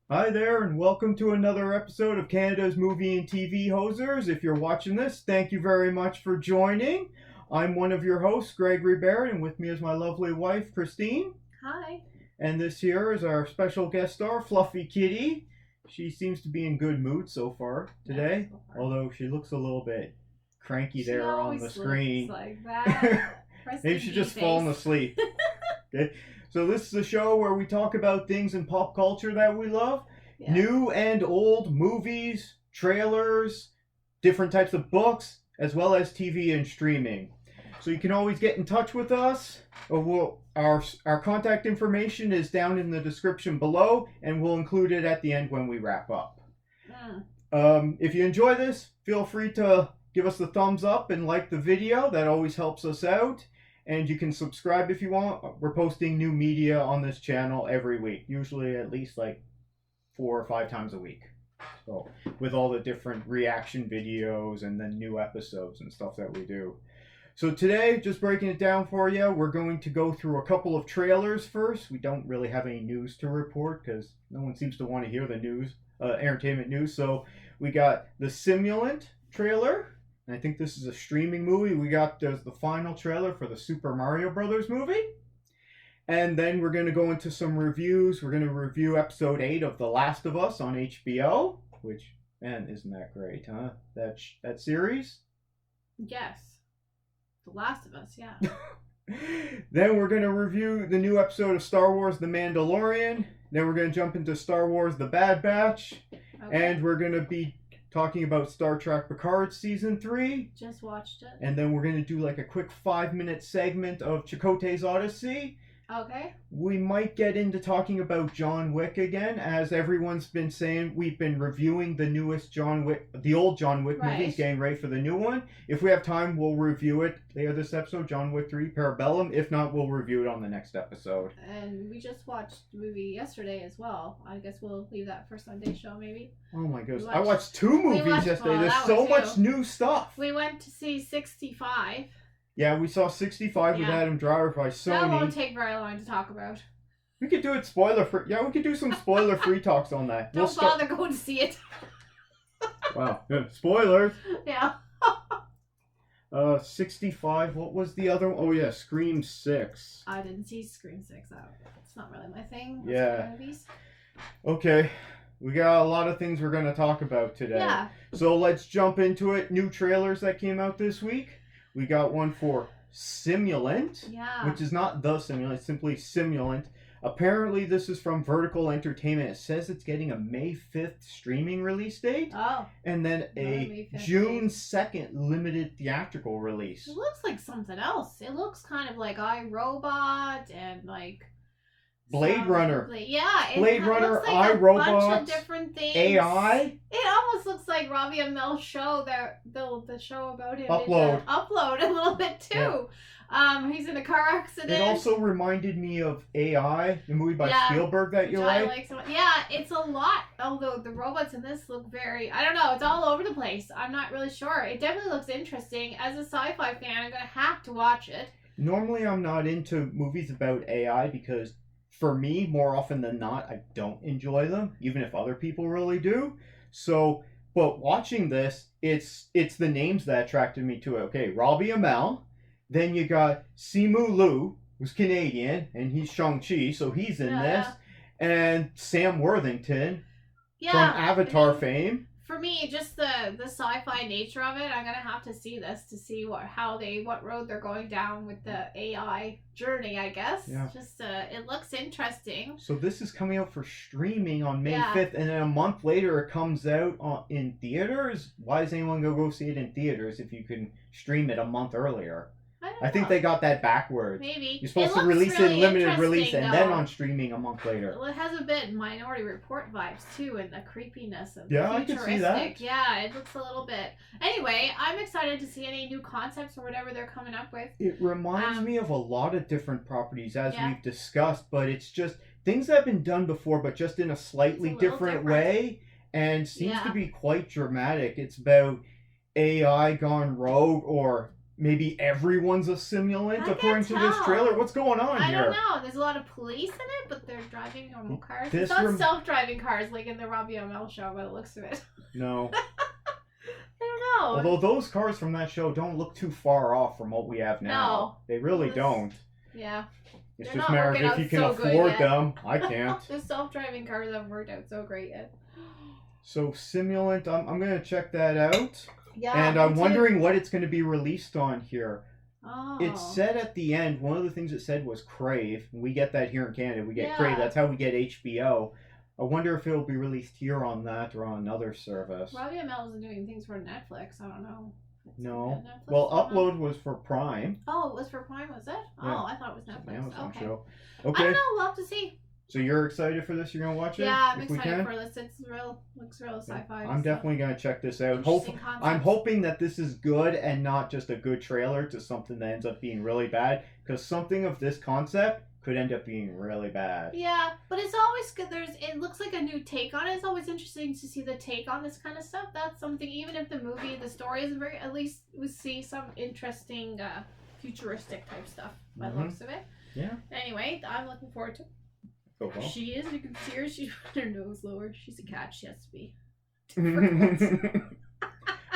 Hi there, and welcome to another episode of Canada's Movie and TV Hosers. If you're watching this, thank you very much for joining. I'm one of your hosts, Gregory Barrett, and with me is my lovely wife, Christine. Hi. And this here is our special guest star, Fluffy Kitty. She seems to be in good mood so far today, although she looks a little bit cranky there on the screen. Looks like that. Maybe she's just fallen asleep. Okay. So this is a show where we talk about things in pop culture that we love. Yeah. New and old movies, trailers, different types of books, as well as TV and streaming. So you can always get in touch with us. Our contact information is down in the description below, and we'll include it at the end when we wrap up. If you enjoy this, feel free to give us the thumbs up and like the video. That always helps us out. And you can subscribe if you want. We're posting new media on this channel every week, usually at least like 4 or 5 times a week. So with all the different reaction videos and then new episodes and stuff that we do. So today, just breaking it down for you, we're going to go through a couple of trailers first. We don't really have any news to report because no one seems to want to hear the news, entertainment news. So we got the Simulant trailer. And I think this is a streaming movie. We got the final trailer for the Super Mario Brothers movie. And then we're going to go into some reviews. We're going to review episode 8 of The Last of Us on HBO. Which, man, isn't that great, huh? That series? Yes. The Last of Us, yeah. Then we're going to review the new episode of Star Wars The Mandalorian. Then we're going to jump into Star Wars The Bad Batch. Okay. And we're going to be talking about Star Trek Picard Season 3. Just watched it. And then we're going to do like a quick 5-minute segment of Chakotay's Odyssey. Okay. We might get into talking about John Wick again. As everyone's been saying, we've been reviewing the newest John Wick, the old John Wick movies, getting ready for the new one. If we have time, we'll review it later this episode, John Wick 3, Parabellum. If not, we'll review it on the next episode. And we just watched the movie yesterday as well. I guess we'll leave that for Sunday's show, maybe. Oh my goodness. I watched 2 movies yesterday. There's so much new stuff. We went to see 65. Yeah, we saw 65 with Adam Driver by Sony. That won't take very long to talk about. We could do it spoiler-free. Yeah, we could do some spoiler-free talks on that. Don't bother going to see it. Wow. Spoilers. Yeah. 65. What was the other one? Oh, yeah, Scream 6. I didn't see Scream 6 out. It's not really my thing. Yeah. Okay. We got a lot of things we're going to talk about today. Yeah. So let's jump into it. New trailers that came out this week. We got one for Simulant, which is not The Simulant, it's simply Simulant. Apparently, this is from Vertical Entertainment. It says it's getting a May 5th streaming release date. Oh. And then a June 2nd limited theatrical release. It looks like something else. It looks kind of like iRobot and like... Blade Runner. Yeah. Blade Runner, like iRobot, bunch of different things. AI. It almost looks like Robbie Amell's show, the show about him. Upload a little bit too. Yeah. He's in a car accident. It also reminded me of AI, the movie by Spielberg that you like. Yeah, it's a lot. Although the robots in this look very, I don't know, it's all over the place. I'm not really sure. It definitely looks interesting. As a sci-fi fan, I'm going to have to watch it. Normally, I'm not into movies about AI because for me, more often than not, I don't enjoy them, even if other people really do. So, but watching this, it's the names that attracted me to it. Okay, Robbie Amell. Then you got Simu Liu, who's Canadian, and he's Shang-Chi, so he's in this. And Sam Worthington from Avatar fame. For me, just the sci-fi nature of it, I'm gonna have to see this to see what road they're going down with the AI journey, I guess. Yeah. Just it looks interesting. So this is coming out for streaming on May 5th, and then a month later it comes out in theaters. Why is anyone gonna go see it in theaters if you can stream it a month earlier? I think they got that backwards. Maybe. You're supposed to release it in limited release and then on streaming a month later. Well, it has a bit Minority Report vibes too, and the creepiness of I can see that. Yeah, it looks a little bit. Anyway, I'm excited to see any new concepts or whatever they're coming up with. It reminds me of a lot of different properties as we've discussed, but it's just things that have been done before, but just in a slightly different way, and seems to be quite dramatic. It's about AI gone rogue, or maybe everyone's a simulant I according to can't this tell. trailer. What's going on I here? don't know. There's a lot of police in it, but they're driving normal cars. This It's not self-driving cars like in the Robbie Amell show by the looks of it. No. I don't know. Although those cars from that show don't look too far off from what we have now. No. They really don't. Yeah. It's They're just a not matter of working if out you can so good afford yet. them. I can't. The self-driving cars haven't worked out so great yet. So Simulant, I'm going to check that out. Yeah. And me I'm too. wondering what it's going to be released on here. Oh. It said at the end, one of the things it said was Crave. We get that here in Canada. We get Crave. Yeah. That's how we get HBO. I wonder if it'll be released here on that or on another service. Robbie Amell isn't doing things for Netflix. I don't know. No. Netflix, Well, I don't know. Upload was for Prime. Oh, it was for Prime, was it? Yeah. Oh, I thought it was Netflix. Amazon Okay. show. I Okay. don't know. We'll have to see. So you're excited for this? You're gonna watch it? Yeah, I'm if we excited can? for this. It's looks real sci-fi. I'm definitely gonna check this out. Interesting I'm concepts. hoping that this is good and not just a good trailer to something that ends up being really bad. Because something of this concept could end up being really bad. Yeah, but it's always good. It looks like a new take on it. It's always interesting to see the take on this kind of stuff. That's something. Even if the story isn't very, at least we see some interesting futuristic type stuff by the looks of it. Yeah. Anyway, I'm looking forward to it. Oh, well. She is. You can see her. She's her nose lower. She's a cat. She has to be.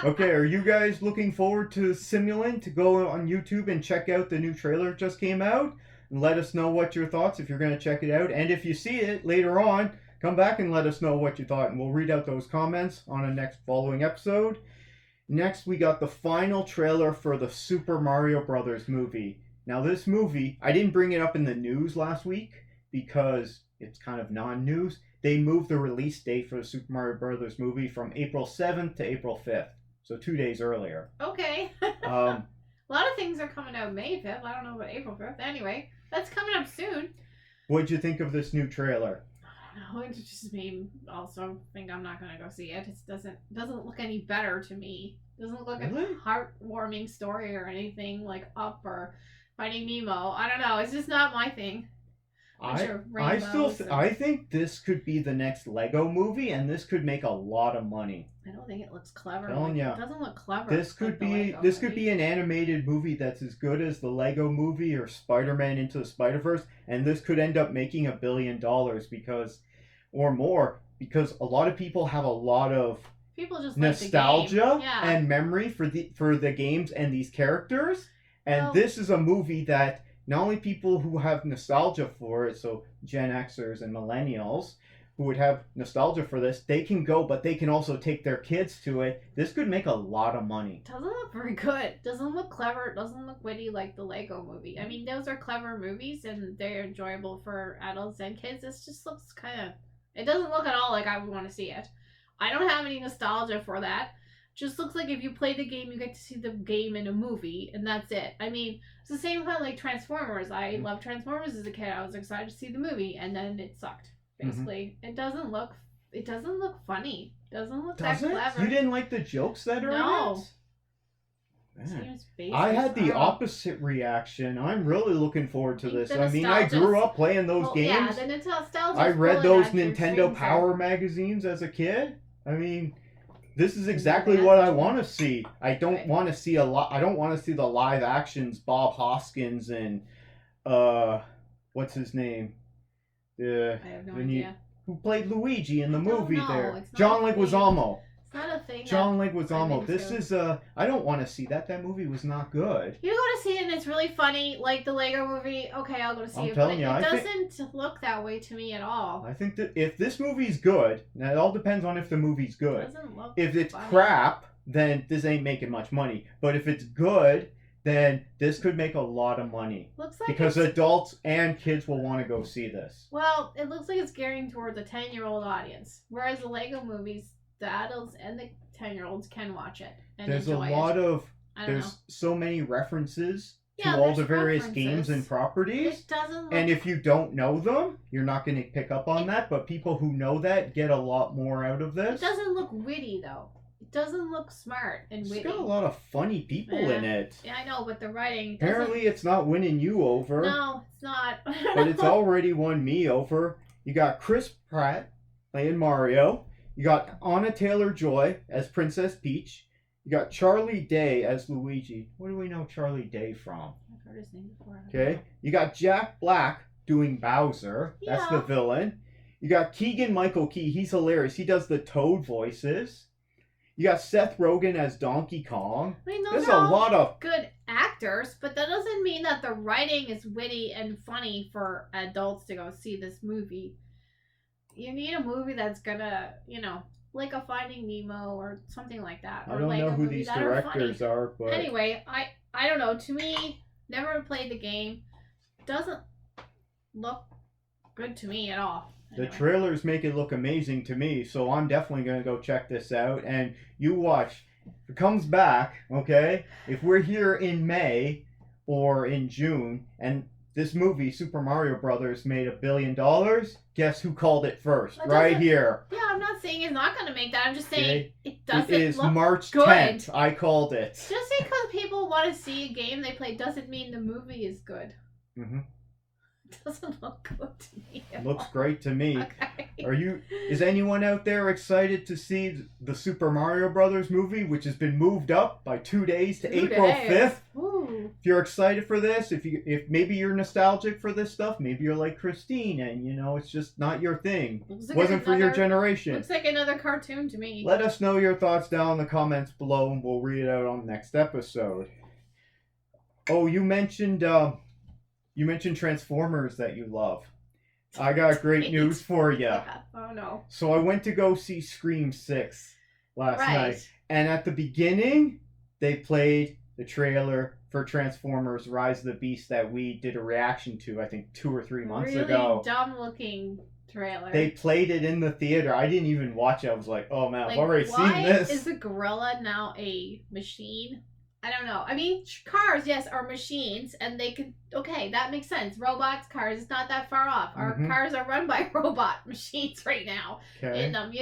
Okay, are you guys looking forward to Simulant? To go on YouTube and check out the new trailer just came out and let us know what your thoughts if you're going to check it out. And if you see it later on, come back and let us know what you thought, and we'll read out those comments on a next following episode. Next, we got the final trailer for the Super Mario Brothers movie. Now, this movie, I didn't bring it up in the news last week because it's kind of non-news. They moved the release date for the Super Mario Brothers movie from April 7th to April 5th. So 2 days earlier. Okay. A lot of things are coming out May 5th. I don't know about April 5th. Anyway, that's coming up soon. What'd you think of this new trailer? I don't know. It just made me also think I'm not going to go see it. It doesn't look any better to me. It doesn't look like Really? a heartwarming story or anything like Up or Finding Nemo. I don't know. It's just not my thing. I think this could be the next Lego movie, and this could make a lot of money. I don't think it looks clever. Telling ya. It doesn't look clever. This could be an animated movie that's as good as the Lego movie or Spider-Man Into the Spider-Verse, and this could end up making $1 billion or more because a lot of people have a lot of people just nostalgia like the game. and memory for the games and these characters, and this is a movie that not only people who have nostalgia for it, so Gen Xers and Millennials who would have nostalgia for this, they can go, but they can also take their kids to it. This could make a lot of money. Doesn't look very good. Doesn't look clever. It doesn't look witty like the Lego movie. I mean, those are clever movies and they're enjoyable for adults and kids. This just looks kind of... It doesn't look at all like I would want to see it. I don't have any nostalgia for that. Just looks like if you play the game, you get to see the game in a movie, and that's it. I mean, it's the same kind of like Transformers. I loved Transformers as a kid. I was excited to see the movie, and then it sucked. Basically, it doesn't look funny. It doesn't look that clever. You didn't like the jokes that are in it? Seems basic. I had the opposite reaction. I'm really looking forward to this. The I mean, I grew up playing those games. Yeah, the nostalgia. I read those Nintendo Power magazines as a kid. I mean, this is exactly what I want to see. I don't want to see I don't want to see the live actions Bob Hoskins and what's his name? I have no idea. Who played Luigi in the movie there? It's not John a thing. Leguizamo. It's not a thing. John Leguizamo. This is I don't want to see that. That movie was not good. You go to see it and it's really funny, like the Lego movie. Okay, I'll go to see it. Telling But you, it doesn't look that way to me at all. I think that if this movie's good, now it all depends on if the movie's good. It doesn't look If it's funny. crap, then this ain't making much money. But if it's good, then this could make a lot of money. Looks like because adults and kids will want to go see this. Well, it looks like it's gearing towards a 10-year-old audience, whereas the Lego movies, the adults and the 10-year-olds can watch it and There's enjoy a lot it. of so many references to all the various games and properties. It doesn't look... And if you don't know them, you're not going to pick up on that. But people who know that get a lot more out of this. It doesn't look witty though. It doesn't look smart and witty. It's got a lot of funny people in it. Yeah, I know, but the writing... Apparently it's not winning you over. No, it's not. But it's already won me over. You got Chris Pratt playing Mario. You got Anna Taylor-Joy as Princess Peach. You got Charlie Day as Luigi. What do we know Charlie Day from? I've heard his name before. Okay. You got Jack Black doing Bowser. That's the villain. You got Keegan-Michael Key. He's hilarious. He does the Toad voices. You got Seth Rogen as Donkey Kong. I mean, There's a lot of good actors, but that doesn't mean that the writing is witty and funny for adults to go see this movie. You need a movie that's gonna, like a Finding Nemo or something like that. I don't know who these directors are, but anyway, I don't know. To me, never played the game. Doesn't look good to me at all. The trailers make it look amazing to me, so I'm definitely going to go check this out. And you watch. If it comes back, okay, if we're here in May or in June, and this movie, Super Mario Brothers, made $1 billion, guess who called it first? Right here. Yeah, I'm not saying it's not going to make that. I'm just saying it doesn't It is look March good. 10th. I called it. Just because people want to see a game they play doesn't mean the movie is good. Mm-hmm. It doesn't look good to me. Looks great to me. Okay. Is anyone out there excited to see the Super Mario Brothers movie, which has been moved up by 2 days to April 5th? Ooh. If you're excited for this, if maybe you're nostalgic for this stuff, maybe you're like Christine and it's just not your thing. Like wasn't for your generation. Looks like another cartoon to me. Let us know your thoughts down in the comments below and we'll read it out on the next episode. Oh, you mentioned Transformers that you love. I got great news for you. Yeah. Oh no. So I went to go see Scream 6 last night. And at the beginning, they played the trailer for Transformers Rise of the Beast that we did a reaction to, I think 2 or 3 months ago. Really dumb looking trailer. They played it in the theater. I didn't even watch it. I was like, oh man, I've already seen this. Why is the gorilla now a machine? I don't know. I mean, cars, yes, are machines, and they could... Okay, that makes sense. Robots, cars, it's not that far off. Our cars are run by robot machines right now in them,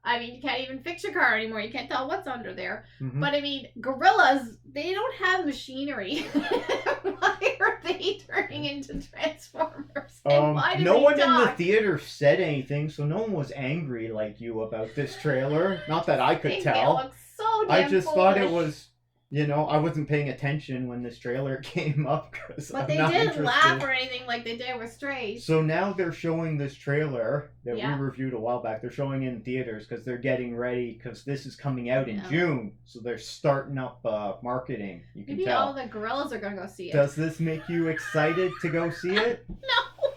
I mean, you can't even fix your car anymore. You can't tell what's under there. But, I mean, gorillas, they don't have machinery. Why are they turning into Transformers? And why do no they one talk? in the theater said anything, so no one was angry like you about this trailer. Not that I could tell. It looks so damn I just foolish. thought it was... I wasn't paying attention when this trailer came up because But they didn't laugh or anything like they did with Stray. So now they're showing this trailer that we reviewed a while back. They're showing in theaters because they're getting ready because this is coming out in June. So they're starting up marketing. You can Maybe tell. all the gorillas are going to go see it. Does this make you excited to go see it? No.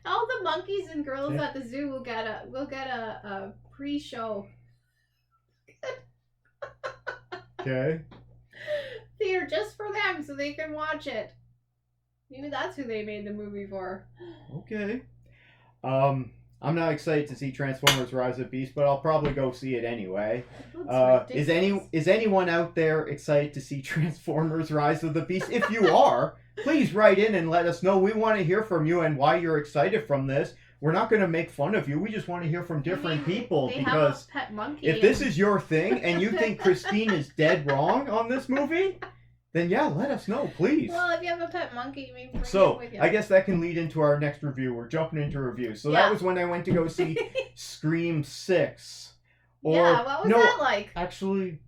All the monkeys and gorillas at the zoo will get a pre-show. Okay. Theater just for them so they can watch it. Maybe that's who they made the movie for. Okay. I'm not excited to see Transformers Rise of Beast, but I'll probably go see it anyway. Is anyone out there excited to see Transformers Rise of the Beast? If you are, please write in and let us know. We want to hear from you and why you're excited from this. We're not going to make fun of you. We just want to hear from different people because have a pet monkey if this is your thing and you think Christine is dead wrong on this movie, then yeah, let us know, please. Well, if you have a pet monkey, maybe bring so it with you. I guess that can lead into our next review. We're jumping into reviews. So that was when I went to go see Scream 6. What was that like? Actually,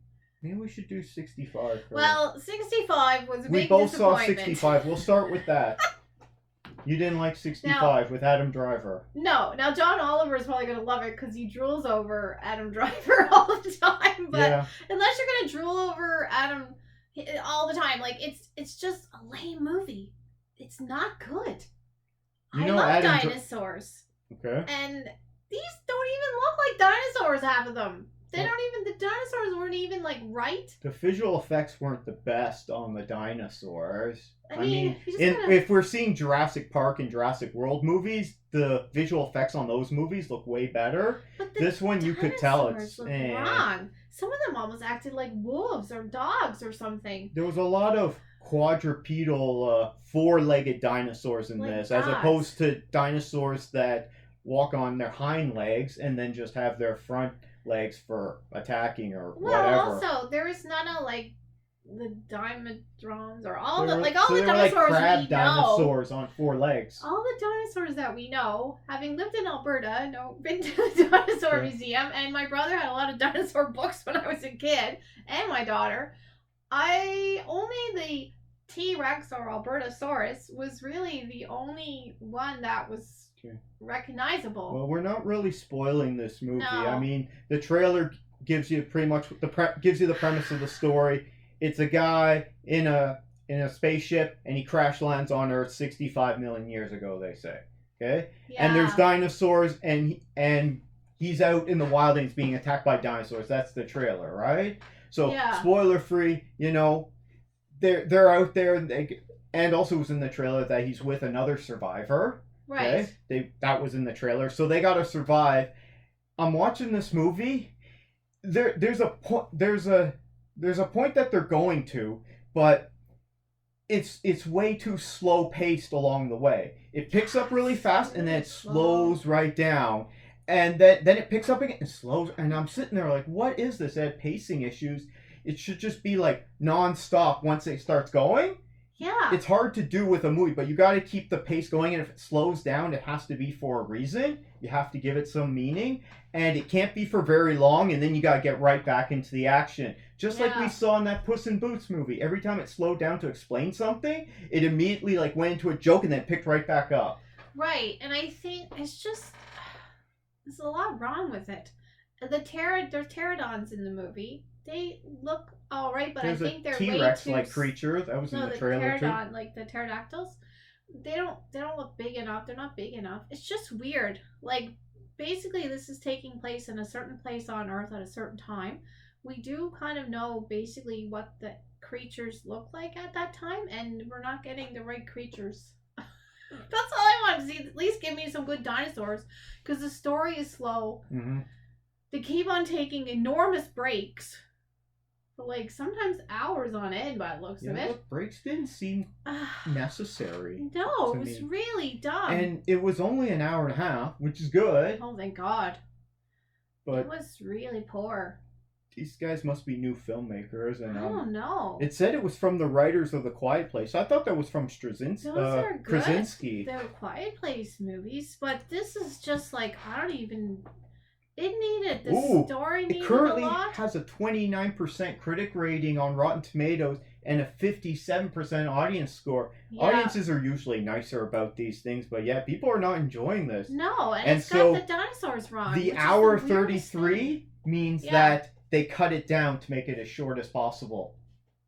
maybe we should do 65 first. Well, 65 was a big We both saw disappointment. 65. We'll start with that. You didn't like 65 with Adam Driver. No. Now, John Oliver is probably going to love it because he drools over Adam Driver all the time. But unless you're going to drool over Adam all the time, like, it's just a lame movie. It's not good. I love dinosaurs. Okay. And these don't even look like dinosaurs, half of them. The dinosaurs weren't even, like, right. The visual effects weren't the best on the dinosaurs. I mean if we're seeing Jurassic Park and Jurassic World movies, the visual effects on those movies look way better. But this one, you could tell it's wrong. Some of them almost acted like wolves or dogs or something. There was a lot of quadrupedal, four-legged dinosaurs in this, as opposed to dinosaurs that walk on their hind legs and then just have their front legs for attacking or whatever. Also, there is none of, like, the Dimodrons, or all They the were- like all so the they were dinosaurs like crab we know. dinosaurs on 4 legs. All the dinosaurs that we know, having lived in Alberta, been to the dinosaur museum, and my brother had a lot of dinosaur books when I was a kid, and my daughter. Only the T-Rex or Albertosaurus was really the only one that was recognizable. Well, we're not really spoiling this movie. No. I mean, the trailer gives you pretty much gives you the premise of the story. It's a guy in a spaceship, and he crash lands on Earth 65 million years ago, they say. Okay? Yeah. And there's dinosaurs, and he's out in the wild and he's being attacked by dinosaurs. That's the trailer, right? So, spoiler free, you know, they're out there, and also it was in the trailer that he's with another survivor. Right. Okay? That was in the trailer. So they gotta survive. I'm watching this movie. There's a point that they're going to, but it's way too slow paced along the way. It picks up really fast and then it slows right down. And then it picks up again and slows, and I'm sitting there like, what is this? It had pacing issues. It should just be like non-stop once it starts going. Yeah. It's hard to do with a movie, but you got to keep the pace going, and if it slows down, it has to be for a reason. You have to give it some meaning, and it can't be for very long, and then you got to get right back into the action. Just like we saw in that Puss in Boots movie. Every time it slowed down to explain something, it immediately like went into a joke and then picked right back up. Right, and I think it's just there's a lot wrong with it. There's pterodons in the movie. They look all right, but There's I think they're T-Rex way too... like creature that was in the trailer too. Like the pterodactyls, they don't look big enough. They're not big enough. It's just weird. Like basically, this is taking place in a certain place on Earth at a certain time. We do kind of know basically what the creatures look like at that time, and we're not getting the right creatures. That's all I want to see. At least give me some good dinosaurs, because the story is slow. Mm-hmm. They keep on taking enormous breaks. For like sometimes hours on end by the looks of it. The breaks didn't seem necessary. No, it was really dumb. And it was only an hour and a half, which is good. Oh, thank God. But it was really poor. These guys must be new filmmakers, and I don't know. It said it was from the writers of The Quiet Place. I thought that was from Krasinski. Those are good. Krasinski. They're Quiet Place movies, but this is just like it needed the story needed it currently a lot. has a 29% critic rating on Rotten Tomatoes and a 57% audience score. Yeah. Audiences are usually nicer about these things, but yeah, people are not enjoying this. No, and it's got the dinosaurs wrong. The hour 33 means that they cut it down to make it as short as possible.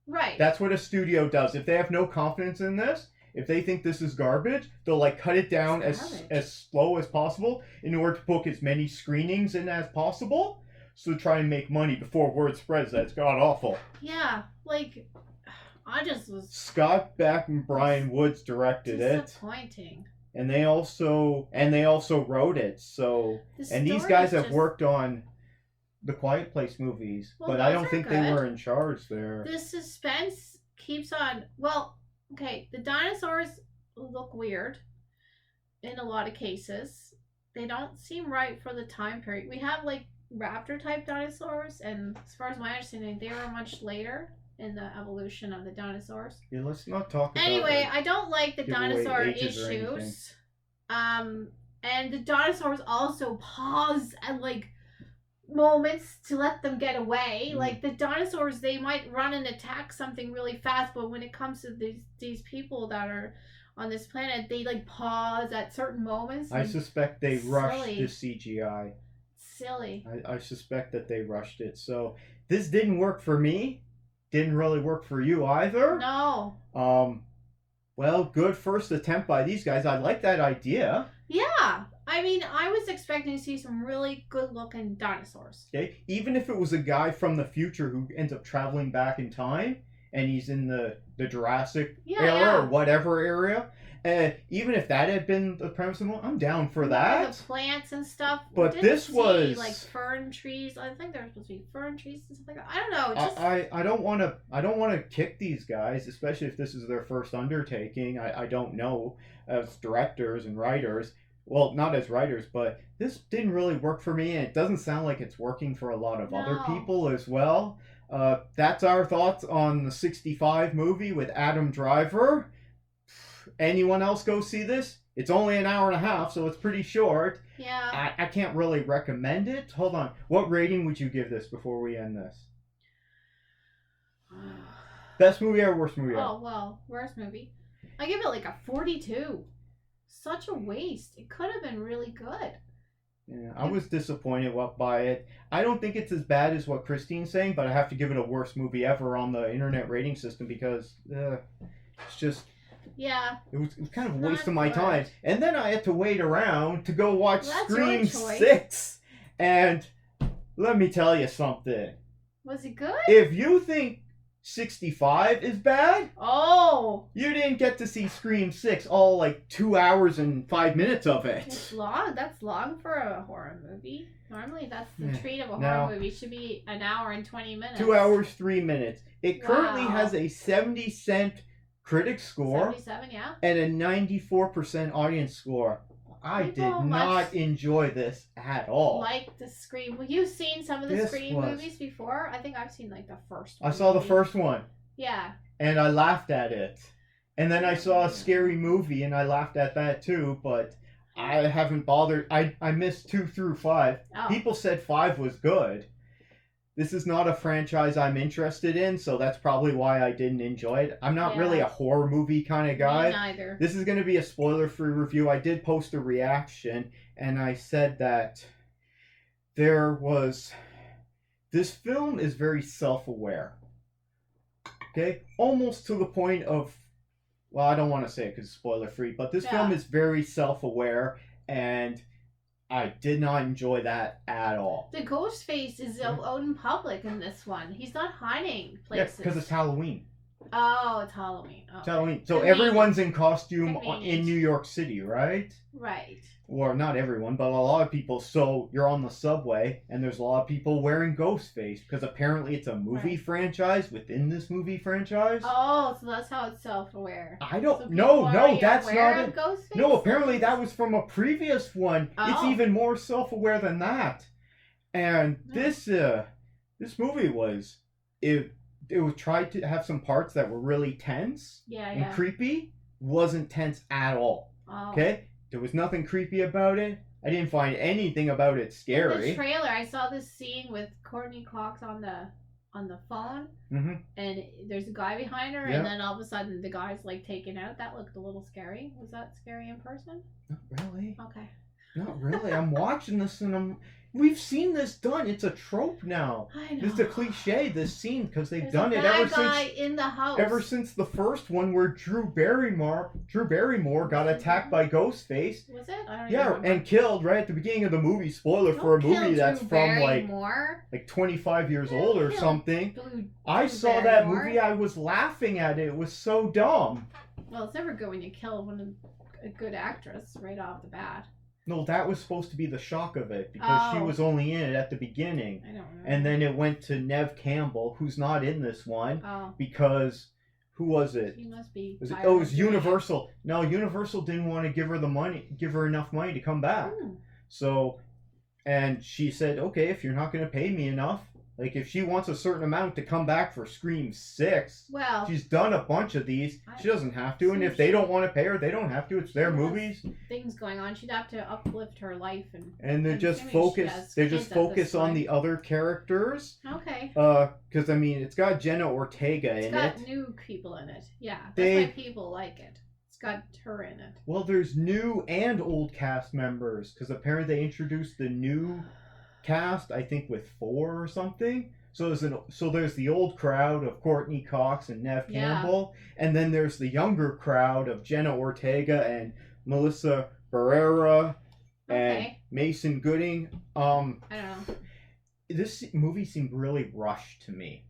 Right. That's what a studio does. If they have no confidence in this, if they think this is garbage, they'll like cut it down as slow as possible in order to book as many screenings in as possible, so to try and make money before word spreads that it's god awful. Yeah, like I just was. Scott Beck and Brian Woods directed it. Disappointing. And they also wrote it. So and these guys have worked on the Quiet Place movies, but I don't think they were in charge there. The suspense keeps on. Well. Okay, the dinosaurs look weird in a lot of cases. They don't seem right for the time period. We have like raptor type dinosaurs, and as far as my understanding, they were much later in the evolution of the dinosaurs. Yeah, let's not talk about Anyway, I don't like the dinosaur issues. And the dinosaurs also pause at like moments to let them get away. Like the dinosaurs, they might run and attack something really fast, but when it comes to these people that are on this planet, they like pause at certain moments. I suspect they rushed the CGI. Silly. I suspect that they rushed it. So this didn't work for me. Didn't really work for you either. No. Well, good first attempt by these guys. I like that idea. Yeah. I mean, I was expecting to see some really good-looking dinosaurs. Okay, even if it was a guy from the future who ends up traveling back in time, and he's in the Jurassic era or whatever area, even if that had been the premise of the movie, I'm down for that. The plants and stuff. But this was like fern trees. I think there were supposed to be fern trees and stuff like that. I don't know. Just... I don't want to kick these guys, especially if this is their first undertaking. I don't know, as directors and writers. Well, not as writers, but this didn't really work for me, and it doesn't sound like it's working for a lot of other people as well. That's our thoughts on the 65 movie with Adam Driver. Anyone else go see this? It's only an hour and a half, so it's pretty short. Yeah. I can't really recommend it. Hold on. What rating would you give this before we end this? Best movie or worst movie? Oh, well, worst movie. I give it like a 42. Such a waste. It could have been really good. Yeah, I was disappointed by it. I don't think it's as bad as what Christine's saying, but I have to give it a worst movie ever on the internet rating system because it's just... Yeah. It was kind of a waste of my time. And then I had to wait around to go watch Scream 6. And let me tell you something. Was it good? If you think 65 is bad, you didn't get to see Scream 6 all like 2 hours and 5 minutes of it. It's long. That's long for a horror movie. Normally that's the treat of a horror movie. It should be an hour and 20 minutes. 2 hours, 3 minutes. It currently has a 70-cent critic score 77, yeah. and a 94% audience score. I did not enjoy this at all. Like the Scream. Well, you've seen some of the Scream movies before? I think I've seen like the first one. I saw the first one. Yeah. And I laughed at it. And then I saw a Scary Movie and I laughed at that too, but I haven't bothered. I missed 2 through 5. Oh. People said 5 was good. This is not a franchise I'm interested in, so that's probably why I didn't enjoy it. I'm not really a horror movie kind of guy. Me neither. This is going to be a spoiler-free review. I did post a reaction, and I said that this film is very self-aware. Okay? Almost to the point of, well, I don't want to say it because it's spoiler-free, but this film is very self-aware, and I did not enjoy that at all. The ghost face is out in public in this one. He's not hiding places. Yeah, because it's Halloween. Oh, it's Halloween. Okay. It's Halloween. So everyone's in costume in New York City, right? Right. Or not everyone, but a lot of people. So you're on the subway, and there's a lot of people wearing Ghostface because apparently it's a movie franchise within this movie franchise. Oh, so that's how it's self-aware. I don't. No, that's not it. Ghostface? No, apparently that was from a previous one. Oh. It's even more self-aware than that. And this movie was it was tried to have some parts that were really tense and creepy. Wasn't tense at all. Oh. Okay. There was nothing creepy about it. I didn't find anything about it scary. In the trailer, I saw this scene with Courtney Cox on the phone, and there's a guy behind her, and then all of a sudden the guy's like taken out. That looked a little scary. Was that scary in person? Not really. Okay. Not really. I'm watching this and we've seen this done. It's a trope now. I know. It's a cliche, this scene, because they've There's done a it bad guy in the house. ever since the first one where Drew Barrymore got attacked by Ghostface. Was it? I don't even remember. And killed right at the beginning of the movie. Spoiler for a movie that's from like 25 years old or something. I saw that movie. I was laughing at it. It was so dumb. Well, it's never good when you kill a good actress right off the bat. No, that was supposed to be the shock of it because she was only in it at the beginning. I don't know. And then it went to Neve Campbell, who's not in this one, because who was it? She must be. It was Universal. No, Universal didn't want to give her enough money to come back. So, and she said, okay, if you're not going to pay me enough, like if she wants a certain amount to come back for Scream 6, she's done a bunch of these. She doesn't have to, and if they don't want to pay her, they don't have to. It's their movies. Things going on. She'd have to uplift her life and they're just focused. They just focus on the other characters. Okay. Because I mean, it's got Jenna Ortega in it. It's got new people in it. Yeah, that's why people like it. It's got her in it. Well, there's new and old cast members because apparently they introduced the new cast, I think, with 4 or something. So there's the old crowd of Courtney Cox and Neve Campbell, and then there's the younger crowd of Jenna Ortega and Melissa Barrera and Mason Gooding. I don't know. This movie seemed really rushed to me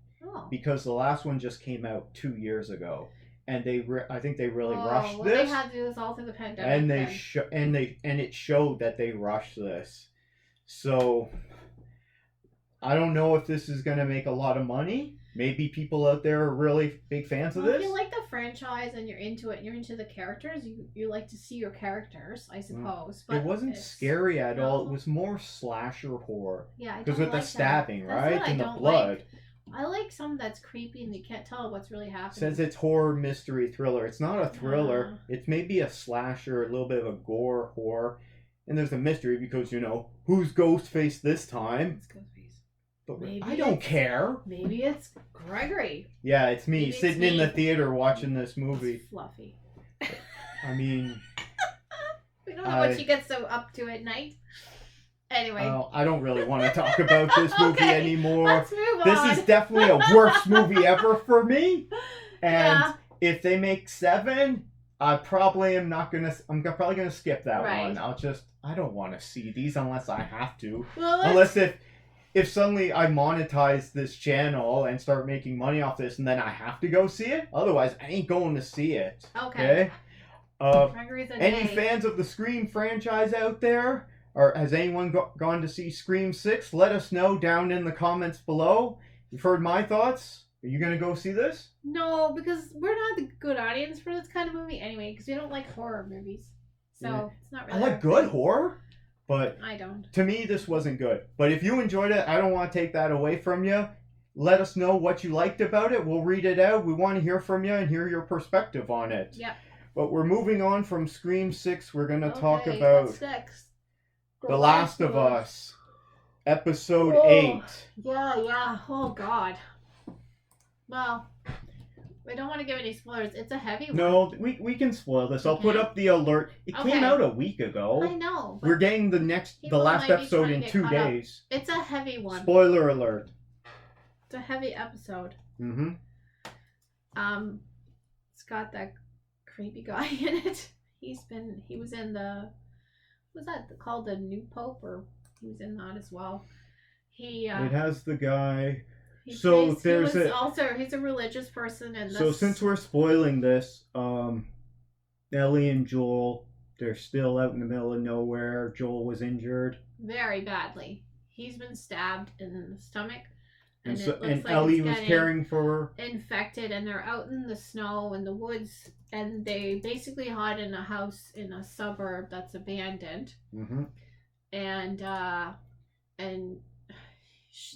because the last one just came out 2 years ago, and I think they really rushed this. They had to do this all through the pandemic, and it showed that they rushed this. So, I don't know if this is going to make a lot of money. Maybe people out there are really big fans of this. If you like the franchise and you're into it and you're into the characters, you like to see your characters, I suppose. But it wasn't scary at all. It was more slasher horror. Yeah, I don't because with like the stabbing, that. right? And the blood. I like something that's creepy and you can't tell what's really happening. Says it's horror, mystery, thriller. It's not a thriller. It's maybe a slasher, a little bit of a gore horror. And there's a mystery because, who's Ghostface this time? It's Ghostface. But I don't care. Maybe it's Gregory. Yeah, it's me sitting in the theater watching this movie. It's Fluffy. I mean... we don't know what she gets so up to at night. Anyway. I don't really want to talk about this movie anymore. Let's move on. This is definitely a worst movie ever for me. And if they make 7, I'm probably gonna skip that one. I don't want to see these unless I have to. Well, unless if suddenly I monetize this channel and start making money off this and then I have to go see it. Otherwise, I ain't going to see it. Okay? Any fans of the Scream franchise out there? Or has anyone gone to see Scream 6? Let us know down in the comments below. You've heard my thoughts. Are you going to go see this? No, because we're not the good audience for this kind of movie anyway, because we don't like horror movies. So it's not really... I like good horror, but... I don't. To me, this wasn't good. But if you enjoyed it, I don't want to take that away from you. Let us know what you liked about it. We'll read it out. We want to hear from you and hear your perspective on it. Yeah. But we're moving on from Scream 6. We're going to talk about... What's next? The Last of Us, Episode 8. Yeah. Oh, God. Well, we don't want to give any spoilers. It's a heavy one. No, we can spoil this. I'll put up the alert. It came out a week ago. I know. We're getting the last episode in 2 days. It's a heavy one. Spoiler alert. It's a heavy episode. Mm-hmm. It's got that creepy guy in it. He was in the... Was that called the New Pope, or he was in that as well? It has the guy. He's a religious person, and so since we're spoiling this, Ellie and Joel, they're still out in the middle of nowhere. Joel was injured very badly. He's been stabbed in the stomach, and Ellie was caring for infected, and they're out in the snow in the woods. And they basically hide in a house in a suburb that's abandoned. Mm-hmm. And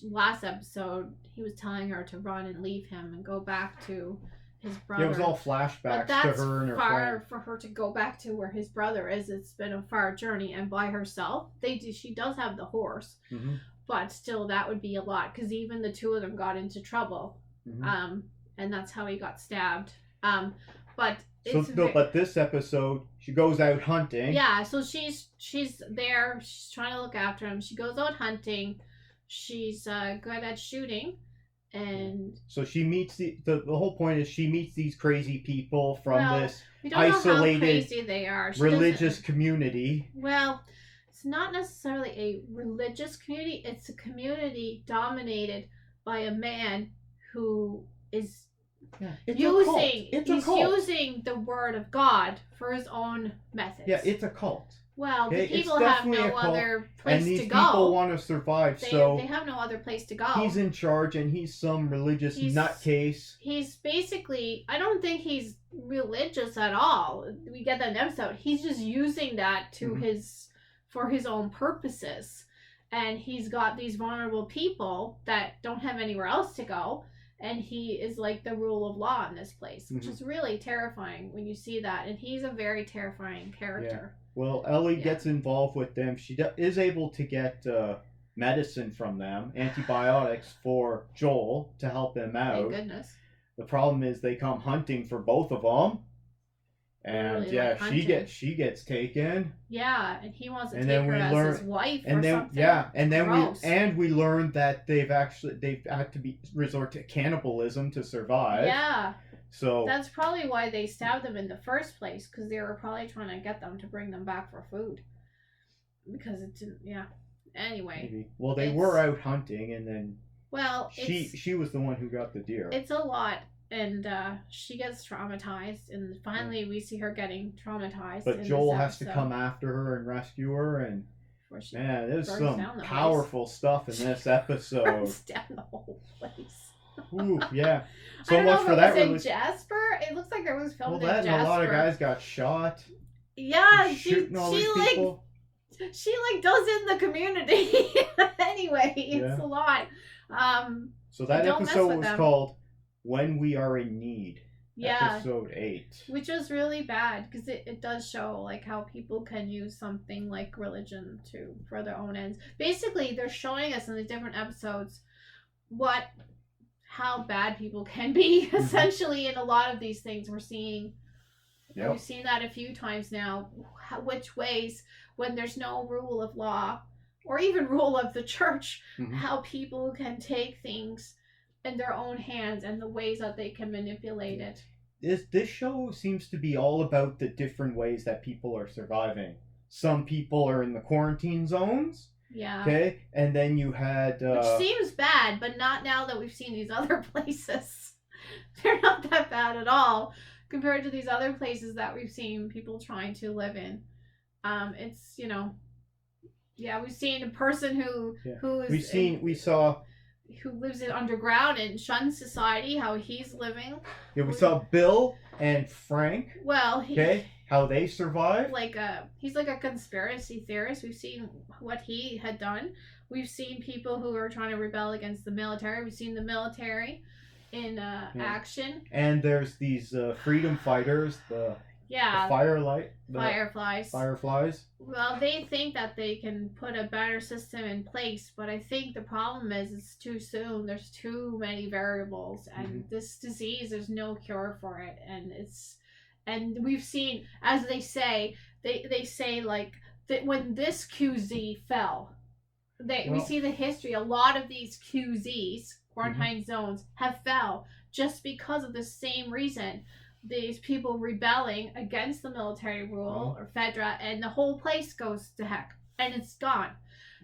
last episode, he was telling her to run and leave him and go back to his brother. It was all flashbacks to her and her friend. But that's far for her to go back to where his brother is. It's been a far journey, and by herself. She does have the horse, but still, that would be a lot because even the two of them got into trouble. Mm-hmm. And that's how he got stabbed. But this episode, she goes out hunting. Yeah, so she's there. She's trying to look after him. She goes out hunting. She's good at shooting, and so she meets the whole point is she meets these crazy people from this isolated religious community. Well, it's not necessarily a religious community. It's a community dominated by a man who is. Yeah, he's using the word of God for his own methods. Yeah, it's a cult. Well, the people have no other place to go. And these people want to survive, they have no other place to go. He's in charge, and he's some religious nutcase. He's basically, I don't think he's religious at all. We get that in the episode. He's just using that to for his own purposes. And he's got these vulnerable people that don't have anywhere else to go. And he is like the rule of law in this place, which is really terrifying when you see that. And he's a very terrifying character. Yeah. Well, Ellie gets involved with them. She is able to get medicine from them, antibiotics for Joel to help him out. Thank goodness. The problem is they come hunting for both of them. And really she gets taken. Yeah, and he wants to take her as his wife or something. And we learned that they've had to resort to cannibalism to survive. Yeah. So that's probably why they stabbed them in the first place, because they were probably trying to get them to bring them back for food. Because it didn't. Yeah. Anyway. Maybe. Well, they were out hunting, and then. Well, she was the one who got the deer. It's a lot. And she gets traumatized, and finally we see her getting traumatized. But Joel has to come after her and rescue her, and man, there's some powerful stuff in this episode. Burns down the whole place. Ooh, yeah. So I don't much know for that. Was in Jasper? It looks like it was filmed in Jasper. And a lot of guys got shot. Yeah, she does in the community. Anyway, it's a lot. So that Don't mess episode with was them. called When We Are in Need. Yeah. Episode 8. Which was really bad because it does show like how people can use something like religion for their own ends. Basically, they're showing us in the different episodes how bad people can be. Essentially, in a lot of these things, we're seeing. Yep. We've seen that a few times now. Which ways, when there's no rule of law or even rule of the church, how people can take things in their own hands and the ways that they can manipulate it. This show seems to be all about the different ways that people are surviving. Some people are in the quarantine zones. Yeah. Okay, and then you had... Which seems bad, but not now that we've seen these other places. They're not that bad at all compared to these other places that we've seen people trying to live in. It's, we've seen a person who lives in underground and shuns society, how he's living. Yeah, we saw Bill and Frank. Well, how they survived. He's like a conspiracy theorist. We've seen what he had done. We've seen people who are trying to rebel against the military. We've seen the military in action. And there's these freedom fighters, the Fireflies. Well, they think that they can put a better system in place, but I think the problem is it's too soon. There's too many variables, and this disease, there's no cure for it, and we've seen, as they say like that when this QZ fell, we see the history. A lot of these QZs, quarantine zones, have fell just because of the same reason. These people rebelling against the military rule or Fedra, and the whole place goes to heck, and it's gone.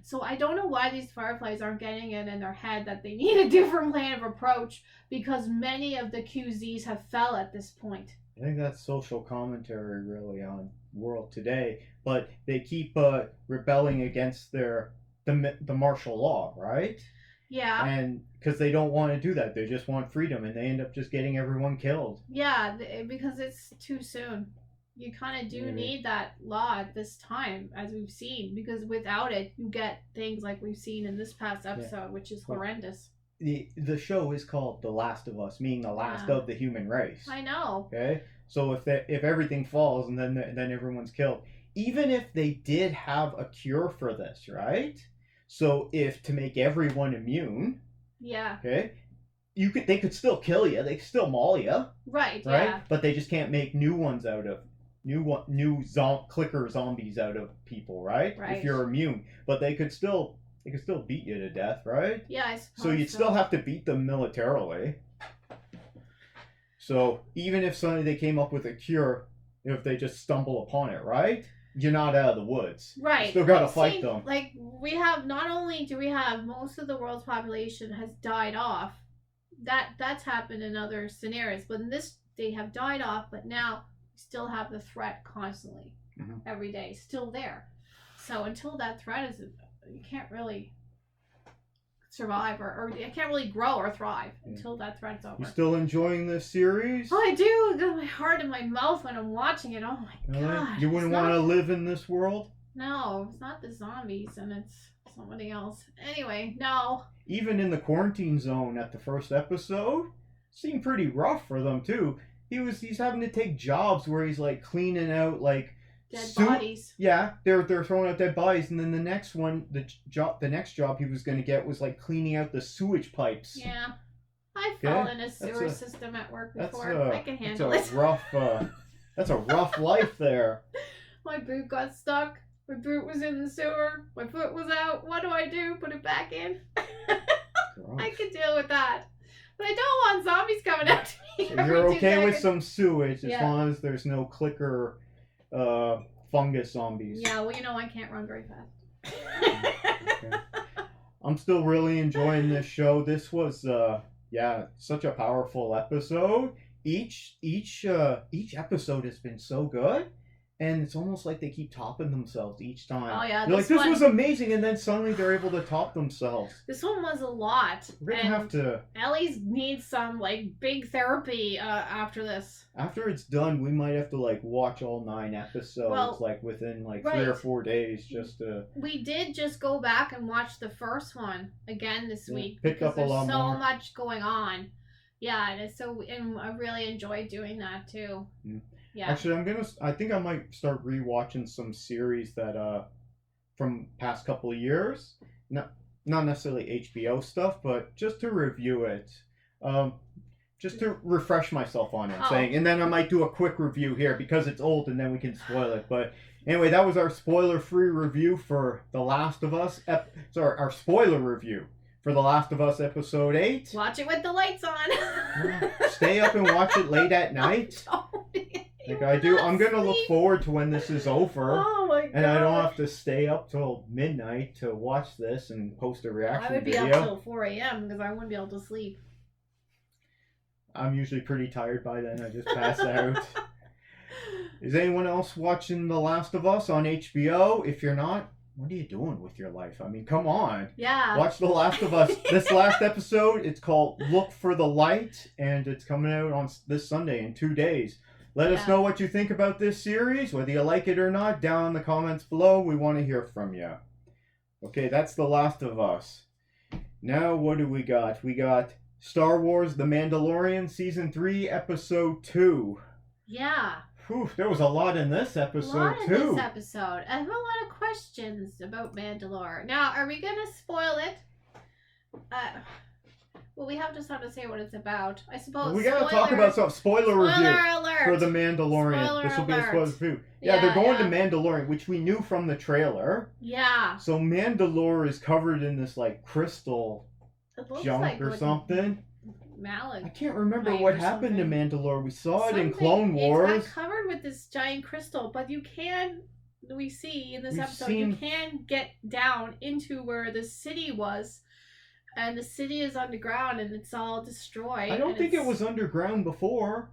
So I don't know why these Fireflies aren't getting it in their head that they need a different plan of approach, because many of the QZs have fell at this point. I think that's social commentary really on world today, but they keep rebelling against the martial law, right? Yeah. And because they don't want to do that, they just want freedom, and they end up just getting everyone killed. Yeah, because it's too soon. You kind of do need that law at this time, as we've seen, because without it, you get things like we've seen in this past episode, which is horrendous. The show is called The Last of Us, meaning the last of the human race. I know. Okay, so if everything falls and then everyone's killed, even if they did have a cure for this, right? So if to make everyone immune, okay, they could still kill you, they could still maul you, right? Yeah. But they just can't make new ones out of clicker zombies out of people, right? If you're immune, but they could still beat you to death, right? Yeah, I suppose so you'd still have to beat them militarily. So even if suddenly they came up with a cure, if they just stumble upon it, right? You're not out of the woods. Right. You still gotta fight them. Like, we have, not only do we have most of the world's population has died off, that's happened in other scenarios, but in this, they have died off, but now we still have the threat constantly, every day, still there. So until that threat is, you can't really survive or you can't really grow or thrive until that threat's over. You still enjoying this series? Oh, I do. I got my heart in my mouth when I'm watching it. Oh my god. You wouldn't want to live in this world? No, it's not the zombies, and it's somebody else. Anyway, no. Even in the quarantine zone at the first episode, seemed pretty rough for them too. He's having to take jobs where he's like cleaning out like dead bodies. Yeah, they're throwing out dead bodies, and then the next one, the next job he was going to get was like cleaning out the sewage pipes. Yeah, I fell in a sewer system at work before. I can handle it. That's a rough life there. My boot got stuck. My boot was in the sewer. My foot was out. What do I do? Put it back in? I can deal with that. But I don't want zombies coming out to me. So you're okay with some sewage as long as there's no clicker fungus zombies. Yeah, well, I can't run very fast. Okay. I'm still really enjoying this show. This was such a powerful episode. Each episode has been so good. and it's almost like they keep topping themselves each time. Oh yeah, they're like, this was amazing, and then suddenly they're able to top themselves. This one was a lot. We're gonna have to. Ellie's needs some like big therapy after this. After it's done, we might have to like watch all 9 episodes like within like 3 or 4 days just to. We did just go back and watch the first one again this week. Pick up a lot more. There's so much going on. Yeah, and I really enjoyed doing that too. Yeah. Actually, I think I might start rewatching some series that from past couple of years. Not necessarily HBO stuff, but just to review it. Just to refresh myself on it, and then I might do a quick review here because it's old and then we can spoil it. But anyway, that was our spoiler-free review for The Last of Us. Our spoiler review for The Last of Us Episode 8. Watch it with the lights on. Stay up and watch it late at night. Like I do. I'm going to look forward to when this is over. Oh my god. And I don't have to stay up till midnight to watch this and post a reaction video. I would be up till 4 a.m. because I wouldn't be able to sleep. I'm usually pretty tired by then. I just pass out. Is anyone else watching The Last of Us on HBO? If you're not, what are you doing with your life? I mean, come on. Yeah. Watch The Last of Us. This last episode, it's called Look for the Light, and it's coming out on this Sunday in 2 days. Let us know what you think about this series, whether you like it or not, down in the comments below. We want to hear from you. Okay, that's The Last of Us. Now, what do we got? We got Star Wars The Mandalorian Season 3, Episode 2. Yeah. Whew, there was a lot in this episode, too. In this episode. I have a lot of questions about Mandalore. Now, are we going to spoil it? Well, we have to start to say what it's about. I suppose. We got to talk about some spoiler review alert for The Mandalorian. This will be a spoiler review. Yeah, they're going to Mandalorian, which we knew from the trailer. Yeah. So Mandalore is covered in this, like, crystal junk like or something. Malak. I can't remember what happened to Mandalore. We saw it in Clone Wars. It's covered with this giant crystal, but we see in this episode, you can get down into where the city was, and the city is underground and it's all destroyed. I don't think it was underground before.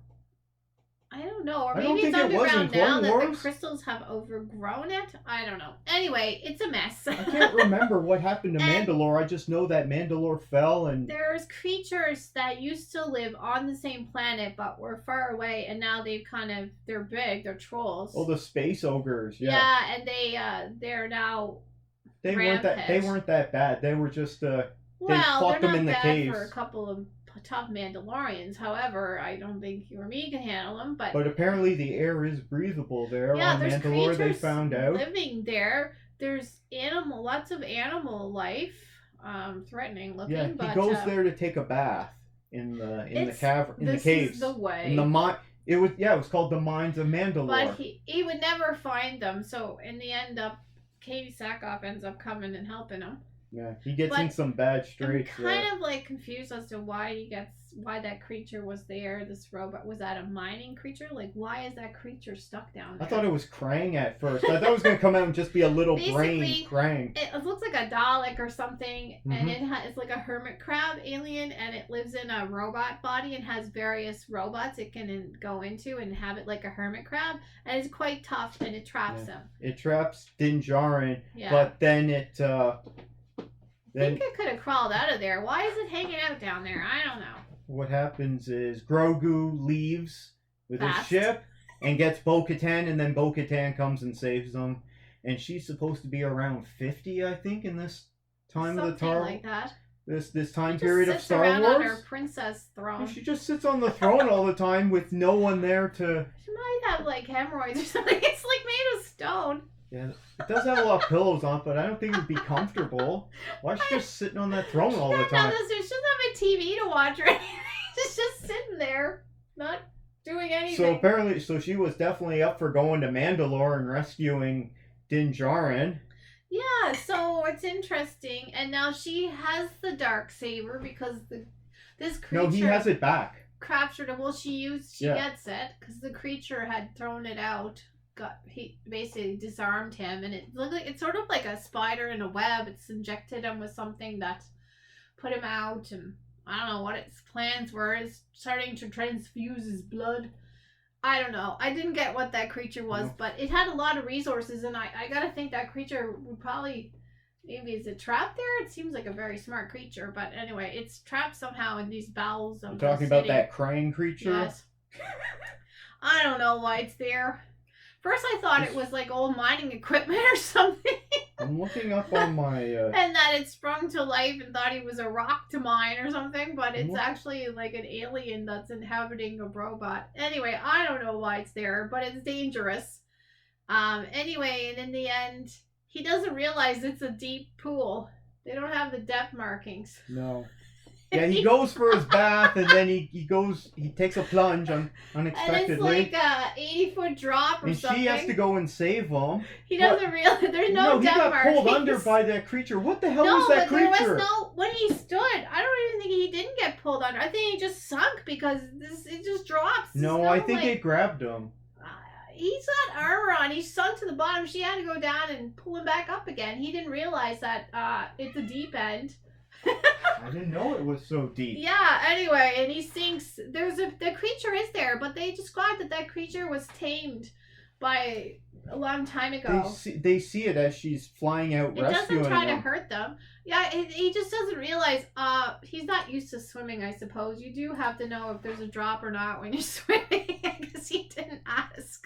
I don't know. Or maybe it's underground now that the crystals have overgrown it. I don't know. Anyway, it's a mess. I can't remember what happened to Mandalore. I just know that Mandalore fell and... There's creatures that used to live on the same planet but were far away, and now they're big. They're trolls. Oh, the space ogres. Yeah. Yeah, and they're now rampant. They weren't that bad. They were just... they fought them in the caves. They're not bad for a couple of tough Mandalorians. However, I don't think you or me can handle them. But apparently the air is breathable there on there's Mandalore. They found out living there. There's lots of animal life, threatening looking. Yeah, but he goes there to take a bath in the cavern, in the caves. This is the way. In the it was called the Mines of Mandalore. But he would never find them. So in the end, Katie Sackhoff ends up coming and helping him. Yeah, he gets in some bad straits. I'm kind of like confused as to why that creature was there. This robot, was that a mining creature? Like, why is that creature stuck down there? I thought it was Krang at first. I thought it was going to come out and just be a little brain Krang. It looks like a Dalek or something, and it's like a hermit crab alien, and it lives in a robot body and has various robots it can go into and have it like a hermit crab, and it's quite tough, and it traps him. It traps Din Djarin, but then it... I think it could have crawled out of there. Why is it hanging out down there? I don't know. What happens is Grogu leaves with his ship and gets Bo-Katan, and then Bo-Katan comes and saves them. And she's supposed to be around 50, I think, in this time of the Tar. Like that. This time period of Star Wars. She sits on her princess throne. She just sits on the throne all the time with no one there to... She might have like hemorrhoids or something. It's like made of stone. Yeah, it does have a lot of pillows on it, but I don't think it'd be comfortable. Why is she just sitting on that throne all the time? She doesn't have a TV to watch or anything. She's just sitting there, not doing anything. So apparently, she was definitely up for going to Mandalore and rescuing Din Djarin. Yeah, so it's interesting. And now she has the Darksaber because this creature... No, he has it back. Captured it. Well, she gets it because the creature had thrown it out. He basically disarmed him, and it looked like it's sort of like a spider in a web. It's injected him with something that put him out, and I don't know what its plans were. It's starting to transfuse his blood. I don't know. I didn't get what that creature was, but it had a lot of resources, and I gotta think that creature would probably, maybe is it trapped there? It seems like a very smart creature, but anyway, it's trapped somehow in these bowels of You're talking about that crying creature? Yes. I don't know why it's there. First I thought it was like old mining equipment or something. I'm looking up on my... and that it sprung to life and thought he was a rock to mine or something, but it's actually like an alien that's inhabiting a robot. Anyway, I don't know why it's there, but it's dangerous. Anyway, and in the end, he doesn't realize it's a deep pool. They don't have the depth markings. No. Yeah, he goes for his bath, and then he takes a plunge unexpectedly. And it's like a 80-foot drop or something. And she has to go and save him. He doesn't realize there's no depth markings. No, he got pulled under by that creature. What the hell was that creature? There was no, when he stood, I don't even think he didn't get pulled under. I think he just sunk because it just drops. No, I think it grabbed him. He's got armor on. He sunk to the bottom. She had to go down and pull him back up again. He didn't realize that it's a deep end. I didn't know it was so deep. Yeah, anyway, and he sinks. The creature is there, but they described that creature was tamed by a long time ago. They see it as she's flying out rescuing them. It doesn't try to hurt them. Yeah, he just doesn't realize, he's not used to swimming, I suppose. You do have to know if there's a drop or not when you're swimming. I guess he didn't ask.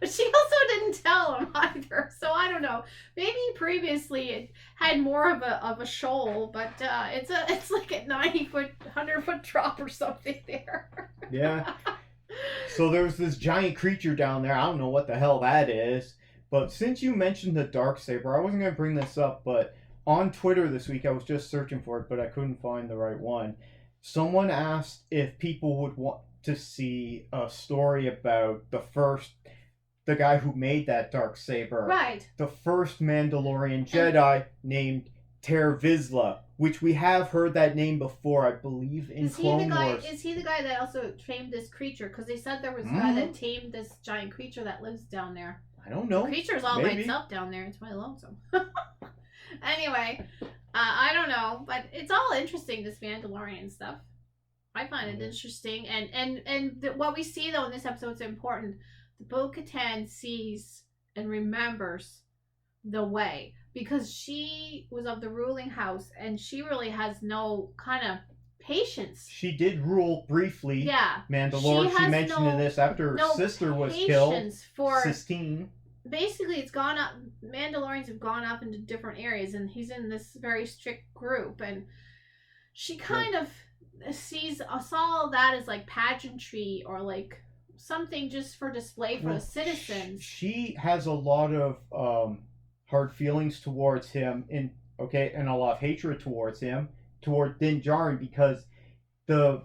But she also didn't tell him either, so I don't know. Maybe previously it had more of a shoal, but it's like a 90-foot, 100-foot drop or something there. Yeah. So there's this giant creature down there. I don't know what the hell that is. But since you mentioned the Darksaber, I wasn't going to bring this up, but on Twitter this week I was just searching for it, but I couldn't find the right one. Someone asked if people would want to see a story about the guy who made that Darksaber. Right. The first Mandalorian Jedi named Ter Vizsla, which we have heard that name before, I believe, in Clone Wars. Is he the guy that also tamed this creature? Because they said there was a guy that tamed this giant creature that lives down there. I don't know. The creature's all by itself down there. It's really lonesome. Anyway, I don't know. But it's all interesting, this Mandalorian stuff. I find it interesting. And what we see, though, in this episode is important. Bo-Katan sees and remembers the way because she was of the ruling house and she really has no kind of patience. She did rule briefly. Yeah. Mandalore, she mentioned this after her sister was killed. Sistine. Basically, it's gone up. Mandalorians have gone up into different areas and he's in this very strict group and she kind of saw that as like pageantry or like something just for display for the citizens. She has a lot of hard feelings towards him and a lot of hatred towards him, toward Din Djarin, because the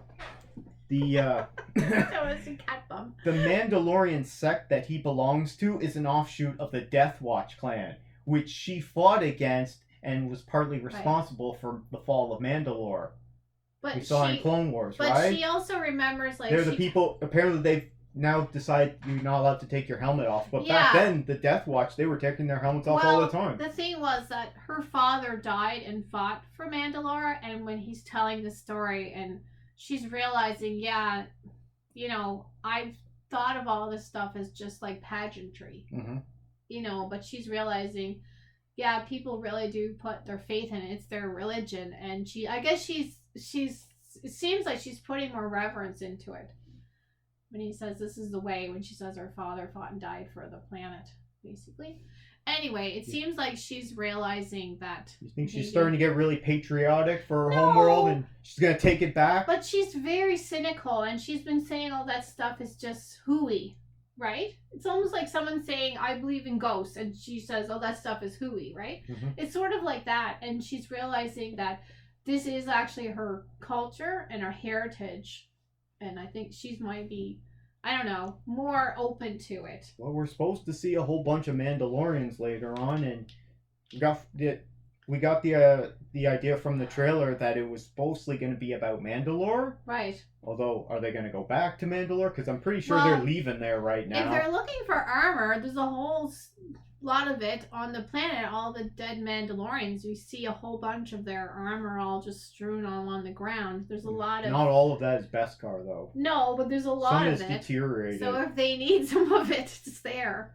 Mandalorian sect that he belongs to is an offshoot of the Death Watch clan, which she fought against and was partly responsible for the fall of Mandalore. But we saw in Clone Wars, right? But she also remembers, like... They're the people... Apparently, they've now decided you're not allowed to take your helmet off. But back then, the Death Watch, they were taking their helmets off all the time. The thing was that her father died and fought for Mandalore, and when he's telling the story, and she's realizing, I've thought of all this stuff as just like pageantry. Mm-hmm. But she's realizing, people really do put their faith in it. It's their religion, and I guess she's it seems like she's putting more reverence into it when he says this is the way, when she says her father fought and died for the planet, basically. Anyway, it seems like she's realizing that... You think she's starting to get really patriotic for her homeworld and she's going to take it back? But she's very cynical and she's been saying all that stuff is just hooey, right? It's almost like someone saying, I believe in ghosts, and she says, oh, that stuff is hooey, right? Mm-hmm. It's sort of like that, and she's realizing that this is actually her culture and her heritage, and I think she might be, I don't know, more open to it. Well, we're supposed to see a whole bunch of Mandalorians later on, and we got the idea from the trailer that it was mostly going to be about Mandalore. Right. Although, are they going to go back to Mandalore? Because I'm pretty sure they're leaving there right now. If they're looking for armor, there's a whole lot of it on the planet, all the dead Mandalorians, you see a whole bunch of their armor all just strewn on the ground. There's a lot of... Not all of that is Beskar, though. No, but there's a lot of it. Some is deteriorated. So if they need some of it, it's there.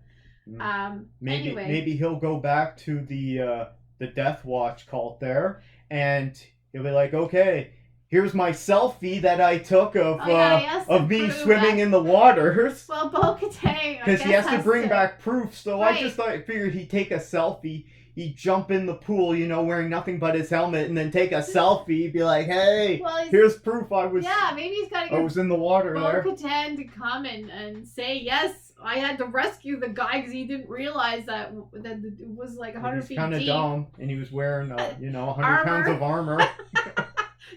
Maybe he'll go back to the Death Watch cult there, and he'll be like, okay, here's my selfie that I took of me swimming in the waters. Well, Bo-Katan, because he has to bring back proof. So I just figured he'd take a selfie. He'd jump in the pool, wearing nothing but his helmet, and then take a selfie. Be like, hey, here's proof I was. Yeah, maybe he's got to get I was in the water there. Bo-Katan to come and say, yes, I had to rescue the guy because he didn't realize that it was like 100 feet deep. He's kind of dumb, and he was wearing 100 pounds of armor.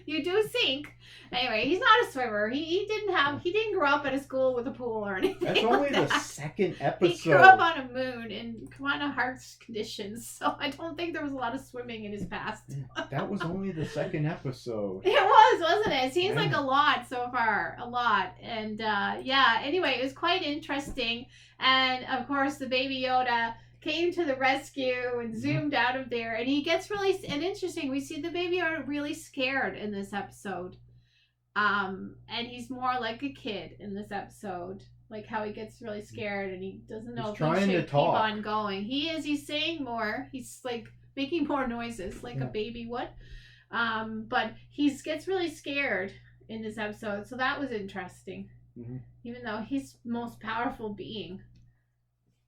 You do sink. Anyway, he's not a swimmer. He didn't grow up at a school with a pool or anything. That's only the second episode. He grew up on a moon in kind of harsh conditions, so I don't think there was a lot of swimming in his past. That was only the second episode. It was, wasn't it? It seems like a lot so far. A lot. And anyway, it was quite interesting. And of course, the Baby Yoda came to the rescue and zoomed out of there, and he gets really interesting. We see the Baby Yoda really scared in this episode, and he's more like a kid in this episode, like how he gets really scared and he doesn't know if he should keep on going. He's saying more. He's like making more noises, like a baby would, but he gets really scared in this episode. So that was interesting, even though he's the most powerful being.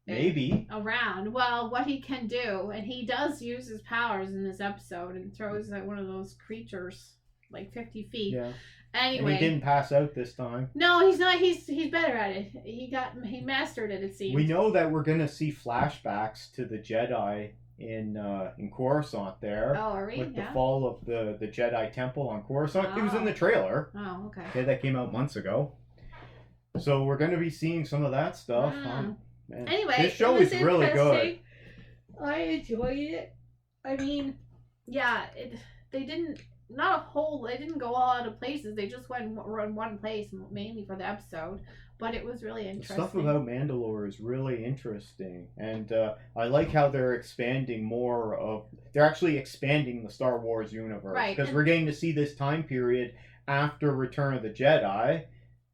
Maybe around. Well, what he can do, and he does use his powers in this episode and throws like one of those creatures like 50 feet. Yeah. Anyway, and he didn't pass out this time. No, he's not. He's better at it. He mastered it. It seems. We know that we're gonna see flashbacks to the Jedi in Coruscant there. Oh, are we? With the fall of the Jedi Temple on Coruscant. Oh. It was in the trailer. Oh, okay. Okay, that came out months ago. So we're gonna be seeing some of that stuff. Man. Anyway, this show is really good. I enjoyed it. I mean, yeah, they didn't go all out of places. They just went one place mainly for the episode, but it was really interesting. The stuff about Mandalore is really interesting, and I like how they're expanding more of. They're actually expanding the Star Wars universe, right? Because we're getting to see this time period after Return of the Jedi,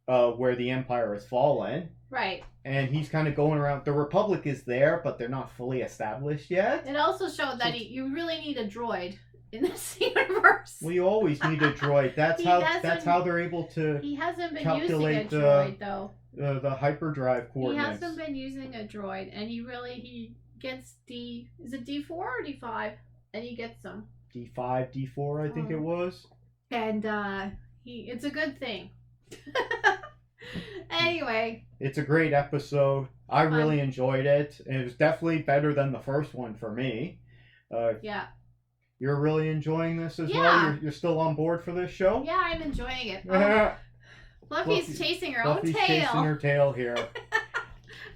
where the Empire has fallen. Right. And he's kind of going around. The Republic is there, but they're not fully established yet. It also showed that you really need a droid in this universe. Well, you always need a droid. That's how they're able to. He hasn't been using a droid though. The hyperdrive coordinates. He hasn't been using a droid, and he gets is it D4 or D5? And he gets them. D5, D4, I think it was. And it's a good thing. Anyway, it's a great episode. I really enjoyed it. It was definitely better than the first one for me. Yeah. You're really enjoying this as well? You're still on board for this show? Yeah, I'm enjoying it. Fluffy's chasing her own tail. Fluffy's chasing her tail here.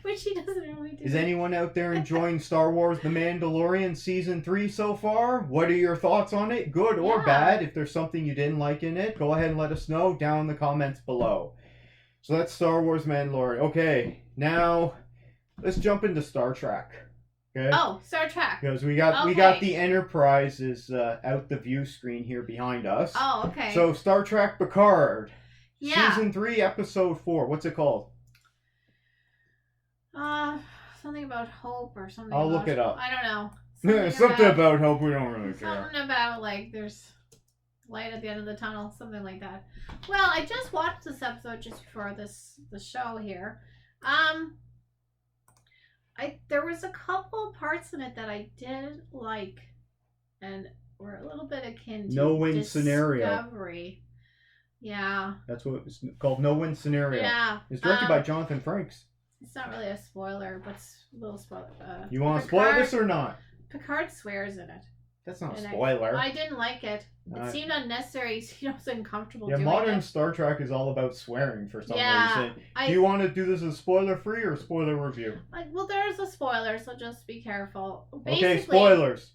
Which she doesn't really do. Is anyone out there enjoying Star Wars The Mandalorian Season 3 so far? What are your thoughts on it? Good or bad? If there's something you didn't like in it, go ahead and let us know down in the comments below. So that's Star Wars Mandalorian. Okay, now let's jump into Star Trek. Okay? Oh, Star Trek. Because we got the Enterprises out the view screen here behind us. Oh, okay. So Star Trek Picard. Yeah. Season 3, Episode 4. What's it called? Something about hope or something. I'll look it up. I don't know. Something about hope. We don't really care. Something about like there's light at the end of the tunnel, something like that. Well, I just watched this episode just before the show here. There was a couple parts in it that I did like, and were a little bit akin to no-win scenario. Discovery. Yeah. That's what it's called. No-win scenario. Yeah. It's directed by Jonathan Frakes. It's not really a spoiler, but it's a little spoiler. You want to spoil this or not? Picard swears in it. That's not a spoiler. I didn't like it. It seemed unnecessary. He was uncomfortable doing it. Modern Star Trek is all about swearing for some reason. Do you want to do this as spoiler-free or spoiler review? Well, there's a spoiler, so just be careful. Okay, spoilers.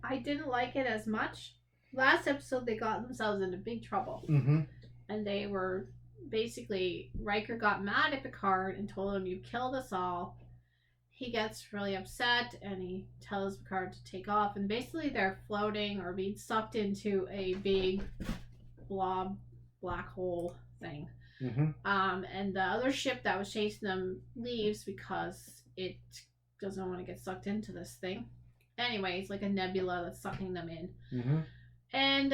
I didn't like it as much. Last episode, they got themselves into big trouble. Mm-hmm. And they were... Basically, Riker got mad at Picard and told him, "You killed us all." he gets really upset and he tells Picard to take off. And basically they're floating or being sucked into a big blob black hole thing. And the other ship that was chasing them leaves because it doesn't want to get sucked into this thing. Anyway, it's like a nebula that's sucking them in. And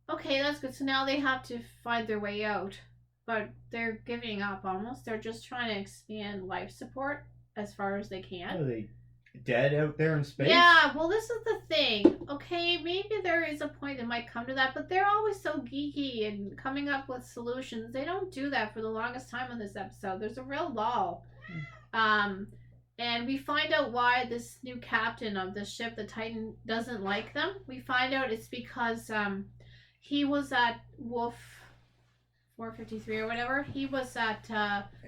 okay, that's good. So now they have to find their way out, but they're giving up almost. They're just trying to expand life support as far as they can. Are they dead out there in space? Yeah, well, this is the thing. Okay, maybe there is a point that might come to that, but they're always so geeky and coming up with solutions. They don't do that for the longest time on this episode. There's a real lull. And we find out why this new captain of the ship, the Titan, doesn't like them. We find out it's because he was at Wolf 453 or whatever. He was at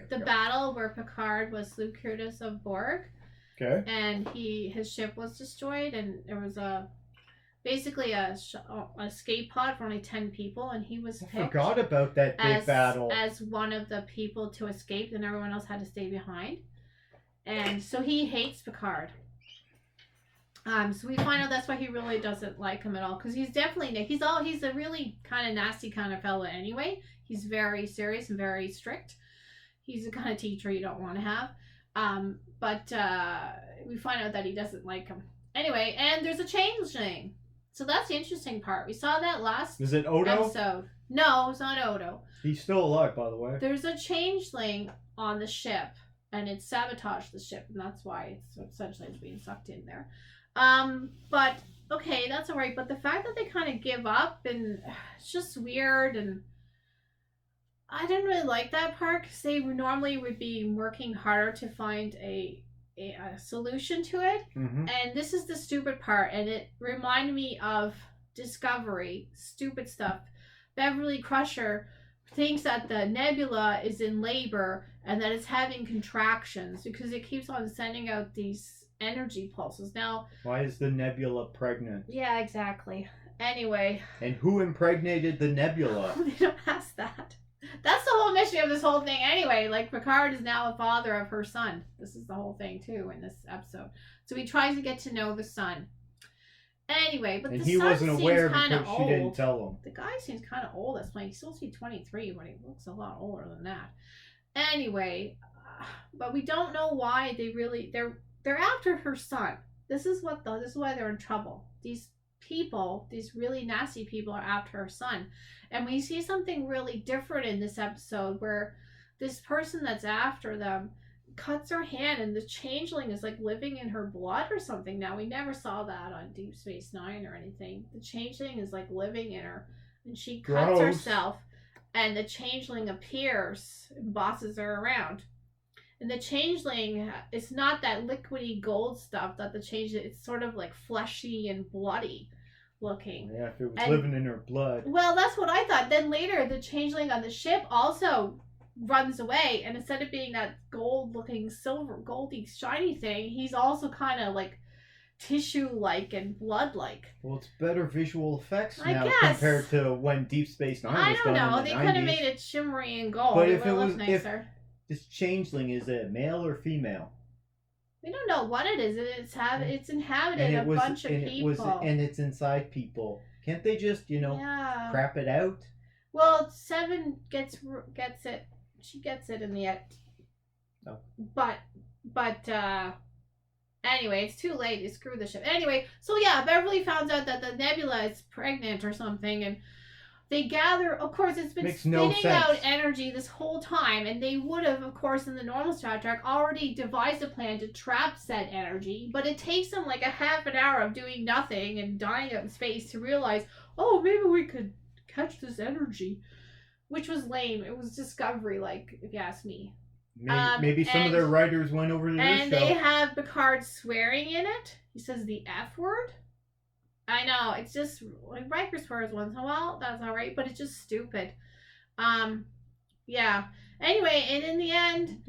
the battle where Picard was Luke Curtis of Borg. Okay. And his ship was destroyed, and there was basically a escape pod for only 10 people, and he was picked. I forgot about that big battle. As one of the people to escape, and everyone else had to stay behind. And so he hates Picard. So we find out that's why he really doesn't like him at all, because he's definitely he's a really kind of nasty kind of fella anyway. He's very serious and very strict. He's the kind of teacher you don't want to have. But we find out that he doesn't like him. Anyway, and there's a changeling. So that's the interesting part. We saw that last Is it Odo? episode. No, it's not Odo. He's still alive, by the way. There's a changeling on the ship, and it sabotaged the ship, and that's why it's being sucked in there. But okay, that's alright. But the fact that they kind of give up, and it's just weird, and I didn't really like that part because they normally would be working harder to find a solution to it. And this is the stupid part, and it reminded me of Discovery. Stupid stuff. Beverly Crusher thinks that the nebula is in labor and that it's having contractions because it keeps on sending out these energy pulses. Now, why is the nebula pregnant? Yeah, exactly. Anyway. And who impregnated the nebula? They don't ask that. That's the whole mystery of this whole thing anyway. Like, Picard is now the father of her son. This is the whole thing, too, in this episode. So he tries to get to know the son. Anyway, but the son seems kind of old. She didn't tell him. The guy seems kind of old. That's why he's supposed to be 23, but he looks a lot older than that. Anyway, but we don't know why they're after her son. This is why they're in trouble. These people, these really nasty people, are after her son. And we see something really different in this episode where this person that's after them cuts her hand, and the changeling is like living in her blood or something. Now, we never saw that on Deep Space Nine or anything. The changeling is like living in her, and she cuts herself, and the changeling appears and bosses her around. And the changeling, it's not that liquidy gold stuff that the changeling, it's sort of like fleshy and bloody looking. Yeah, if it was living in her blood. Well, that's what I thought. Then later, the changeling on the ship also runs away, and instead of being that gold-looking, silver, goldy, shiny thing, he's also kind of like tissue-like and blood-like. Well, it's better visual effects now compared to when Deep Space Nine was done. I don't know. They could have made it shimmery and gold. But if it was nicer. This changeling, is it male or female? We don't know what it is. It's inhabited a bunch of people. And it's inside people. Can't they just, crap it out? Well, Seven gets it. She gets it in the end. No. But anyway, it's too late. You screw the ship. Anyway, so yeah, Beverly finds out that the nebula is pregnant or something, and they gather. Of course, it's been spitting out energy this whole time, and they would have, of course, in the normal Star Trek, already devised a plan to trap said energy, but it takes them like a half an hour of doing nothing and dying out in space to realize, oh, maybe we could catch this energy. Which was lame. It was Discovery-like, if you ask me. Maybe some of their writers went over to this show. And they have Picard swearing in it. He says the F word. I know, it's just, like, Riker swears once in a while. That's alright, but it's just stupid. Yeah. Anyway, and in the end,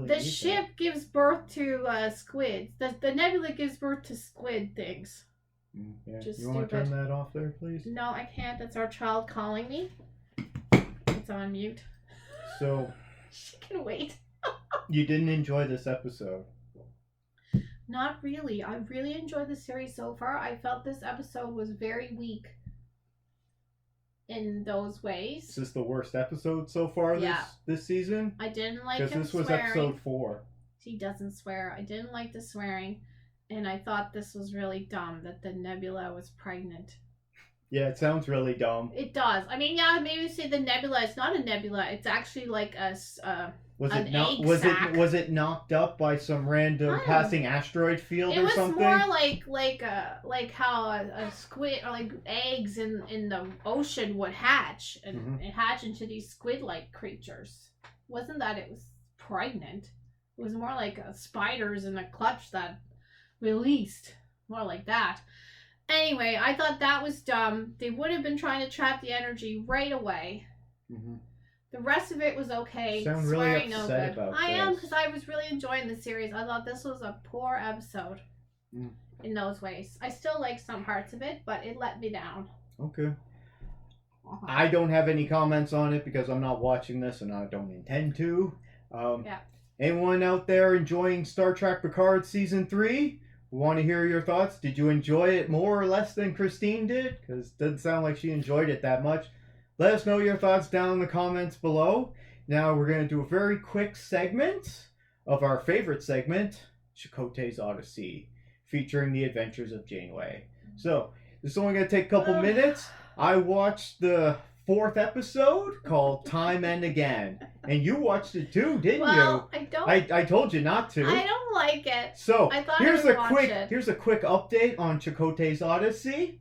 the ship gives birth to squids. The nebula gives birth to squid things. Yeah. You want to turn that off there, please? No, I can't. That's our child calling me. It's on mute. So, she can wait. You didn't enjoy this episode? Not really. I really enjoyed the series so far. I felt this episode was very weak in those ways. Is this the worst episode so far this season? I didn't like him because this was swearing. episode 4. He doesn't swear. I didn't like the swearing, and I thought this was really dumb that the Nebula was pregnant. Yeah, it sounds really dumb. It does. I mean, yeah, maybe say the Nebula. It's not a nebula. It's actually like was it knocked up by some random passing asteroid field or something? It was more like how a squid or like eggs in the ocean would hatch and hatch into these squid-like creatures. Wasn't that it was pregnant? It was more like spiders in a clutch that released. More like that. Anyway, I thought that was dumb. They would have been trying to trap the energy right away. Mm-hmm. The rest of it was okay. Sound really upset about this. I am, because I was really enjoying the series. I thought this was a poor episode in those ways. I still like some parts of it, but it let me down. Okay. I don't have any comments on it because I'm not watching this and I don't intend to. Anyone out there enjoying Star Trek Picard Season 3? We want to hear your thoughts. Did you enjoy it more or less than Christine did? Because it doesn't sound like she enjoyed it that much. Let us know your thoughts down in the comments below. Now we're going to do a very quick segment of our favorite segment, Chakotay's Odyssey, featuring the adventures of Janeway. So, this is only going to take a couple minutes. I watched the 4th episode called Time and Again. And you watched it too, didn't you? I don't. I told you not to. I don't like it. So here's a quick update on Chakotay's Odyssey.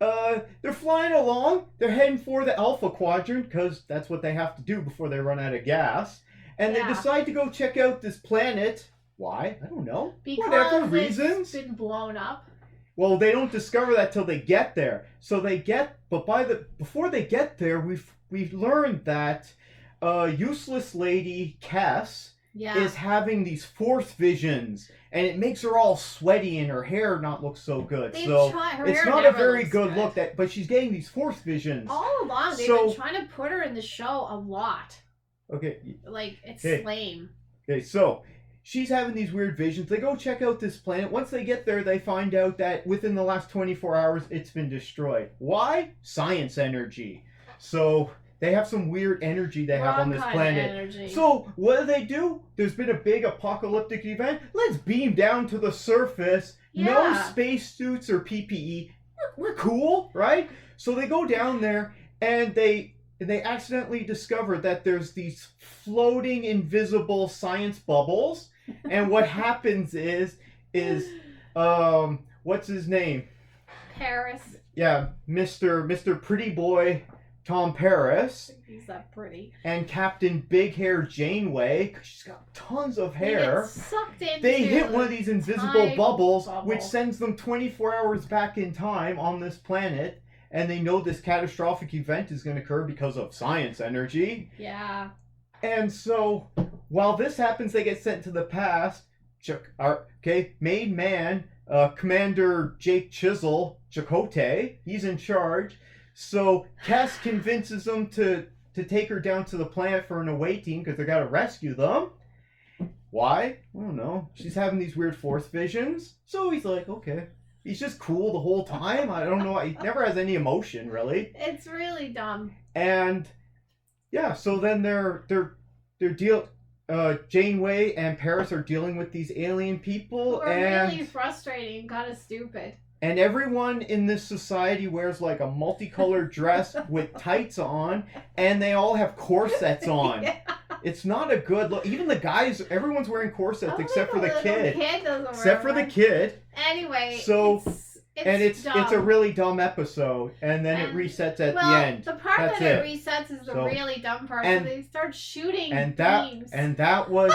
They're flying along. They're heading for the Alpha Quadrant because that's what they have to do before they run out of gas. And they decide to go check out this planet. Why? I don't know. Because reasons. It's been blown up. Well, they don't discover that till they get there. So before they get there, we've learned that useless lady Cass is having these force visions, and it makes her all sweaty and her hair not look so good. It's not a very good look. But she's getting these force visions all along. They've been trying to put her in the show a lot. Okay, it's lame. Okay, so she's having these weird visions. They go check out this planet. Once they get there, they find out that within the last 24 hours, it's been destroyed. Why? Science energy. So they have some weird energy they have on this planet. So what do? There's been a big apocalyptic event. Let's beam down to the surface. Yeah. No spacesuits or PPE. We're cool, right? So they go down there and they accidentally discover that there's these floating invisible science bubbles. And what happens is what's his name? Paris. Yeah, Mr. Pretty Boy Tom Paris. He's that pretty. And Captain Big Hair Janeway, because she's got tons of hair. They hit one of these invisible bubbles, which sends them 24 hours back in time on this planet. And they know this catastrophic event is going to occur because of science energy. Yeah. And so, while this happens, they get sent to the past. Main man, Commander Jake Chisel, Chakotay, he's in charge. So Cass convinces them to take her down to the planet for an away team because they got to rescue them. Why? I don't know. She's having these weird force visions. So he's like, okay. He's just cool the whole time. I don't know. He never has any emotion, really. It's really dumb. And yeah, so then they're Janeway and Paris are dealing with these alien people. Who are really frustrating, kind of stupid. And everyone in this society wears like a multicolored dress with tights on, and they all have corsets on. Yeah. It's not a good look. Even the guys, everyone's wearing corsets except for the kid. Except for the kid. Anyway, so it's dumb. It's a really dumb episode, and then it resets at the end. The part that it resets is the really dumb part. So they start shooting beams. And that was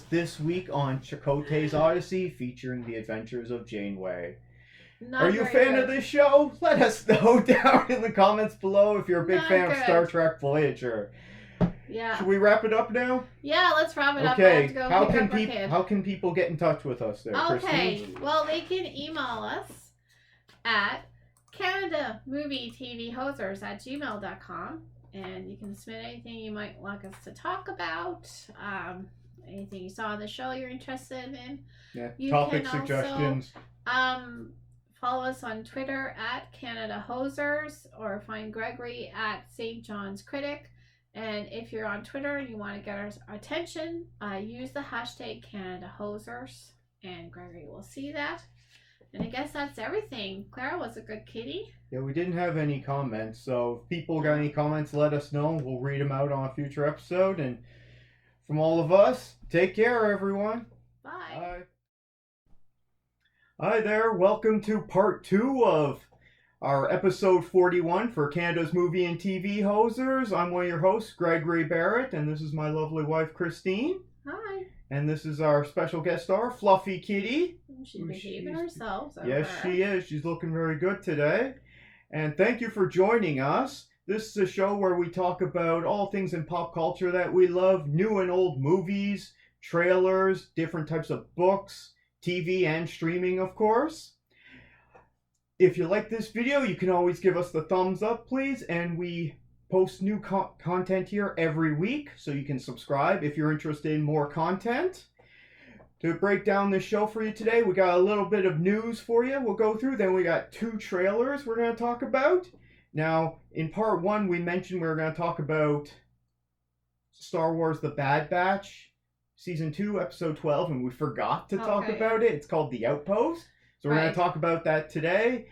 this week on Chakotay's Odyssey, featuring the adventures of Janeway. Are you a fan of this show? Let us know down in the comments below if you're a big fan of Star Trek Voyager. Yeah. Should we wrap it up now? Yeah, let's wrap it up. Okay. How can people get in touch with us there, Okay. Christine? Well, they can email us at CanadaMovieTVHosers@gmail.com, and you can submit anything you might like us to talk about. anything you saw on the show you're interested in. Yeah, You topic can suggestions. Also, follow us on Twitter at Canada Hosers, or find Gregory at St. John's Critic. And if you're on Twitter and you want to get our attention, use the hashtag Canada Hosers, and Gregory will see that. And I guess that's everything. Clara was a good kitty. Yeah, we didn't have any comments, so if people got any comments, let us know. We'll read them out on a future episode. And from all of us, take care, everyone. Bye. Bye. Hi there. Welcome to part 2 of our episode 41 for Canada's Movie and TV Hosers. I'm one of your hosts, Gregory Barrett, and this is my lovely wife, Christine. Hi. And this is our special guest star, Fluffy Kitty. She's behaving herself. So yes, she is. She's looking very good today. And thank you for joining us. This is a show where we talk about all things in pop culture that we love, new and old movies, trailers, different types of books, TV and streaming, of course. If you like this video, you can always give us the thumbs up, please. And we post new content here every week, so you can subscribe if you're interested in more content. To break down this show for you today, we got a little bit of news for you we'll go through. Then we got 2 trailers we're going to talk about. Now, in part 1, we mentioned we were going to talk about Star Wars The Bad Batch, Season 2, Episode 12, and we forgot to talk about it. It's called The Outpost. So we're going to talk about that today.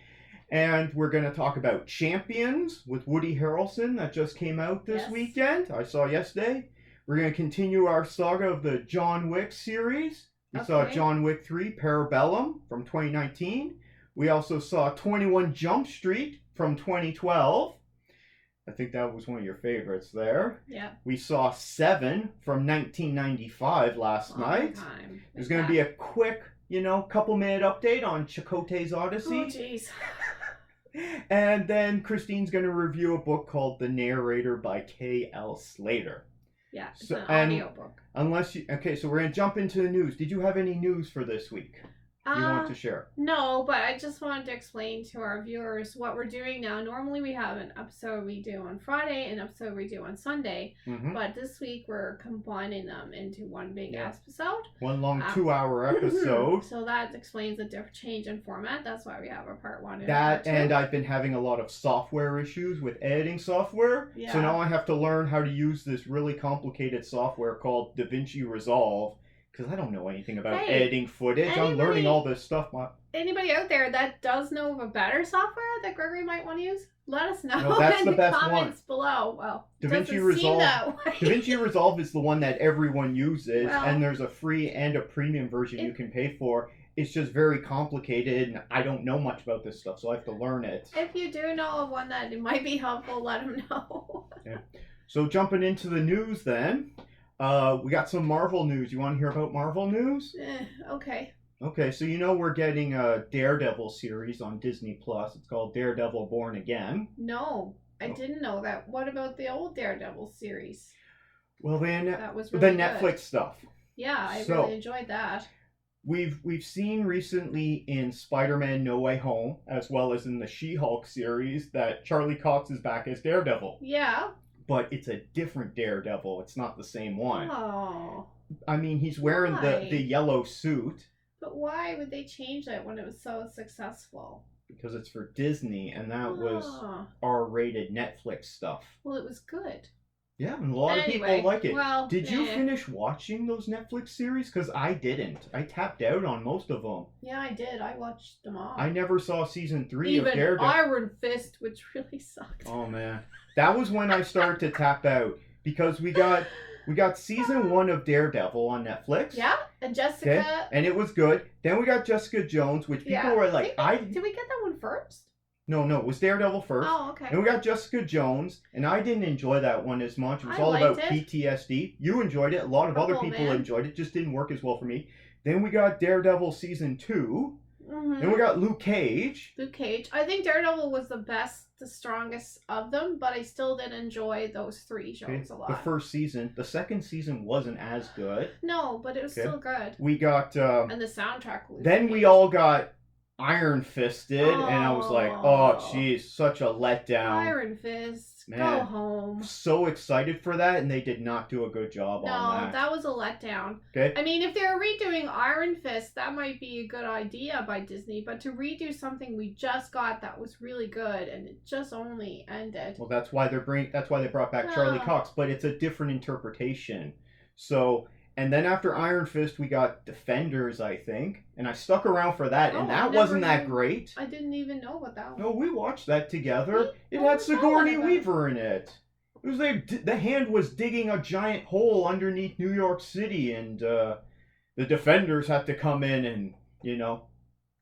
And we're going to talk about Champions with Woody Harrelson that just came out this weekend. I saw yesterday. We're going to continue our saga of the John Wick series. We saw John Wick 3, Parabellum from 2019. We also saw 21 Jump Street from 2012. I think that was one of your favorites there. Yeah. We saw 7 from 1995 last night. There's going to be a quick, couple-minute update on Chakotay's Odyssey. Oh, jeez. And then Christine's going to review a book called The Narrator by K.L. Slater. Yeah, it's an audiobook. So we're going to jump into the news. Did you have any news for this week you want to share? No, but I just wanted to explain to our viewers what we're doing now. Normally we have an episode we do on Friday, an episode we do on Sunday, but this week we're combining them into one big episode. One long 2-hour episode. So that explains the different change in format. That's why we have a part 1 and that, part 2. and I've been having a lot of software issues with editing software. Yeah. So now I have to learn how to use this really complicated software called DaVinci Resolve. Because I don't know anything about editing footage. I'm learning all this stuff. Anybody out there that does know of a better software that Gregory might want to use, let us know no, that's in the the best comments one. below. Well, DaVinci Resolve. DaVinci Resolve is the one that everyone uses, and there's a free and a premium version you can pay for. It's just very complicated, and I don't know much about this stuff, so I have to learn it. If you do know of one that it might be helpful, let him know. Okay. So jumping into the news then. We got some Marvel news. You want to hear about Marvel news? Okay. Okay, so we're getting a Daredevil series on Disney Plus. It's called Daredevil Born Again. No, I didn't know that. What about the old Daredevil series? Well, then that was really the Netflix good stuff. Yeah, I really enjoyed that. We've seen recently in Spider-Man No Way Home, as well as in the She-Hulk series, that Charlie Cox is back as Daredevil. Yeah. But it's a different Daredevil. It's not the same one. Oh. I mean, he's wearing the yellow suit. But why would they change that when it was so successful? Because it's for Disney, and that was R-rated Netflix stuff. Well, it was good. Yeah, and a lot of people like it. Well, did you finish watching those Netflix series? Because I didn't. I tapped out on most of them. Yeah, I did. I watched them all. I never saw season 3 of Daredevil. Iron Fist, which really sucked. Oh, man. That was when I started to tap out. Because we got season 1 of Daredevil on Netflix. Yeah, and Jessica. Okay? And it was good. Then we got Jessica Jones, which people were like... Did we get that one first? No, it was Daredevil first. Oh, okay. And we got Jessica Jones, and I didn't enjoy that one as much. It was all about PTSD. You enjoyed it. A lot of other people enjoyed it. Just didn't work as well for me. Then we got Daredevil season 2. Mm-hmm. Then we got Luke Cage. I think Daredevil was the strongest of them, but I still did enjoy those 3 shows a lot. The first season. The second season wasn't as good. No, but it was still good. We got... and the soundtrack was Then we all got Iron Fist did, and I was like, oh, jeez, such a letdown. Iron Fist, man, go home. So excited for that, and they did not do a good job on that. No, that was a letdown. Okay. I mean, if they're redoing Iron Fist, that might be a good idea by Disney, but to redo something we just got that was really good, and it just only ended. Well, that's why they brought back Charlie Cox, but it's a different interpretation. So... And then after Iron Fist, we got Defenders, I think. And I stuck around for that, and that wasn't that great. I didn't even know what that was. No, we watched that together. It had Sigourney Weaver in it. It was the Hand was digging a giant hole underneath New York City, and the Defenders had to come in and,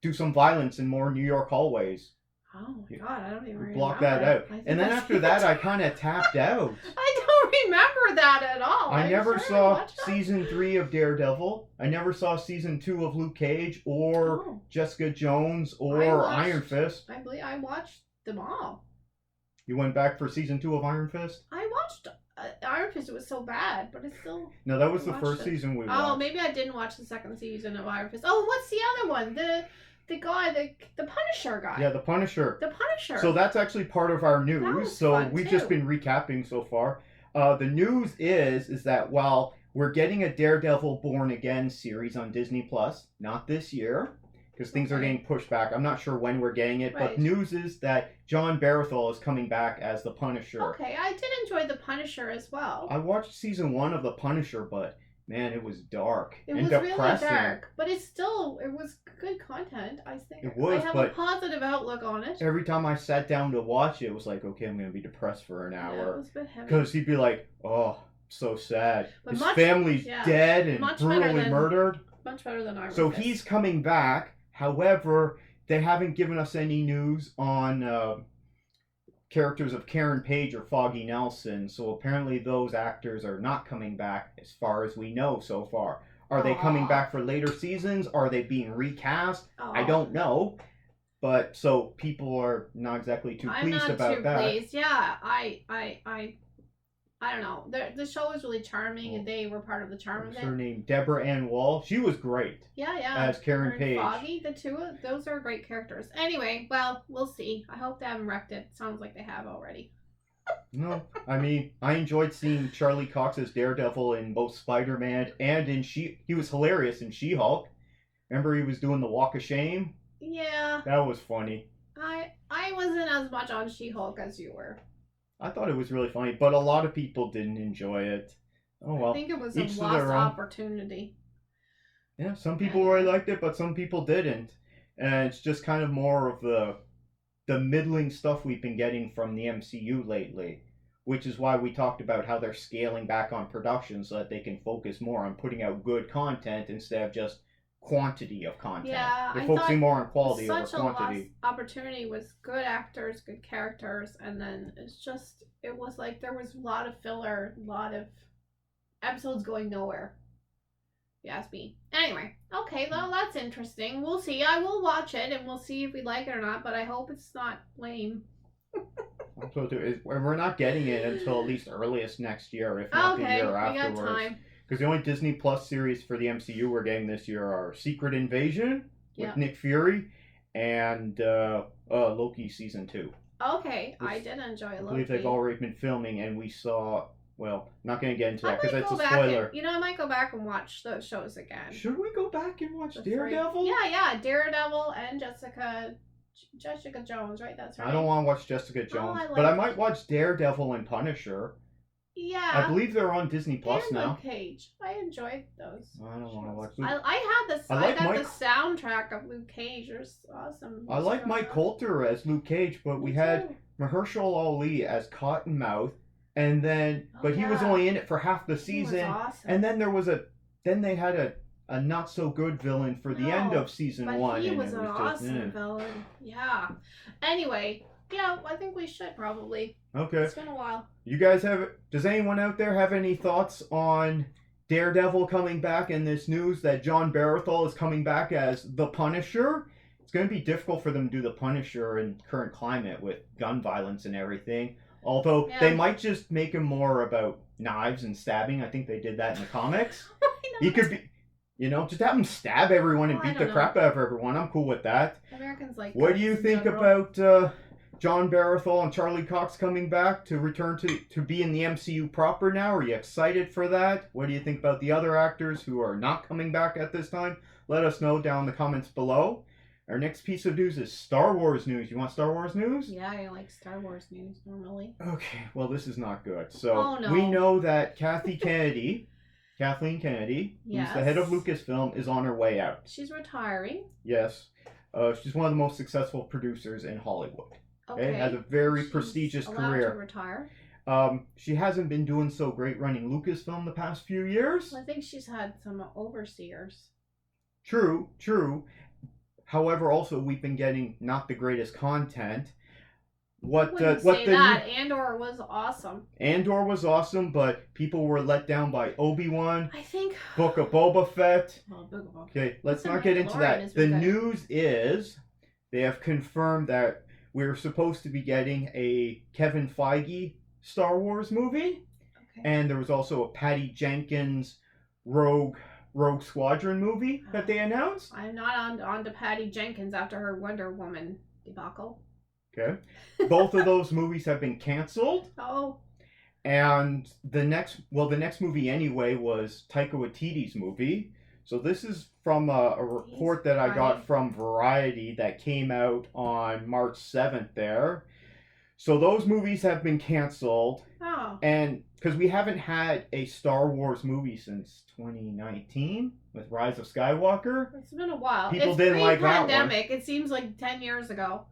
do some violence in more New York hallways. Oh my god, I don't even remember. Block that out. And then after that, I kind of tapped out. I don't remember that at all. I never saw season 3 of Daredevil. I never saw season 2 of Luke Cage or Jessica Jones or Iron Fist. I believe I watched them all. You went back for season 2 of Iron Fist? I watched Iron Fist. It was so bad, but it's still... No, that was the first season we watched. Oh, maybe I didn't watch the second season of Iron Fist. Oh, what's the other one? The guy, the Punisher guy. Yeah, the Punisher. The Punisher. So that's actually part of our news. So we've just been recapping so far. The news is that while we're getting a Daredevil Born Again series on Disney Plus, not this year, because things are getting pushed back. I'm not sure when we're getting it, but news is that John Barathol is coming back as the Punisher. Okay, I did enjoy the Punisher as well. I watched season 1 of the Punisher, but man, it was dark and was depressing. Really dark, but it was good content. I think it was. I have a positive outlook on it. Every time I sat down to watch it, it was like, okay, I'm gonna be depressed for an hour. Yeah, it was a bit heavy. Because he'd be like, oh, so sad. His family's dead and brutally murdered. Much better than Iron Fist. So he's coming back. However, they haven't given us any news on characters of Karen Page or Foggy Nelson, so apparently those actors are not coming back as far as we know so far. Are they coming back for later seasons? Are they being recast? I don't know. But so people are not exactly too pleased about that. I'm not too pleased. Yeah, I don't know. The show was really charming, and they were part of the charm of it. What's her name? Deborah Ann Wall. She was great. Yeah. As Karen Page. Foggy, the two of those are great characters. Anyway, well, we'll see. I hope they haven't wrecked it. Sounds like they have already. No, I mean, I enjoyed seeing Charlie Cox as Daredevil in both Spider-Man and in he was hilarious in She-Hulk. Remember he was doing the Walk of Shame? Yeah. That was funny. I wasn't as much on She-Hulk as you were. I thought it was really funny, but a lot of people didn't enjoy it. Oh well. I think it was a lost opportunity. Yeah, some people really liked it, but some people didn't. And it's just kind of more of the middling stuff we've been getting from the MCU lately. Which is why we talked about how they're scaling back on production so that they can focus more on putting out good content instead of just quantity of content. Yeah, they're focusing more on quality over quantity. Such a lost opportunity with good actors, good characters, and then it was like there was a lot of filler, a lot of episodes going nowhere. If you ask me. Anyway, okay, well that's interesting. We'll see. I will watch it and we'll see if we like it or not, but I hope it's not lame. So we're not getting it until at least earliest next year, if not the year afterwards. We got time. Because the only Disney Plus series for the MCU we're getting this year are Secret Invasion with Nick Fury and Loki Season 2. Okay, I did enjoy Loki. I believe they've already been filming, and we saw... Well, not going to get into that because that's a spoiler. I might go back and watch those shows again. Should we go back and watch Daredevil? Yeah, Daredevil and Jessica Jones, right? That's right. I don't want to watch Jessica Jones, but I might watch Daredevil and Punisher. Yeah. I believe they're on Disney Plus now. Luke Cage. I enjoyed those. I don't want to watch Luke. I got the soundtrack of Luke Cage. It was awesome. I like Mike Coulter as Luke Cage, but we had Mahershala Ali as Cottonmouth, and then he was only in it for half the season. He was awesome. And then they had a not so good villain for the end of season 1. He was an awesome villain. Yeah. Anyway. Yeah, I think we should probably. Okay. It's been a while. You guys does anyone out there have any thoughts on Daredevil coming back and this news that John Barathol is coming back as the Punisher? It's going to be difficult for them to do the Punisher in current climate with gun violence and everything. Although they might just make him more about knives and stabbing. I think they did that in the comics. He could be... You know, just have them stab everyone and Well, I beat the don't crap out of everyone. I'm cool with that. Americans like. What do you guns in think general. about John Barathol and Charlie Cox coming back to return to be in the MCU proper now? Are you excited for that? What do you think about the other actors who are not coming back at this time? Let us know down in the comments below. Our next piece of news is Star Wars news. You want Star Wars news? Yeah, I like Star Wars news normally. Okay, well, this is not good. So, Oh, no. we know that Kathleen Kennedy, Yes. who's the head of Lucasfilm, is on her way out. She's retiring. Yes. She's one of the most successful producers in Hollywood. Okay. Has a very She's prestigious allowed career. to retire. She hasn't been doing so great running Lucasfilm the past few years. Well, I think she's had some overseers. True. However, also we've been getting not the greatest content. Andor was awesome. Andor was awesome, but people were let down by Obi-Wan. I think. Book of Boba Fett. Well, Book of Boba. Okay, let's The not get into Mandalorian that. has The been good. news is they have confirmed that we're supposed to be getting a Kevin Feige Star Wars movie, Okay. and there was also a Patty Jenkins Rogue Squadron movie that they announced. I'm not on to Patty Jenkins after her Wonder Woman debacle. Okay, both of those movies have been canceled. Oh. And the next movie anyway was Taika Waititi's movie. So this is from a report that I got from Variety that came out on March 7th there. So those movies have been canceled. Oh. And because we haven't had a Star Wars movie since 2019 with Rise of Skywalker. It's been a while. People didn't like that one. Pandemic. It seems like 10 years ago.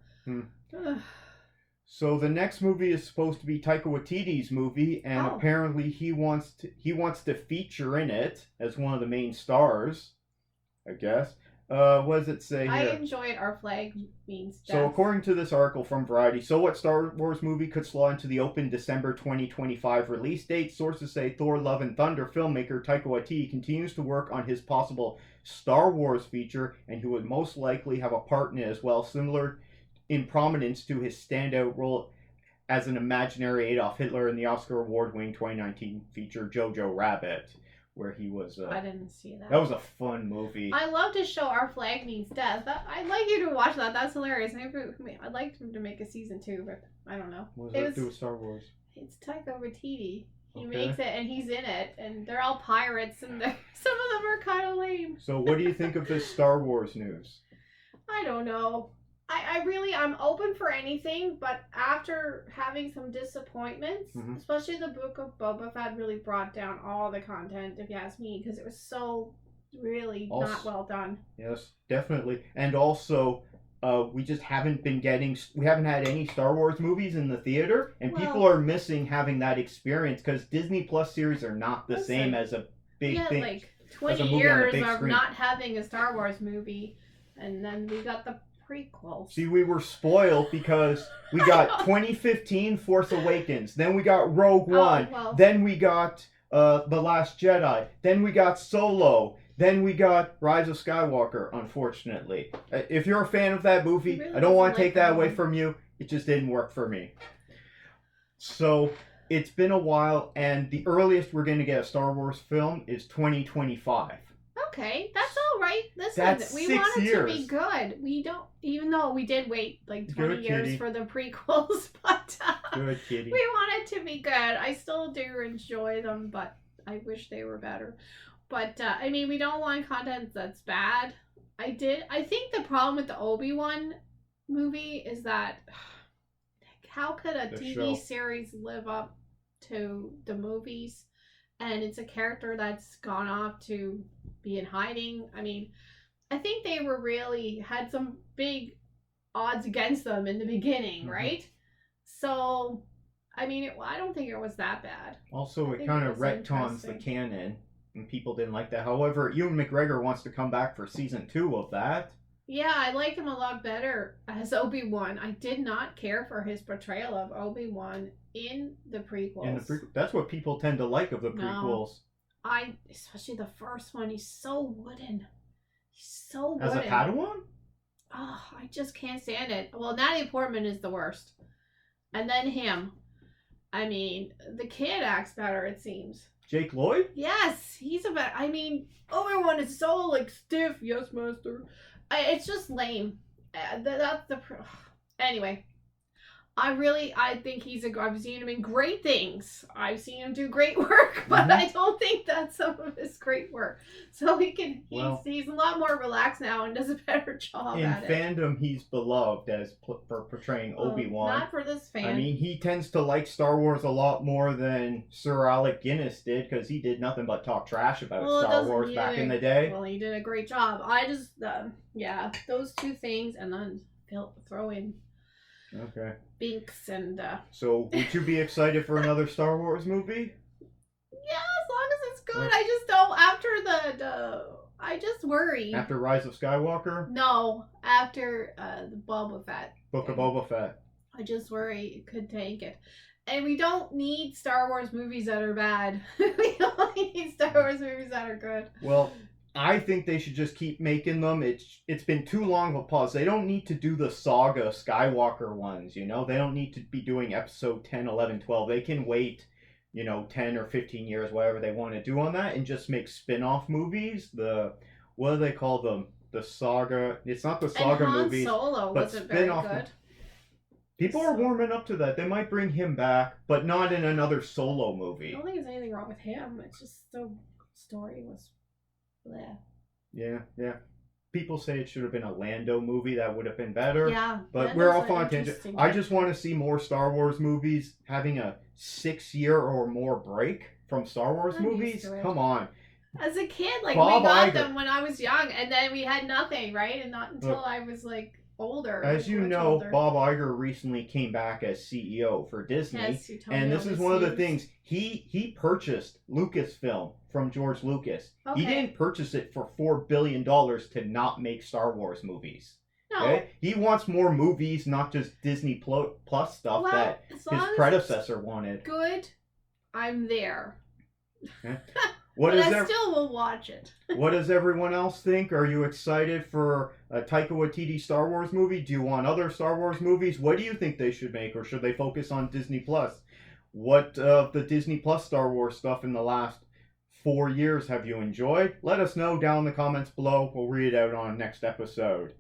So the next movie is supposed to be Taika Waititi's movie, and apparently he wants to feature in it as one of the main stars, I guess. What does it say here? I enjoyed Our Flag Means Death. So according to this article from Variety, so what Star Wars movie could slot into the open December 2025 release date? Sources say Thor: Love and Thunder filmmaker Taika Waititi continues to work on his possible Star Wars feature, and he would most likely have a part in it as well, similar in prominence to his standout role as an imaginary Adolf Hitler in the Oscar award-winning 2019 feature Jojo Rabbit, where he was. I didn't see that. That was a fun movie. I love to show Our Flag Means Death. I'd like you to watch that. That's hilarious. Maybe I'd like him to make a season 2, but I don't know. What does that do with Star Wars? It's Taika Waititi. He Okay. makes it, and he's in it, and they're all pirates, and some of them are kind of lame. So, what do you think of this Star Wars news? I don't know. I'm open for anything, but after having some disappointments, especially the Book of Boba Fett really brought down all the content, if you ask me, because it was so really not well done. Yes, definitely. And also, we just haven't had any Star Wars movies in the theater, and people are missing having that experience, because Disney Plus series are not the same as a big thing. Like 20 years of not having a Star Wars movie, and then we got the prequels. See, we were spoiled because we got 2015 Force Awakens, then we got Rogue One, then we got The Last Jedi, then we got Solo, then we got Rise of Skywalker, unfortunately. If you're a fan of that movie, I don't want to take that away from you. It just didn't work for me. So, it's been a while, and the earliest we're going to get a Star Wars film is 2025. Okay, that's all right. Listen, That's we 6 want it years. to be good. We don't, even though we did wait like 20 Good years kitty. for the prequels, but Good kitty. we want it to be good. I still do enjoy them, but I wish they were better. But I mean, we don't want content that's bad. I think the problem with the Obi-Wan movie is that how could a TV series live up to the movies? And it's a character that's gone off to be in hiding. I mean, I think they had some big odds against them in the beginning, right? So, I mean, I don't think it was that bad. Also, it kind of retcons the canon, and people didn't like that. However, Ewan McGregor wants to come back for season 2 of that. Yeah, I liked him a lot better as Obi-Wan. I did not care for his portrayal of Obi-Wan in the prequels. That's what people tend to like of the prequels. Especially the first one, he's so wooden. He's so wooden. As a Padawan? Oh, I just can't stand it. Well, Natalie Portman is the worst. And then him. I mean, the kid acts better, it seems. Jake Lloyd? Yes, he's I mean, Obi-Wan is so, like, stiff. Yes, master. It's just lame. That's the... Anyway. I think I've seen him in great things. I've seen him do great work, but I don't think that's some of his great work. So he's a lot more relaxed now and does a better job at it. In fandom, he's beloved for portraying Obi-Wan. Not for this fan. I mean, he tends to like Star Wars a lot more than Sir Alec Guinness did, because he did nothing but talk trash about Star Wars back in the day. Well, he did a great job. I just, those two things, and then throw in Okay. Binks and So, would you be excited for another Star Wars movie? Yeah, as long as it's good. I just don't. After I just worry. After Rise of Skywalker? No, after the Boba Fett. Book of Boba Fett. I just worry it could tank it. And we don't need Star Wars movies that are bad. We only need Star Wars movies that are good. Well, I think they should just keep making them. It's been too long of a pause. They don't need to do the saga Skywalker ones, you know? They don't need to be doing episode 10, 11, 12. They can wait, 10 or 15 years, whatever they want to do on that, and just make spin-off movies. What do they call them? The saga. It's not the saga movies. And Han Solo wasn't very good. People are warming up to that. They might bring him back, but not in another Solo movie. I don't think there's anything wrong with him. It's just the story was... bleh. Yeah. People say it should have been a Lando movie. That would have been better. Yeah. But we're off on a tangent. I just want to see more Star Wars movies having a 6-year or more break from Star Wars movies. Come on. As a kid, we Bob got Iger. them when I was young, and then we had nothing, right? And not until I was older. As you know, older. Bob Iger recently came back as CEO for Disney. Yes, you told me and this is one of the things. He purchased Lucasfilm from George Lucas. Okay. He didn't purchase it for $4 billion to not make Star Wars movies. No. Okay? He wants more movies, not just Disney Plus stuff that his predecessor wanted. Good. I'm there. Okay. But I still will watch it. What does everyone else think? Are you excited for a Taika Waititi Star Wars movie? Do you want other Star Wars movies? What do you think they should make, or should they focus on Disney Plus? What of the Disney Plus Star Wars stuff in the last 4 years have you enjoyed? Let us know down in the comments below. We'll read it out on next episode.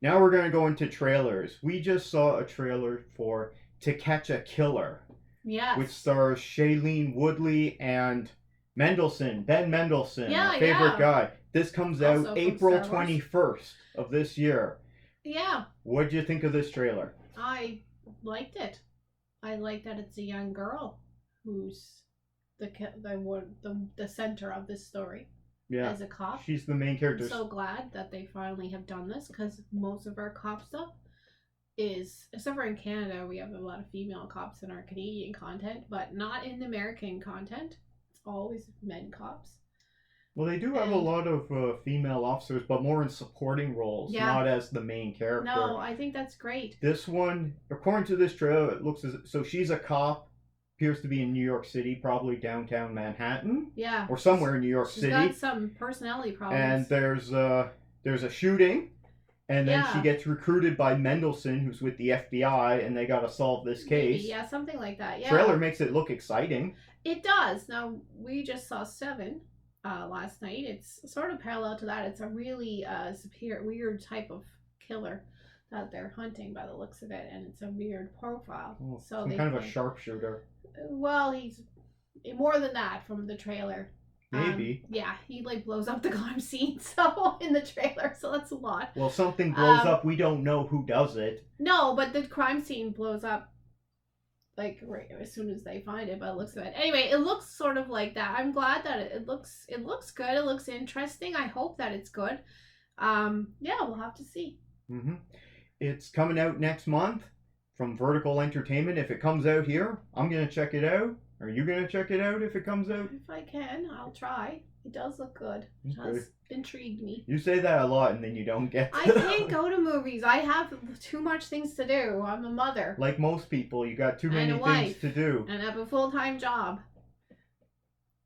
Now we're going to go into trailers. We just saw a trailer for To Catch a Killer. Yes. Which stars Shailene Woodley and Ben Mendelsohn, my favorite guy. This comes out April 21st of this year. Yeah. What did you think of this trailer? I liked it. I like that it's a young girl who's the center of this story. Yeah. As a cop. She's the main character. I'm so glad that they finally have done this, because most of our cop stuff is, except for in Canada, we have a lot of female cops in our Canadian content, but not in the American content. Always men cops. Well, they do have a lot of female officers, but more in supporting roles, not as the main character. No, I think that's great. This one, according to this trailer, it looks so she's a cop, appears to be in New York City, probably downtown Manhattan. Yeah. Or somewhere in New York City. She's got some personality problems. And there's a shooting, and then she gets recruited by Mendelsohn, who's with the FBI, and they got to solve this case. Maybe, yeah, something like that. Yeah. Trailer makes it look exciting. It does. Now, we just saw 7 last night. It's sort of parallel to that. It's a really weird type of killer that they're hunting by the looks of it, and it's a weird profile. Oh, so some kind of a sharpshooter. Well, he's more than that from the trailer. Maybe. Yeah, he blows up the crime scene in the trailer, so that's a lot. Well, something blows up. We don't know who does it. No, but the crime scene blows up right as soon as they find it, but it looks good. Anyway, it looks sort of like that. I'm glad that it looks good. It looks interesting. I hope that it's good. Yeah, we'll have to see. Mm-hmm. It's coming out next month from Vertical Entertainment. If it comes out here, I'm gonna check it out. Are you gonna check it out if it comes out? If I can, I'll try. It does look good. It has intrigued me. You say that a lot and then you don't get to I can't go to movies. I have too much things to do. I'm a mother. Like most people, you got too many things to do. And I have a full-time job.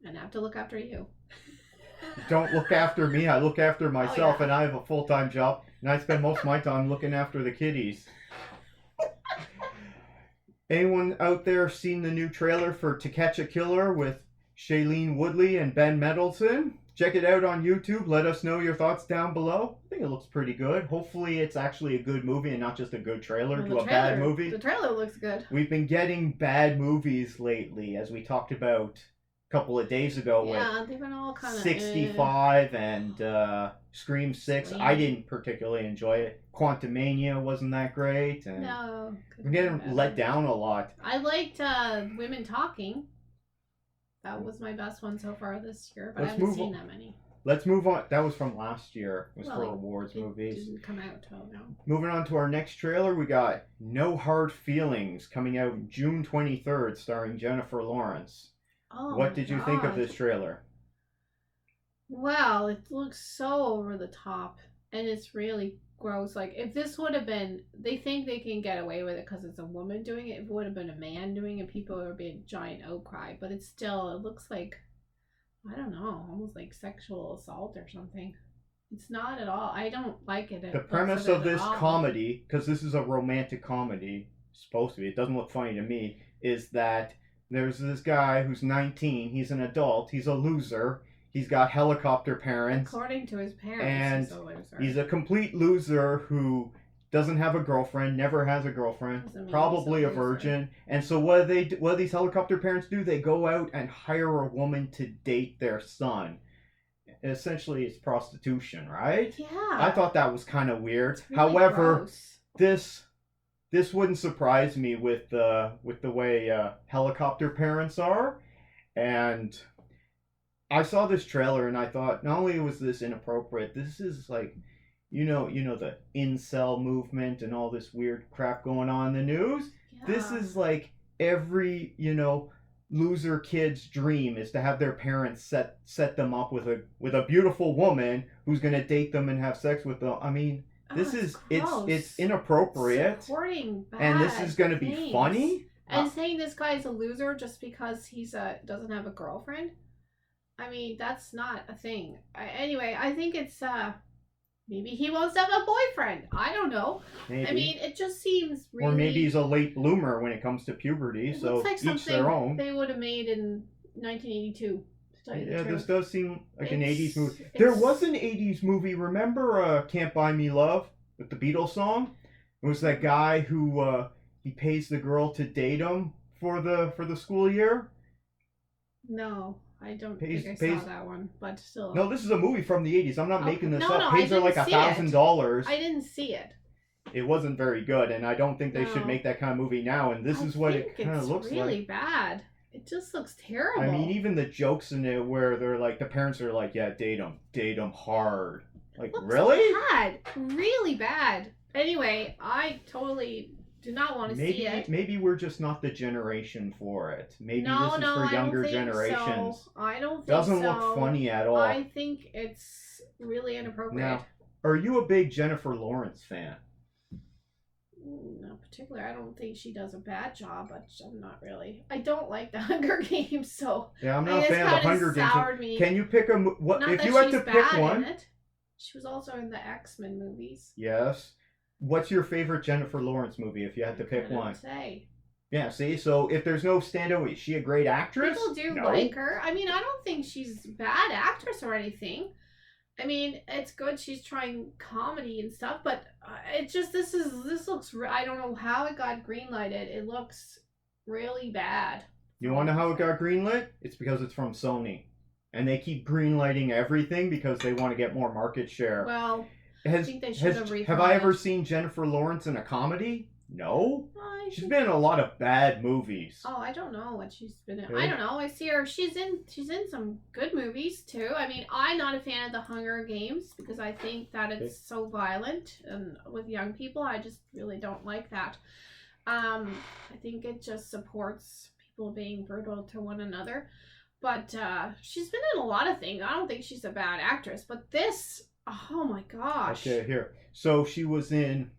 And I have to look after you. Don't look after me. I look after myself, and I have a full-time job. And I spend most of my time looking after the kiddies. Anyone out there seen the new trailer for To Catch a Killer with Shailene Woodley and Ben Mendelsohn. Check it out on YouTube. Let us know your thoughts down below. I think it looks pretty good. Hopefully it's actually a good movie and not just a good trailer to a bad movie. The trailer looks good. We've been getting bad movies lately, as we talked about a couple of days ago with they've been all kind of 65 and Scream 6. I didn't particularly enjoy it. Quantumania wasn't that great. And no. We're getting let down a lot. I liked Women Talking. That was my best one so far this year, but I haven't seen that many. Let's move on. That was from last year. It was for awards movies. It didn't come out till now. Moving on to our next trailer, we got No Hard Feelings coming out June 23rd, starring Jennifer Lawrence. Oh, what did you think of this trailer? Well, it looks so over the top, and it's really gross. Like, if this would have been, they think they can get away with it because it's a woman doing it. If it would have been a man doing it, people would be a giant outcry. But it's still, it looks like, I don't know, almost like sexual assault or something. It's not at all. I don't like it. The premise of this comedy, because this is a romantic comedy, supposed to be, it doesn't look funny to me, is that there's this guy who's 19, he's an adult, he's a loser, he's got helicopter parents. According to his parents, and he's a loser. He's a complete loser who doesn't have a girlfriend, never has a girlfriend, probably a virgin. And so what do these helicopter parents do? They go out and hire a woman to date their son. Essentially, it's prostitution, right? Yeah. I thought that was kind of weird. Really However, gross. this wouldn't surprise me with the way helicopter parents are. And I saw this trailer and I thought, not only was this inappropriate, this is like, you know the incel movement and all this weird crap going on in the news. Yeah. This is like every, loser kid's dream is to have their parents set them up with a beautiful woman who's going to date them and have sex with them. I mean, it's inappropriate. Supporting bad and this is going to be funny. And saying this guy's a loser just because he's doesn't have a girlfriend. I mean, that's not a thing. Anyway, I think it's maybe he wants to have a boyfriend. I don't know. Maybe. I mean, it just seems really... Or maybe he's a late bloomer when it comes to puberty, it so looks like each their own. They would have made in 1982. Yeah, this does seem like an 80s movie. There was an 80s movie, remember Can't Buy Me Love with the Beatles song? It was that guy who he pays the girl to date him for the school year. No. I don't think I saw that one, but still. No, this is a movie from the 80s. I'm not making this up. No, Pays her like $1,000. I didn't see it. It wasn't very good, and I don't think they should make that kind of movie now, and this is what it kind of looks like. It's really bad. It just looks terrible. I mean, even the jokes in it where they're like, the parents are like, yeah, date them hard. Like, really? Bad. Really bad. Anyway, I totally... do not want to see it. Maybe we're just not the generation for it. Maybe this is for younger generations. So. I don't think Doesn't look funny at all. I think it's really inappropriate. Now, are you a big Jennifer Lawrence fan? No, particularly. I don't think she does a bad job, but I'm not really. I don't like the Hunger Games, so yeah, I'm not a fan of the Hunger Games. Can you pick what not if you had to pick one? She was also in the X-Men movies. Yes. What's your favorite Jennifer Lawrence movie if you had to pick one? Say. Yeah, see? So if there's no standout, is she a great actress? People do like her. I mean, I don't think she's a bad actress or anything. I mean, it's good she's trying comedy and stuff, but it just, this looks, I don't know how it got greenlighted. It looks really bad. You want to know how it got greenlit? It's because it's from Sony. And they keep greenlighting everything because they want to get more market share. Well... I think they should have Have I ever seen Jennifer Lawrence in a comedy? No. She's been in a lot of bad movies. Oh, I don't know what she's been in. I don't know. I see her. She's in some good movies too. I mean, I'm not a fan of the Hunger Games because I think that it's so violent and with young people. I just really don't like that. I think it just supports people being brutal to one another. But she's been in a lot of things. I don't think she's a bad actress. But this... oh my gosh. Okay, here. So she was in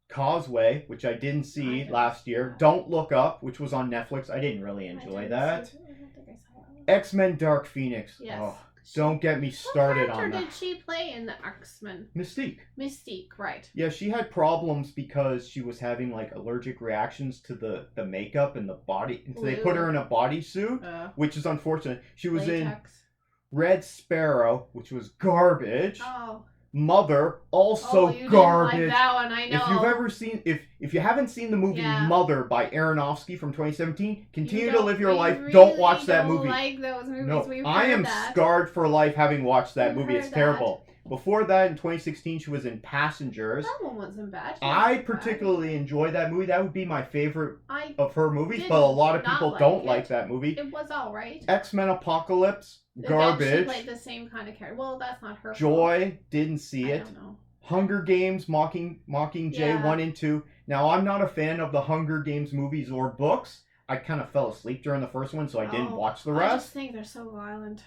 Causeway, which I didn't see last year. Don't Look Up, which was on Netflix. I didn't really enjoy that. I don't think I saw that one. X-Men Dark Phoenix. Yes. Oh, Don't get me started on What that. character did she play in the X-Men? Mystique. Mystique, right. Yeah, she had problems because she was having like allergic reactions to the makeup and the body. So they put her in a bodysuit, which is unfortunate. She was latex. in Red Sparrow, which was garbage. Oh. Mother, also you garbage. Didn't like that one, I know. If you've ever seen, if you haven't seen the movie Mother by Aronofsky from 2017, continue to live your life. Really don't watch that movie. Like those movies. No, We've I am scarred for life having watched that movie. It's terrible. Before that, in 2016, she was in Passengers. That one wasn't bad. I particularly enjoy that movie. That would be my favorite of her movies, but a lot of people don't like that movie. It was alright. X-Men Apocalypse, garbage. She played the same kind of character. Well, that's not her Joy, fault. didn't see it. I don't know. Hunger Games, Mockingjay 1 and 2. Now, I'm not a fan of the Hunger Games movies or books. I kind of fell asleep during the first one, so I didn't watch the rest. I just think they're so violent.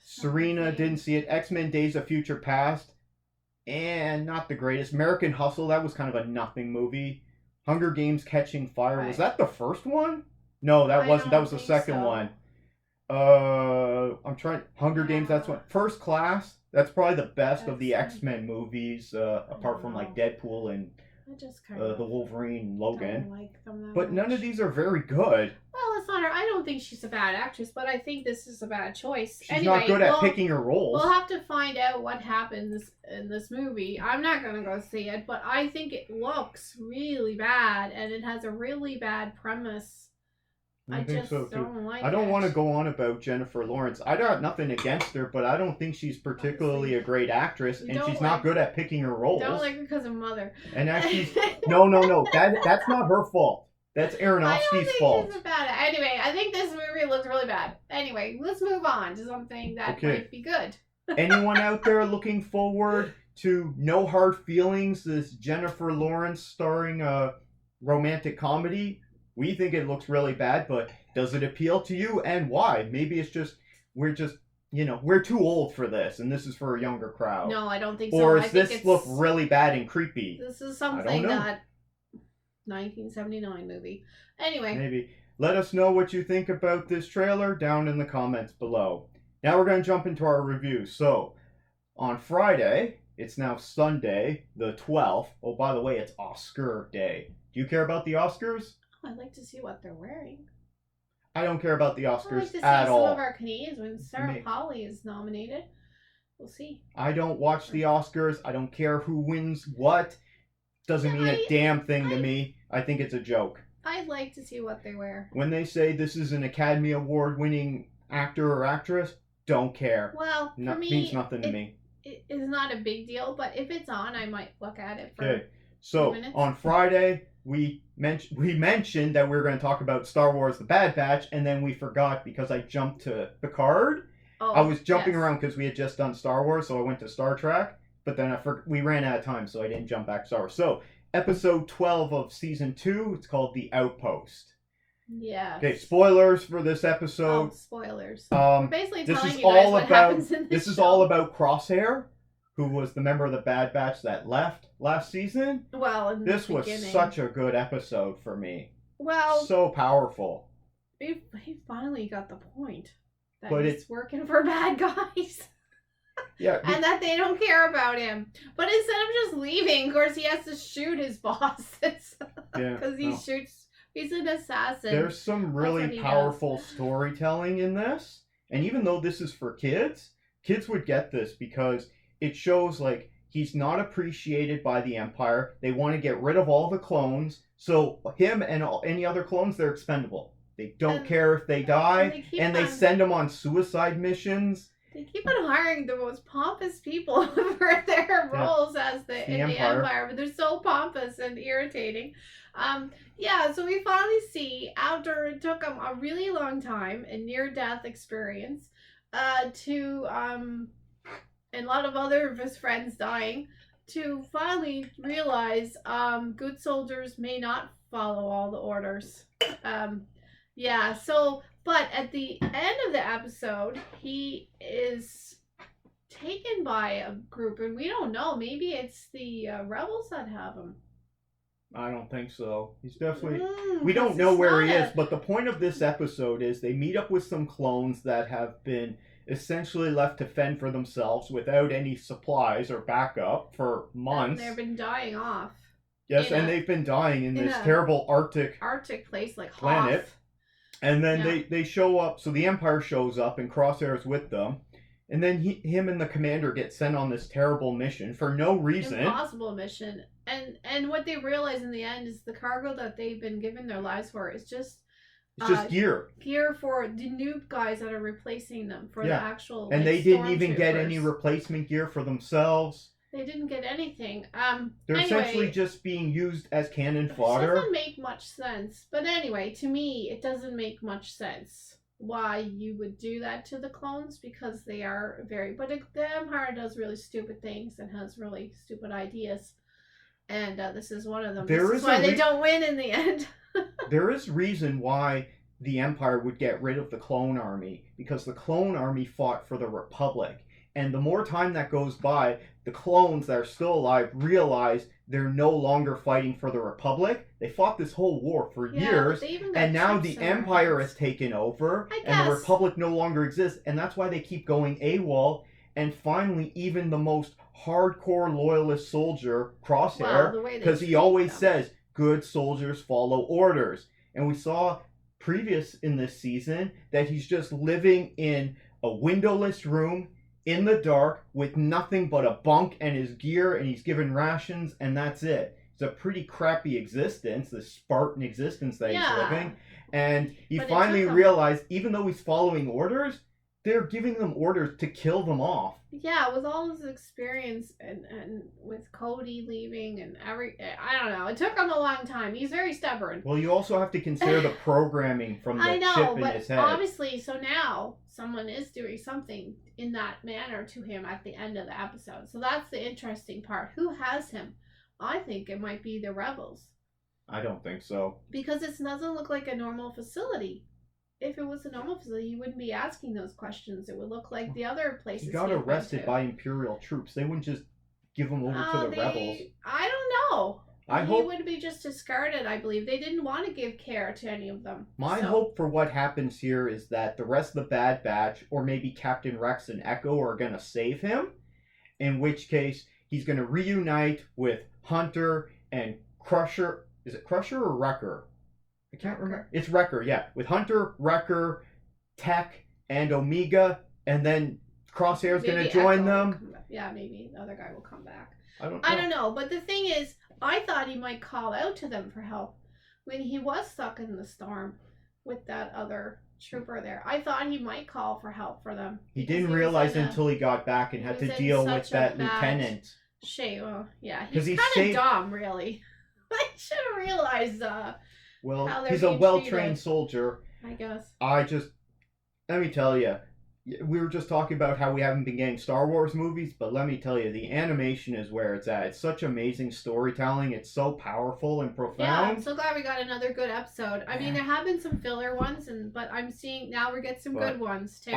Serena, didn't see it. X-Men Days of Future Past, and not the greatest. American Hustle, that was kind of a nothing movie. Hunger Games Catching Fire, was that the first one? No, that wasn't. That was the second one. I'm trying. Hunger Games, that's one. First Class, that's probably the best of the X-Men movies, apart from like Deadpool and the Wolverine Logan. Don't like them but none of these are very good. Well, it's not her. I don't think she's a bad actress, but I think this is a bad choice. She's not good at picking her roles. We'll have to find out what happens in this movie. I'm not going to go see it, but I think it looks really bad, and it has a really bad premise. I just don't like it. I don't want to go on about Jennifer Lawrence. I got nothing against her, but I don't think she's particularly a great actress, and she's not good at picking her roles. Don't like her because of Mother. And she's no. That's not her fault. That's Aronofsky's fault. She's bad. Anyway, I think this movie looks really bad. Anyway, let's move on to something that might be good. Anyone out there looking forward to No Hard Feelings, this Jennifer Lawrence starring a romantic comedy? We think it looks really bad, but does it appeal to you, and why? Maybe it's just we're too old for this, and this is for a younger crowd. No, I don't think so. Or does this look really bad and creepy? This is something that 1979 movie. Anyway. Maybe. Let us know what you think about this trailer down in the comments below. Now we're going to jump into our review. So, on Friday, it's now Sunday, the 12th. Oh, by the way, it's Oscar Day. Do you care about the Oscars? I'd like to see what they're wearing. I don't care about the Oscars at all. I'd like to see some of our Canadians when Sarah Polley is nominated. We'll see. I don't watch the Oscars. I don't care who wins what. Doesn't mean a damn thing to me. I think it's a joke. I'd like to see what they wear. When they say this is an Academy Award winning actor or actress, don't care. Well, for me, means nothing to me. It is not a big deal, but if it's on, I might look at it for so 2 minutes. On Friday, we mentioned that we were going to talk about Star Wars The Bad Batch, and then we forgot because I jumped to Picard. I was jumping around because we had just done Star Wars, so I went to Star Trek, but then we ran out of time, so I didn't jump back to Star Wars. So, episode 12 of season 2, it's called The Outpost. Yeah. Okay, spoilers for this episode. Oh, spoilers. We're basically telling you guys what happens in this show. This is all about Crosshair, who was the member of the Bad Batch that left last season. Well, this was such a good episode for me. Well, so powerful. He finally got the point that he's working for bad guys. Yeah, and that they don't care about him. But instead of just leaving, of course, he has to shoot his bosses because he's an assassin. There's some really powerful storytelling in this, and even though this is for kids would get this because it shows like he's not appreciated by the Empire. They want to get rid of all the clones, so him and any other clones, they're expendable. They don't care if they die, and they send them on suicide missions. They keep on hiring the most pompous people for their roles in the Empire, but they're so pompous and irritating. So we finally see, after it took him a really long time, a near-death experience, and a lot of other of his friends dying, to finally realize good soldiers may not follow all the orders. But at the end of the episode, he is taken by a group, and we don't know. Maybe it's the rebels that have him. I don't think so. He's definitely... we don't know where he is, but the point of this episode is they meet up with some clones that have been essentially left to fend for themselves without any supplies or backup for months. And they've been dying off. Yes, and they've been dying in this terrible Arctic place, like planet. Hoth. And then they show up, so the Empire shows up and Crosshair's with them. And then him and the commander get sent on this terrible mission for no reason. Impossible mission. And what they realize in the end is the cargo that they've been given their lives for is just... It's just gear. Gear for the noob guys that are replacing them for the actual... And they didn't even get any replacement gear for themselves. They didn't get anything. They're essentially just being used as cannon fodder. It doesn't make much sense. But anyway, to me, it doesn't make much sense why you would do that to the clones, because they are very... But the Empire does really stupid things and has really stupid ideas. And this is one of them. This is why they don't win in the end. There is reason why the Empire would get rid of the clone army, because the clone army fought for the Republic. And the more time that goes by, the clones that are still alive realize they're no longer fighting for the Republic. They fought this whole war for years, and now the Empire has taken over, and the Republic no longer exists, and that's why they keep going AWOL. And finally, even the most hardcore loyalist soldier, Crosshair, because he always says, good soldiers follow orders. And we saw previous in this season that he's just living in a windowless room in the dark with nothing but a bunk and his gear, and he's given rations, and that's it. It's a pretty crappy existence, this Spartan existence that he's living. And he finally realized, even though he's following orders, they're giving them orders to kill them off. Yeah, with all his experience and with Cody leaving and I don't know. It took him a long time. He's very stubborn. Well, you also have to consider the programming from the chip in his head. Obviously, so now someone is doing something in that manner to him at the end of the episode. So that's the interesting part. Who has him? I think it might be the rebels. I don't think so. Because it doesn't look like a normal facility. If it was a normal facility, you wouldn't be asking those questions. It would look like the other places. He got arrested by Imperial troops. They wouldn't just give him over to the rebels. I don't know. He would be just discarded, I believe. They didn't want to give care to any of them. My hope for what happens here is that the rest of the Bad Batch, or maybe Captain Rex and Echo, are going to save him. In which case, he's going to reunite with Hunter and Crusher. Is it Crusher or Wrecker? I can't remember. It's Wrecker, yeah. With Hunter, Wrecker, Tech, and Omega, and then Crosshair's going to join them. Yeah, maybe the other guy will come back. I don't know. But the thing is, I thought he might call out to them for help when he was stuck in the storm with that other trooper there. I thought he might call for help for them. He didn't realize until he got back and had to deal with that lieutenant. Well, yeah, he's kind of dumb, really. I should have realized. Well, he's a well-trained soldier. I guess. Let me tell you, we were just talking about how we haven't been getting Star Wars movies, but let me tell you, the animation is where it's at. It's such amazing storytelling. It's so powerful and profound. Yeah, I'm so glad we got another good episode. I mean, there have been some filler ones, but I'm seeing now we get some good ones too.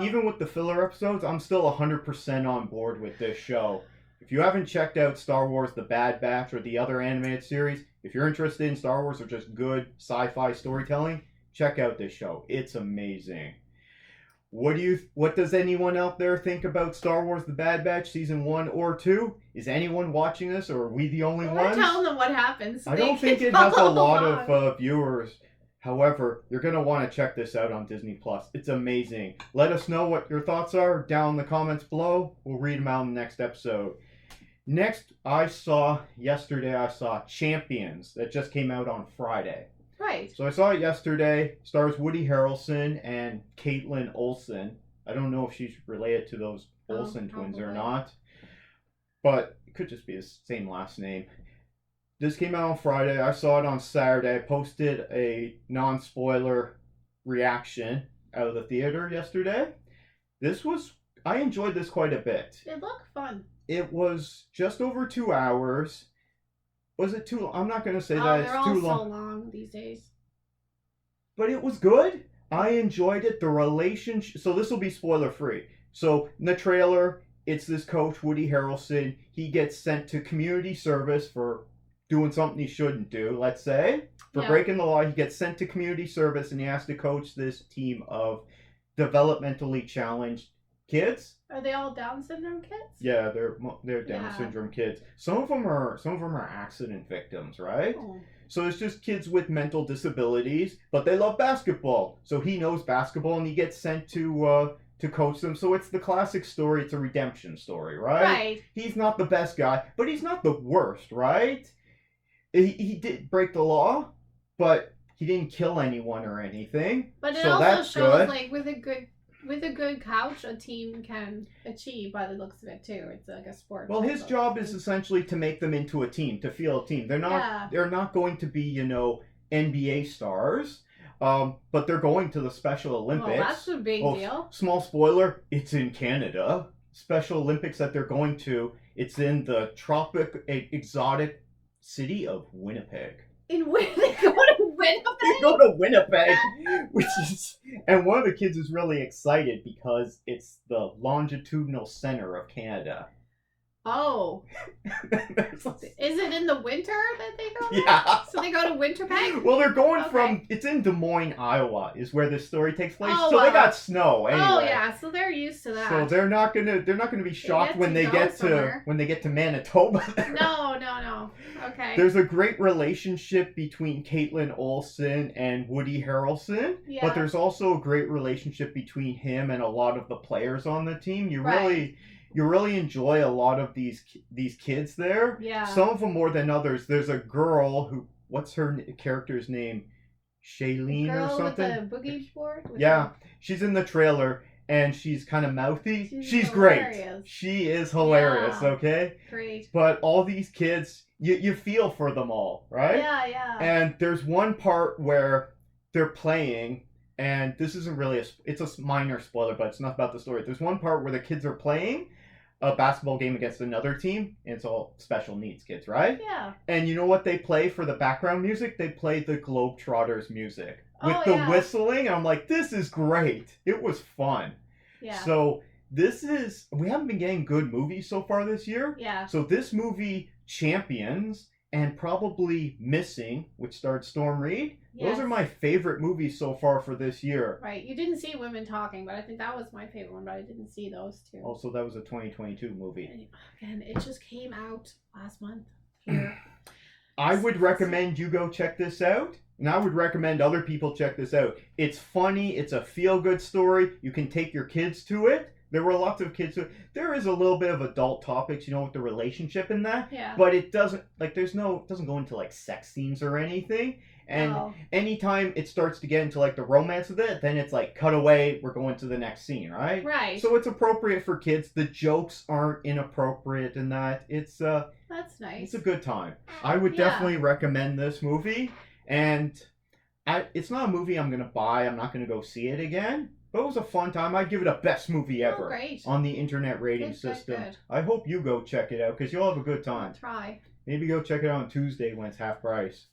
Even with the filler episodes, I'm still 100% on board with this show. If you haven't checked out Star Wars The Bad Batch or the other animated series, if you're interested in Star Wars or just good sci-fi storytelling, check out this show. It's amazing. What does anyone out there think about Star Wars The Bad Batch Season 1 or 2? Is anyone watching this, or are we the only ones? We're telling them what happens. I don't think it has a lot of viewers. However, you're going to want to check this out on Disney+. It's amazing. Let us know what your thoughts are down in the comments below. We'll read them out in the next episode. Next, yesterday I saw Champions. That just came out on Friday. Right. So I saw it yesterday. Stars Woody Harrelson and Caitlin Olsen. I don't know if she's related to those Olsen twins or not. But it could just be the same last name. This came out on Friday. I saw it on Saturday. I posted a non-spoiler reaction out of the theater yesterday. I enjoyed this quite a bit. It looked fun. It was just over 2 hours. Was it too long? I'm not going to say that it's too long. They're all so long these days. But it was good. I enjoyed it. The relationship... So this will be spoiler free. So in the trailer, it's this coach, Woody Harrelson. He gets sent to community service for doing something he shouldn't do, let's say. For breaking the law, he gets sent to community service and he has to coach this team of developmentally challenged kids. Are they all Down syndrome kids? Yeah, they're Down syndrome kids. Some of them are accident victims, right? Oh. So it's just kids with mental disabilities, but they love basketball. So he knows basketball, and he gets sent to coach them. So it's the classic story. It's a redemption story, right? Right. He's not the best guy, but he's not the worst, right? He did break the law, but he didn't kill anyone or anything. But it so also that's shows good. like with a good couch, a team can achieve by the looks of it too. It's like a sport. Well, his job is essentially to make them into a team, to feel a team. They're not going to be, NBA stars, but they're going to the Special Olympics. Well, that's a big deal. Small spoiler, it's in Canada. Special Olympics that they're going to, it's in the exotic city of Winnipeg. They go to Winnipeg? They go to Winnipeg, and one of the kids is really excited because it's the longitudinal center of Canada. Oh. Is it in the winter that they go there? Yeah. So they go to Winnipeg? Well, they're going from, it's in Des Moines, Iowa, is where this story takes place. Oh, so they got snow anyway. Oh yeah, so they're used to that. So they're not gonna be shocked when they get to Manitoba. No. Okay. There's a great relationship between Caitlin Olsen and Woody Harrelson, but there's also a great relationship between him and a lot of the players on the team. You really enjoy a lot of these kids there. Yeah. Some of them more than others. There's a girl what's her character's name? Shailene or something? With the boogie board? Yeah. She's in the trailer, and she's kind of mouthy. She's great. She is hilarious, okay? Great. But all these kids, you feel for them all, right? Yeah. And there's one part where they're playing, and this isn't really it's a minor spoiler, but it's not about the story. There's one part where the kids are playing a basketball game against another team, and it's all special needs kids, right? Yeah. And you know what they play for the background music? They play the Globetrotters music with the whistling, and I'm like, this is great. It was fun. Yeah. So we haven't been getting good movies so far this year. Yeah. So this movie, Champions, and probably Missing, which starred Storm Reid. Yes. Those are my favorite movies so far for this year. Right. You didn't see Women Talking, but I think that was my favorite one, but I didn't see those two. Also, that was a 2022 movie. And it just came out last month here. I would recommend you go check this out, and I would recommend other people check this out. It's funny. It's a feel-good story. You can take your kids to it. There were lots of kids there is a little bit of adult topics, with the relationship in that. Yeah. But it doesn't, it doesn't go into, sex scenes or anything. And anytime it starts to get into, the romance of it, then it's cut away, we're going to the next scene, right? Right. So it's appropriate for kids. The jokes aren't inappropriate in that. It's, that's nice. It's a good time. I would definitely recommend this movie. And it's not a movie I'm going to buy. I'm not going to go see it again. But it was a fun time. I'd give it a best movie ever on the internet rating system. Good. I hope you go check it out because you'll have a good time. I'll try. Maybe go check it out on Tuesday when it's half price.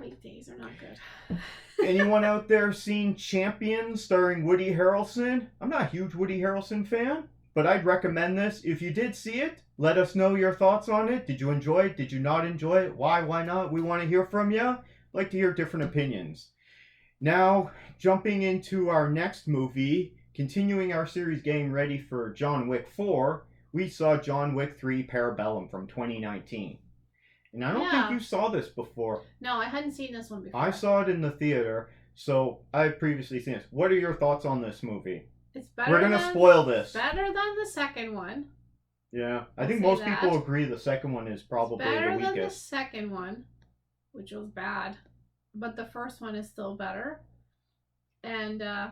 Weekdays are not good. Anyone out there seen Champions starring Woody Harrelson? I'm not a huge Woody Harrelson fan, but I'd recommend this. If you did see it, let us know your thoughts on it. Did you enjoy it? Did you not enjoy it? Why not? We want to hear from you. I'd like to hear different opinions. Now, jumping into our next movie, continuing our series getting ready for John Wick 4, we saw John Wick 3 Parabellum from 2019. And I don't think you saw this before. No, I hadn't seen this one before. I saw it in the theater, so I've previously seen this. What are your thoughts on this movie? It's better. We're going to spoil this. Better than the second one. Yeah, I think most people agree the second one is probably the weakest. Better than the second one, which was bad. But the first one is still better. And I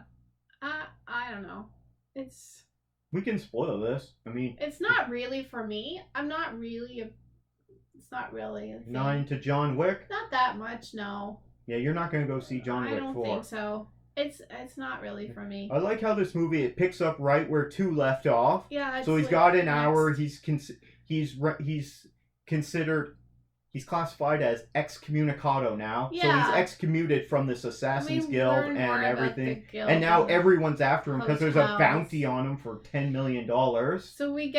don't know. We can spoil this. I mean, it's not really for me. I'm not really it's not really a thing. 9 to John Wick? Not that much, no. Yeah, you're not going to go see John Wick 4. I don't think so. It's not really for me. I like how this movie, it picks up right where 2 left off. Yeah. So he's got an hour. He's considered. He's classified as excommunicado now. Yeah. So he's excommuted from this Assassin's Guild and everything. And now everyone's after him because there's a bounty on him for $10 million. So we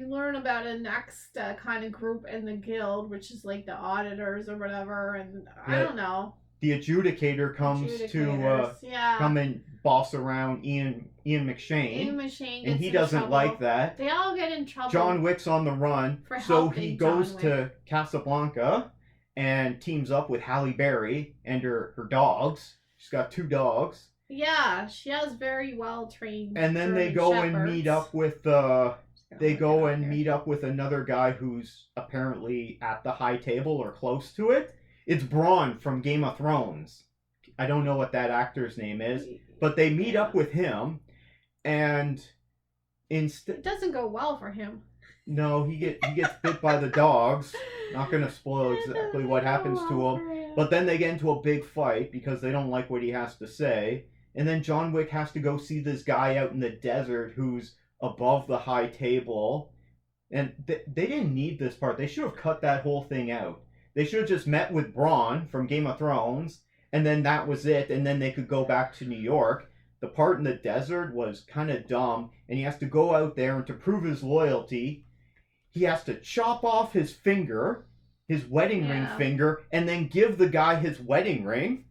learn about a next kind of group in the guild, which is the auditors or whatever. And I don't know. The adjudicator comes to come and boss around Ian McShane. Ian McShane gets and he in doesn't trouble. like that. They all get in trouble. John Wick's on the run, for so he helping goes John to Wick. Casablanca and teams up with Halle Berry and her dogs. She's got 2 dogs. Yeah, she has very well trained. And then they go and meet up with meet up with another guy who's apparently at the high table or close to it. It's Bronn from Game of Thrones. I don't know what that actor's name is, but they meet up with him, and it doesn't go well for him. No, he gets bit by the dogs. Not gonna spoil exactly what happens to him. But then they get into a big fight because they don't like what he has to say. And then John Wick has to go see this guy out in the desert who's above the high table. And they didn't need this part. They should have cut that whole thing out. They should have just met with Bronn from Game of Thrones, and then that was it, and then they could go back to New York. The part in the desert was kind of dumb, and he has to go out there, and to prove his loyalty, he has to chop off his finger, his wedding ring finger, and then give the guy his wedding ring.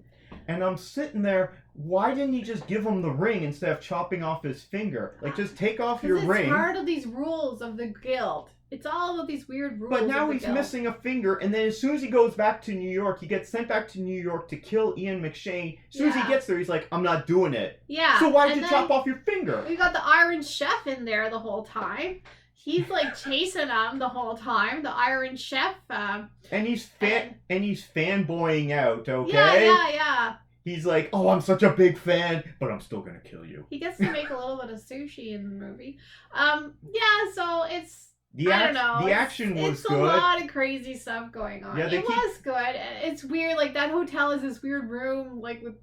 And I'm sitting there, why didn't he just give him the ring instead of chopping off his finger? Like, just take off your ring. It's part of these rules of the guild. It's all about these weird rules. But now of the he's guild. missing a finger, and then as soon as he goes back to New York, he gets sent back to New York to kill Ian McShane. As soon as he gets there, he's like, I'm not doing it. Yeah. So why'd you chop off your finger? We got the Iron Chef in there the whole time. He's like chasing him the whole time. The Iron Chef. And he's fanboying out, okay? Yeah. He's like, oh, I'm such a big fan, but I'm still gonna kill you. He gets to make a little bit of sushi in the movie. So it's... I don't know. The action was good. It's a lot of crazy stuff going on. Yeah, it was good. It's weird. Like, that hotel is this weird room, like, with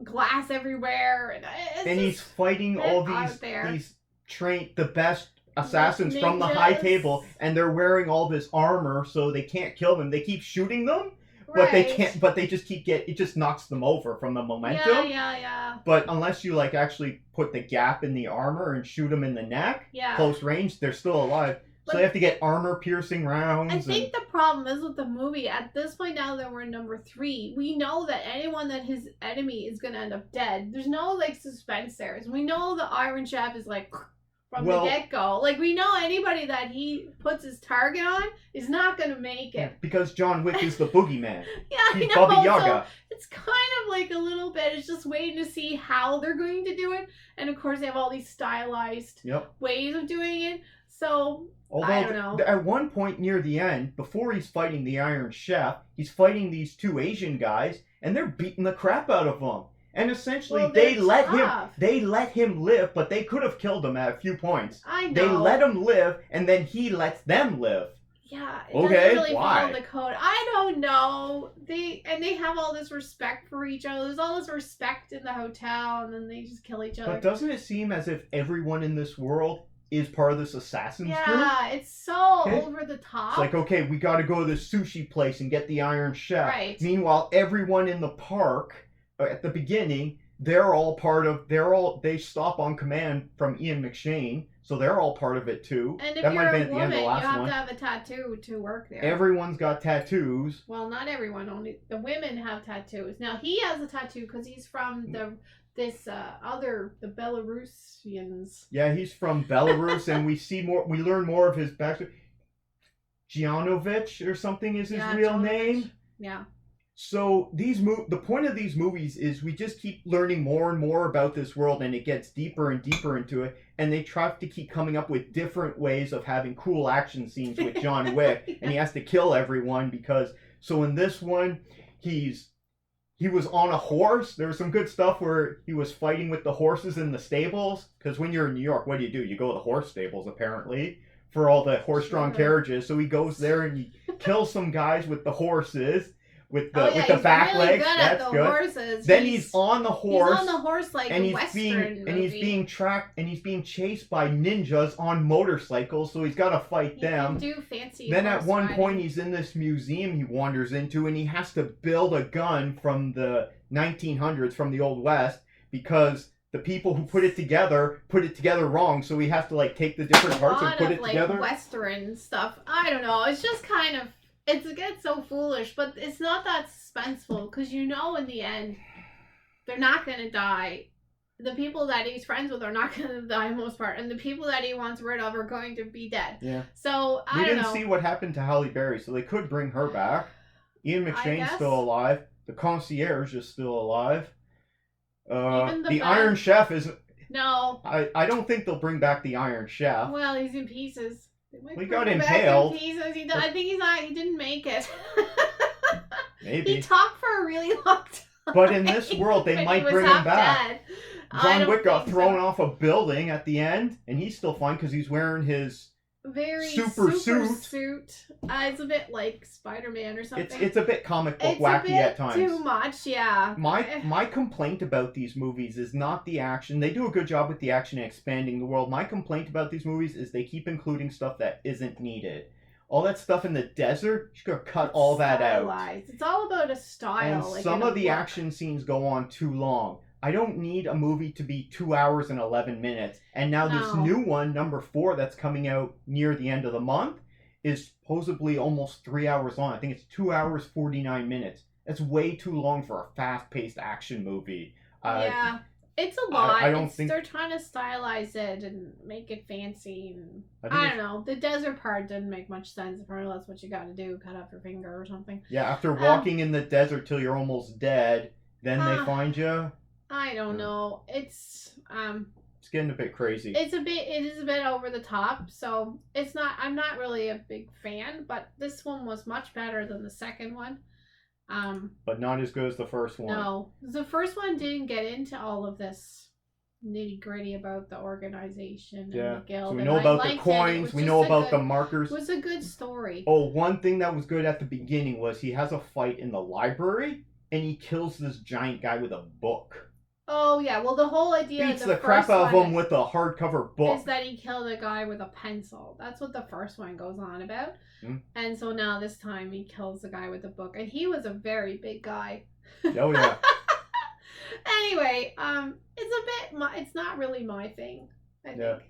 glass everywhere. And he's fighting all these the best assassins from the high table, and they're wearing all this armor, so they can't kill them. They keep shooting them. But they can't. But they just it just knocks them over from the momentum. Yeah. But unless you like actually put the gap in the armor and shoot them in the neck, close range, they're still alive. So they have to get armor piercing rounds. I think the problem is with the movie, at this point now that we're in number 3, we know that anyone that his enemy is gonna end up dead. There's no like suspense there. We know the Iron Chef is like from the get-go. Like, we know anybody that he puts his target on is not going to make it. Because John Wick is the boogeyman. He's Baba Yaga. So it's kind of like a little bit, it's just waiting to see how they're going to do it. And of course, they have all these stylized ways of doing it. So, I don't know. At one point near the end, before he's fighting the Iron Chef, he's fighting these 2 Asian guys, and they're beating the crap out of him. And essentially, they let him live, but they could have killed him at a few points. I know. They let him live, and then he lets them live. Yeah, it doesn't really follow the code. I don't know. They have all this respect for each other. There's all this respect in the hotel, and then they just kill each other. But doesn't it seem as if everyone in this world is part of this assassin's group? Yeah, it's so over the top. It's like, okay, we got to go to this sushi place and get the Iron Chef. Right. Meanwhile, everyone in the park at the beginning, they stop on command from Ian McShane, so they're all part of it too. And if that you're might have been a at the woman, end of the last you have one. to have a tattoo to work there. Everyone's got tattoos. Well, not everyone. Only the women have tattoos. Now he has a tattoo because he's from the Belarusians. Yeah, he's from Belarus, and we learn more of his backstory. Gianovich or something is his real name. Yeah. So the point of these movies is we just keep learning more and more about this world, and it gets deeper and deeper into it, and they try to keep coming up with different ways of having cool action scenes with John Wick, and he has to kill everyone so in this one, he was on a horse. There was some good stuff where he was fighting with the horses in the stables, because when you're in New York, what do? You go to the horse stables, apparently, for all the horse-drawn carriages. So he goes there and he kills some guys with the horses. With the back really legs, good that's good. Horses. Then he's on the horse. He's on the horse like a Western movie. And he's being tracked, and he's being chased by ninjas on motorcycles, so he's got to fight them. He can do fancy Then at one riding. point, he's in this museum he wanders into, and he has to build a gun from the 1900s, from the Old West, because the people who put it together wrong, so he has to take the different parts and put it together. Western stuff. I don't know. It's just kind of... It gets so foolish, but it's not that suspenseful, because in the end, they're not going to die. the people that he's friends with are not going to die most part, and the people that he wants rid of are going to be dead. Yeah. So I don't know. We didn't see what happened to Halle Berry, so they could bring her back. Ian McShane's still alive. The concierge is still alive. The Iron Chef is. No. I don't think they'll bring back the Iron Chef. Well, he's in pieces. We got impaled. In pieces. I think he didn't make it. Maybe. He talked for a really long time. But in this world, they might bring him back. Dead. John Wick got thrown off a building at the end, and he's still fine because he's wearing his super suit. It's a bit like Spider-Man or something. It's a bit comic book wacky at times. Too much, yeah. My complaint about these movies is not the action. They do a good job with the action and expanding the world. My complaint about these movies is they keep including stuff that isn't needed. All that stuff in the desert, you gotta cut all that out. It's all about a style. And some of the action scenes go on too long. I don't need a movie to be 2 hours and 11 minutes. And now this new one, number 4, that's coming out near the end of the month, is supposedly almost 3 hours long. I think it's 2 hours, 49 minutes. That's way too long for a fast-paced action movie. Yeah, it's a lot. I don't think they're trying to stylize it and make it fancy. And I don't know. The desert part didn't make much sense. Apparently that's what you got to do, cut off your finger or something. Yeah, after walking in the desert till you're almost dead, then they find you. I don't know. It's getting a bit crazy. It is a bit over the top, so it's not. I'm not really a big fan, but this one was much better than the second one. But not as good as the first one. No, the first one didn't get into all of this nitty gritty about the organization and the guild. So we know about the coins. We know about the markers. It was a good story. Oh, one thing that was good at the beginning was he has a fight in the library and he kills this giant guy with a book. Oh yeah, well the whole idea beats the crap out of him with a hardcover book. Is that he killed a guy with a pencil. That's what the first one goes on about. And so now this time he kills the guy with a book, and he was a very big guy. Oh yeah. Anyway, it's not really my thing, I think.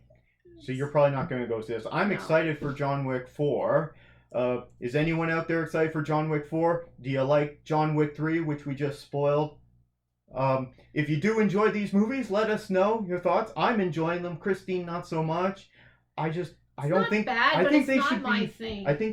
So you're probably not going to go see this. I'm excited for John Wick 4. Is anyone out there excited for John Wick 4? Do you like John Wick 3, which we just spoiled? If you do enjoy these movies, let us know your thoughts. I'm enjoying them. Christine, not so much. I think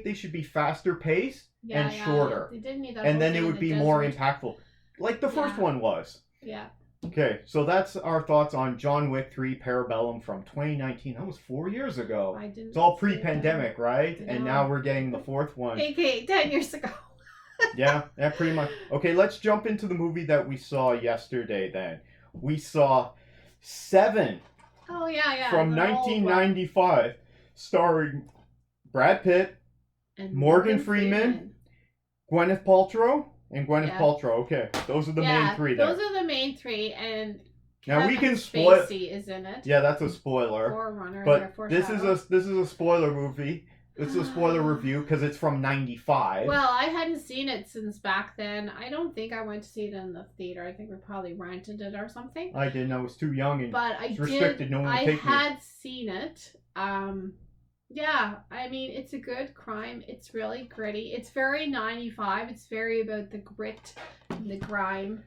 they should be faster paced and shorter. They didn't need that. And then it would be more impactful. Like the first one was. Yeah. Okay, so that's our thoughts on John Wick 3 Parabellum from 2019. That was 4 years ago. It's all pre-pandemic, right? And now we're getting the fourth one. Okay, 10 years ago. Yeah, pretty much. Okay, let's jump into the movie that we saw yesterday then. We saw Seven. Oh, yeah. From 1995, starring Brad Pitt, and Morgan Freeman, Gwyneth Paltrow, and Gwyneth Paltrow. Okay, those are the main three there. Those are the main three, and now we can spoil. Spacey is in it. Yeah, that's a spoiler. Forerunner, but this is a spoiler movie. It's a spoiler review because it's from 95. Well, I hadn't seen it since back then. I don't think I went to see it in the theater. I think we probably rented it or something. I didn't. I was too young and it's restricted. No one would take me. I had seen it. Yeah, I mean, it's a good crime. It's really gritty. It's very 95. It's very about the grit and the grime.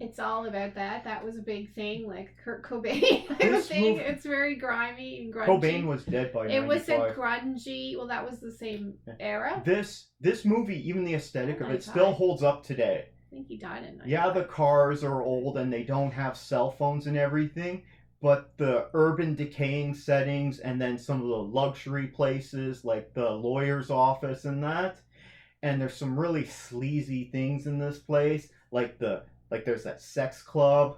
It's all about that. That was a big thing, like Kurt Cobain. It's very grimy and grungy. Cobain was dead by 95. It was a grungy. Well, that was the same era. This movie, even the aesthetic of it, still holds up today. I think he died in 95. Yeah, the cars are old and they don't have cell phones and everything, but the urban decaying settings and then some of the luxury places like the lawyer's office and that. And there's some really sleazy things in this place, like there's that sex club,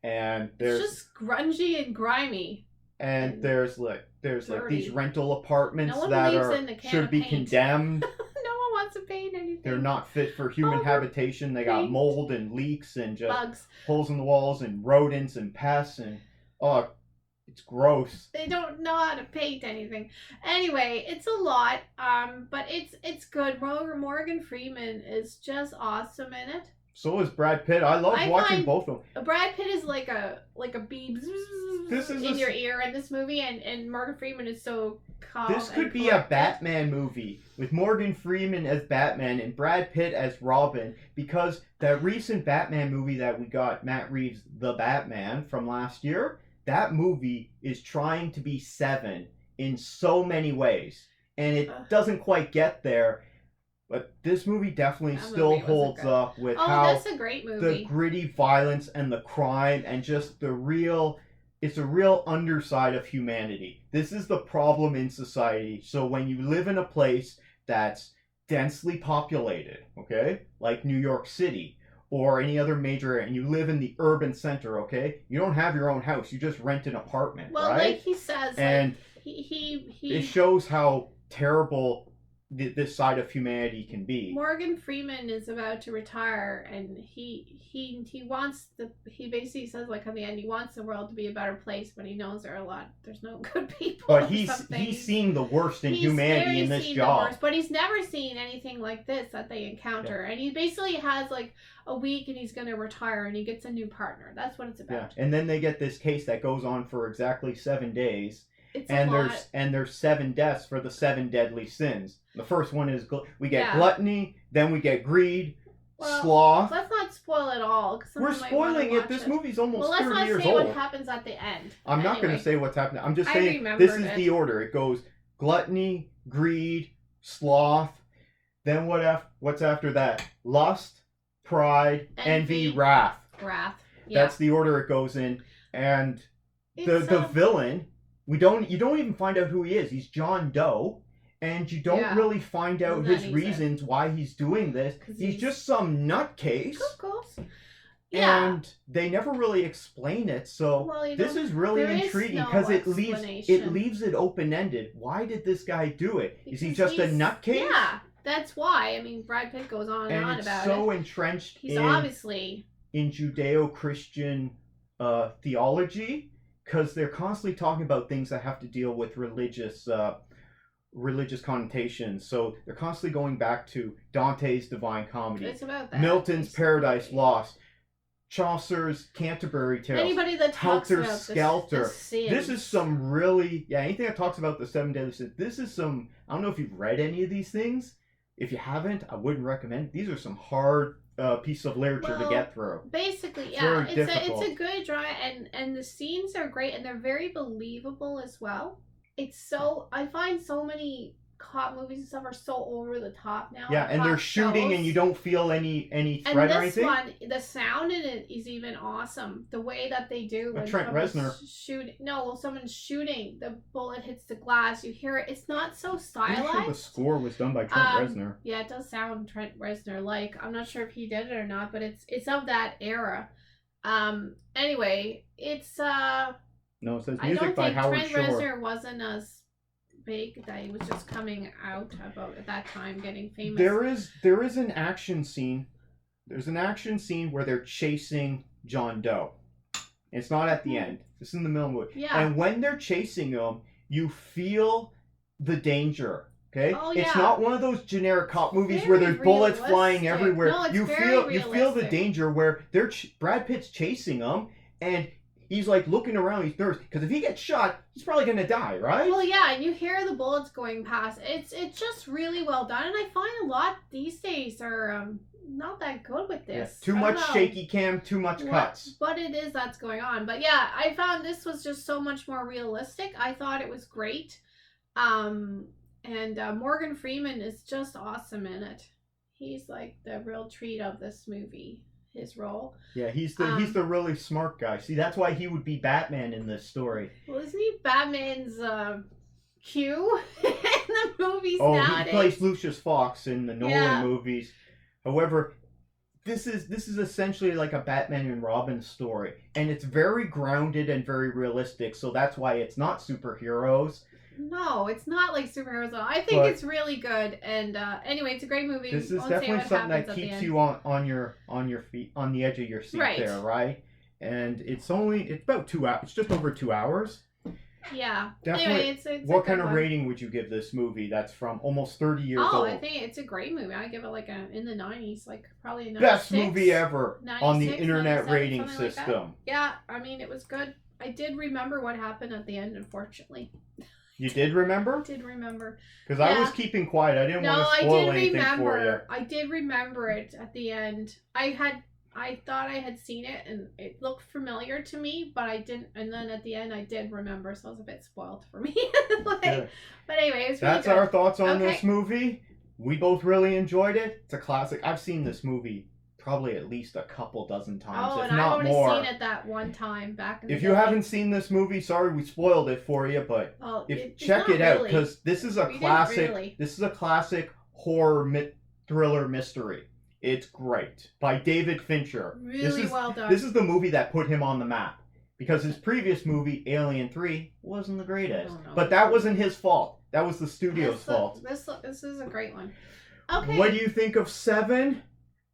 and there's it's just grungy and grimy. And there's these rental apartments that should be condemned. No one wants to paint anything. They're not fit for human habitation. They got mold and leaks and just bugs, holes in the walls and rodents and pests and it's gross. They don't know how to paint anything. Anyway, it's a lot. But it's good. Morgan Freeman is just awesome in it. So is Brad Pitt. I love watching both of them. Brad Pitt is like a beep in your ear in this movie, and Morgan Freeman is so calm. This could be a Batman movie with Morgan Freeman as Batman and Brad Pitt as Robin, because that recent Batman movie that we got, Matt Reeves' The Batman from last year, that movie is trying to be Seven in so many ways, and it doesn't quite get there. But this movie definitely still holds up with how that's a great movie. The gritty violence and the crime and just it's a real underside of humanity. This is the problem in society. So when you live in a place that's densely populated, okay, like New York City or any other major area, and you live in the urban center, okay, you don't have your own house. You just rent an apartment, right? Well, like he says, and like, he it shows how terrible this side of humanity can be. Morgan Freeman is about to retire, and he wants he basically says, like, at the end, he wants the world to be a better place, but he knows there's no good people. But he's seen the worst in humanity in this job. Worst, but he's never seen anything like this that they encounter, and he basically has like a week, and he's going to retire, and he gets a new partner. That's what it's about. Yeah. And then they get this case that goes on for exactly 7 days. It's there's 7 deaths for the 7 deadly sins. The first one is we get gluttony, then we get greed, sloth. Let's not spoil it all. We're spoiling it. This movie's almost 30 years old. Let's not say what happens at the end. I'm not going to say what's happening. I'm just saying this is the order. It goes gluttony, greed, sloth. Then what's after that? Lust, pride, envy, wrath. Wrath. Yeah. That's the order it goes in. And the villain. You don't even find out who he is. He's John Doe, and you don't really find out his reasons why he's doing this. He's just some nutcase. Of course. Yeah. And they never really explain it, so this is really intriguing because it leaves it open-ended. Why did this guy do it? Is he just a nutcase? Yeah, that's why. I mean, Brad Pitt goes on and on about it. And so entrenched obviously in Judeo-Christian theology. Because they're constantly talking about things that have to deal with religious connotations. So they're constantly going back to Dante's Divine Comedy. It's about that. Milton's Paradise Lost. Chaucer's Canterbury Tales. Anybody that talks Helter about Skelter. This is some really... Yeah, anything that talks about the 7 deadly sins. This is some... I don't know if you've read any of these things. If you haven't, I wouldn't recommend. These are some hard... piece of literature to get through. Basically, yeah, it's a good drama, and the scenes are great, and they're very believable as well. I find so many cop movies and stuff are so over the top now. Yeah, and they're shooting, and you don't feel any threat or anything. And this one, the sound in it is even awesome. The way that they do when Trent Reznor someone's shooting, the bullet hits the glass, you hear it. It's not so stylized. I'm sure the score was done by Trent Reznor. Yeah, it does sound Trent Reznor like. I'm not sure if he did it or not, but it's of that era. Anyway, it's No, it says music by Howard Shore. Trent Reznor wasn't as big that he was just coming out about at that time getting famous. There is an action scene. There's an action scene where they're chasing John Doe. It's not at the end. It's in the middle of the movie. Yeah. And when they're chasing him, you feel the danger. Okay? Oh, yeah. It's not one of those generic cop movies where there's bullets flying everywhere. No, you feel the danger where Brad Pitt's chasing him, and he's like looking around, he's nervous, because if he gets shot, he's probably gonna die, right? Well, yeah, and you hear the bullets going past. It's just really well done, and I find a lot these days are not that good with this. Yeah, too much shaky cam, too much cuts. But it is that's going on. But yeah, I found this was just so much more realistic. I thought it was great. And Morgan Freeman is just awesome in it. He's like the real treat of this movie. His role. Yeah, he's the really smart guy. See, that's why he would be Batman in this story. Well, isn't he Batman's Q in the movies nowadays? He plays Lucius Fox in the Nolan movies. However, this is essentially like a Batman and Robin story, and it's very grounded and very realistic. So that's why it's not superheroes. No, it's not like superheroes. I think it's really good. And anyway, it's a great movie. This is definitely something that keeps you on your feet, on the edge of your seat there, right? And it's about 2 hours. It's just over 2 hours. Yeah. Definitely. Anyway, it's what a kind good of one. rating would you give this movie that's from almost 30 years Oh, old? I think it's a great movie. I give it like in the 90s, like probably a 96. Best movie ever on the 96, internet 97, rating something like that. system. Yeah, I mean, it was good. I did remember what happened at the end, unfortunately. You did remember? I did remember. Because I was keeping quiet. I didn't want to spoil anything for you. I did remember it at the end. I thought I had seen it and it looked familiar to me, but I didn't. And then at the end, I did remember, so it was a bit spoiled for me. But anyway, it was really That's good. our thoughts on this movie. We both really enjoyed it. It's a classic. I've seen this movie probably at least a couple dozen times, if and not I've more. only seen it that one time back in the If day. you haven't seen this movie, sorry we spoiled it for you, but check it out, because this is a classic. Really. This is a classic horror thriller mystery. It's great by David Fincher. Really well done. This is the movie that put him on the map, because his previous movie, Alien 3, wasn't the greatest. But that wasn't his fault. That was the studio's fault. This is a great one. Okay. What do you think of 7?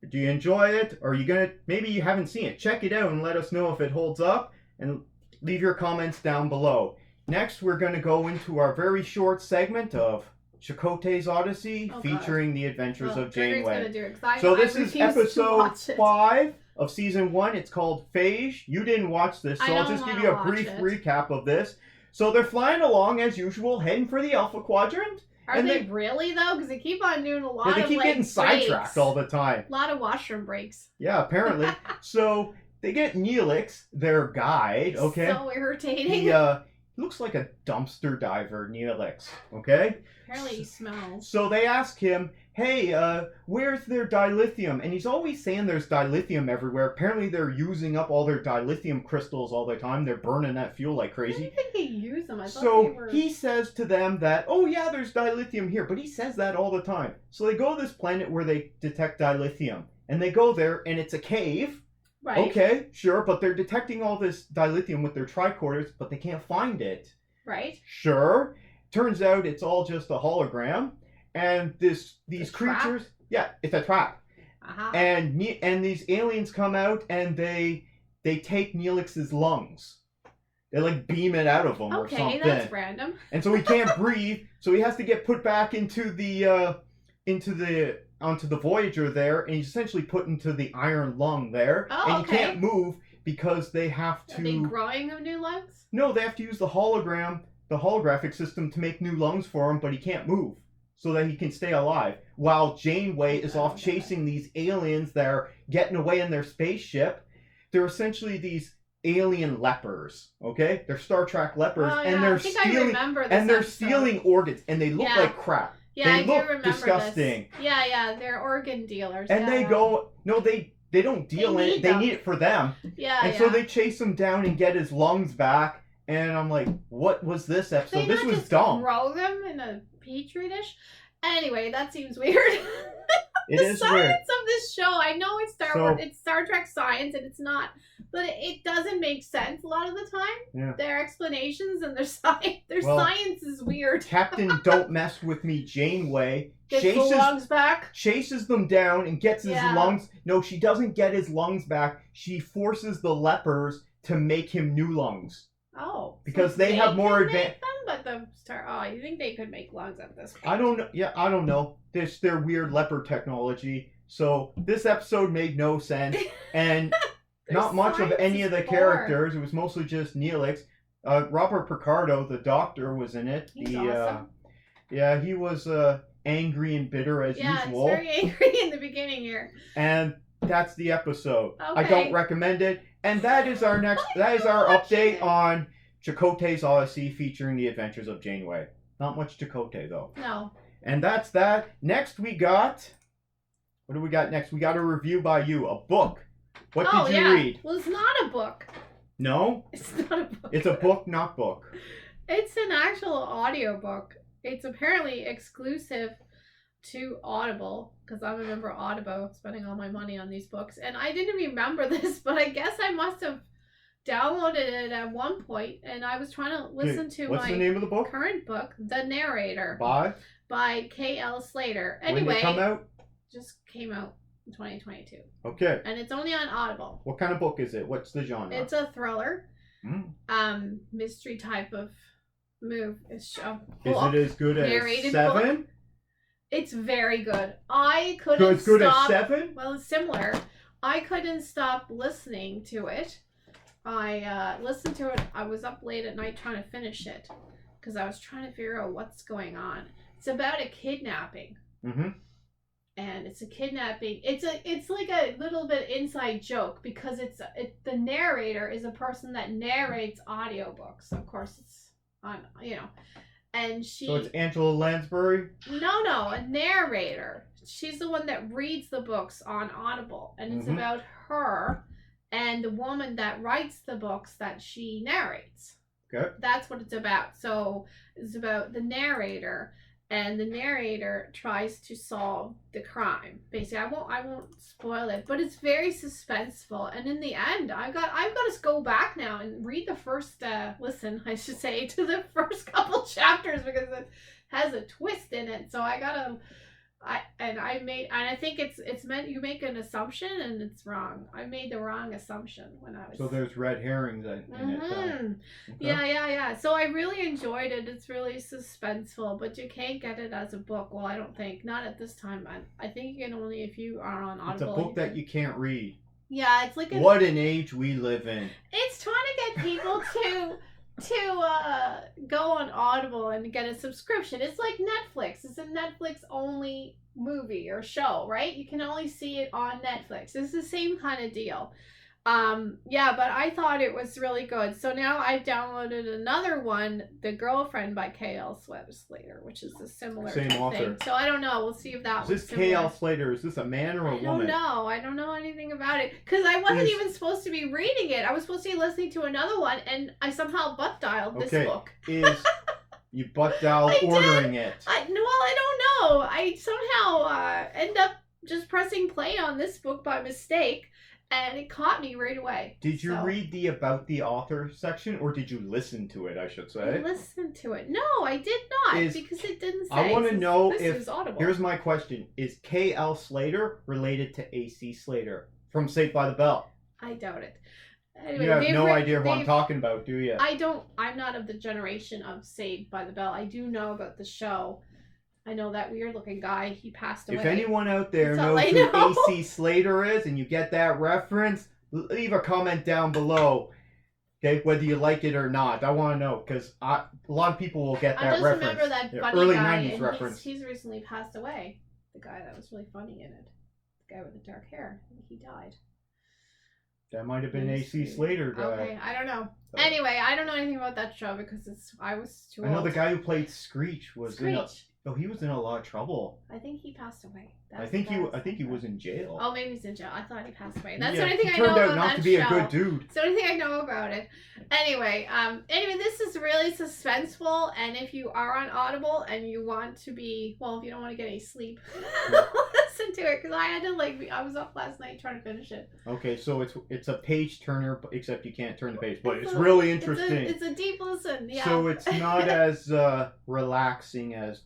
Do you enjoy it? Or are you gonna, maybe you haven't seen it. Check it out and let us know if it holds up, and leave your comments down below. Next, we're gonna go into our very short segment of Chakotay's Odyssey, featuring the adventures of Janeway. So this is episode 5 of season 1. It's called Phage. You didn't watch this, so I'll just give you a brief recap of this. So they're flying along as usual, heading for the Alpha Quadrant. Are they really though? Because they keep on doing a lot of they keep getting sidetracked all the time. A lot of washroom breaks. Yeah, apparently. So they get Neelix, their guide. Okay. So irritating. He looks like a dumpster diver, Neelix. Okay. Apparently he smells. So they ask him, hey, where's their dilithium? And he's always saying there's dilithium everywhere. Apparently they're using up all their dilithium crystals all the time. They're burning that fuel like crazy. I didn't think they use them. I thought so they were... he says to them that, oh yeah, there's dilithium here. But he says that all the time. So they go to this planet where they detect dilithium. And they go there, and it's a cave. Right. Okay, sure, but they're detecting all this dilithium with their tricorders, but they can't find it. Right. Sure. Turns out it's all just a hologram. And these creatures, it's a trap. Uh-huh. And these aliens come out and they take Neelix's lungs. They like beam it out of him or something. Okay, that's random. And so he can't breathe, so he has to get put back onto the Voyager there, and he's essentially put into the iron lung there. Oh, and he can't move because they have to. Are they growing of new lungs? No, they have to use the holographic system to make new lungs for him, but he can't move, so that he can stay alive. While Janeway is off chasing these aliens that are getting away in their spaceship. They're essentially these alien lepers, okay? They're Star Trek lepers, and they're stealing organs, and they look like crap. Yeah, they I look do remember disgusting. This. Yeah, they're organ dealers. And they go, no, they don't deal in it. They need it for them. So they chase him down and get his lungs back. And I'm like, what was this episode? This was dumb. Grow them in a petri dish. Anyway, that seems weird. It is weird. The science of this show, I know it's it's Star Trek science, and it's not, but it doesn't make sense a lot of the time. Yeah. Their explanations and their science is weird. Captain Don't Mess With Me Janeway chases them down and gets his lungs. No, she doesn't get his lungs back. She forces the lepers to make him new lungs. Oh. Because so they have more advanced. You think they could make lungs at this point? I don't know. Yeah, I don't know. This their weird leopard technology. So this episode made no sense, and not much of any of the characters. It was mostly just Neelix. Robert Picardo, the Doctor, was in it. He's awesome. Yeah, he was angry and bitter as usual. Yeah, he's very angry in the beginning here. And that's the episode. Okay. I don't recommend it. And that is our update on Chakotay's Odyssey, featuring the adventures of Janeway. Not much Chakotay though. No. And that's that. Next we got... What do we got next? We got a review by you. A book. What did you read? Well, it's not a book. No? It's not a book. It's a book, not book. It's an actual audio book. It's apparently exclusive to Audible, because I'm a member of Audible, spending all my money on these books. And I didn't remember this, but I guess I must have downloaded it at one point, and I was trying to listen to what's the name of the book? Current book, The Narrator. By K.L. Slater. Anyway, when did it come out? Just came out in 2022. Okay. And it's only on Audible. What kind of book is it? What's the genre? It's a thriller. Mystery type of show. Is it as good as 7? Book. It's very good. I couldn't So it's good stop. as 7? Well, it's similar. I couldn't stop listening to it. I listened to it. I was up late at night trying to finish it because I was trying to figure out what's going on. It's about a kidnapping. Mm-hmm. And it's a kidnapping. It's like a little bit inside joke because the narrator is a person that narrates audiobooks. Of course, it's on, and she. So it's Angela Lansbury? No, a narrator. She's the one that reads the books on Audible, and it's about her and the woman that writes the books that she narrates. Okay. That's what it's about. So it's about the narrator. And the narrator tries to solve the crime. Basically, I won't spoil it, but it's very suspenseful. And in the end, I've got to go back now and read the first listen, I should say, to the first couple chapters because it has a twist in it. So I think it's meant you make an assumption and it's wrong. I made the wrong assumption when I was. So there's red herrings in it. Okay. Yeah. So I really enjoyed it. It's really suspenseful, but you can't get it as a book. Well, I don't think not at this time. I think you can only if you are on Audible. It's a book that you can't read. Yeah, it's like what an age we live in. It's trying to get people to go on Audible and get a subscription. It's like Netflix. It's a Netflix only movie or show, right? You can only see it on Netflix. It's the same kind of deal. But I thought it was really good. So now I've downloaded another one, The Girlfriend by K.L. Slater, which is a similar same author. thing. So I don't know. We'll see if that was similar. K.L. Slater, is this a man or a woman? I don't know anything about it. Because I wasn't even supposed to be reading it. I was supposed to be listening to another one, and I somehow butt dialed this book. You butt dialed ordering it? I don't know. I somehow end up just pressing play on this book by mistake. And it caught me right away. Did you read the about the author section, or did you listen to it, I should say? I listened to it. No, I did not, because it didn't say. I want to know if... Audible. Here's my question. Is K.L. Slater related to A.C. Slater from Saved by the Bell? I doubt it. Anyway, you have no idea who I'm talking about, do you? I'm not of the generation of Saved by the Bell. I do know about the show. I know that weird-looking guy. He passed away. If anyone out there knows who A.C. Slater is and you get that reference, leave a comment down below. Okay, whether you like it or not. I want to know because a lot of people will get that reference. I just remember that funny early guy. 90s reference. He's recently passed away. The guy that was really funny in it. The guy with the dark hair. He died. That might have been A.C. Slater guy. Okay, I don't know. Anyway, I don't know anything about that show because I was too old. I know the guy who played Screech was Screech. he was in a lot of trouble. I think he passed away. I think he was in jail. Oh, maybe he's in jail. I thought he passed away. That's the only thing I know about that show. Turned out not to be a good dude. It's the only thing I know about it. Anyway, this is really suspenseful, and if you are on Audible and you want to be, if you don't want to get any sleep, listen to it, because I had to I was up last night trying to finish it. Okay, so it's a page turner, except you can't turn the page, but it's really interesting. It's a deep listen, yeah. So it's not as relaxing as,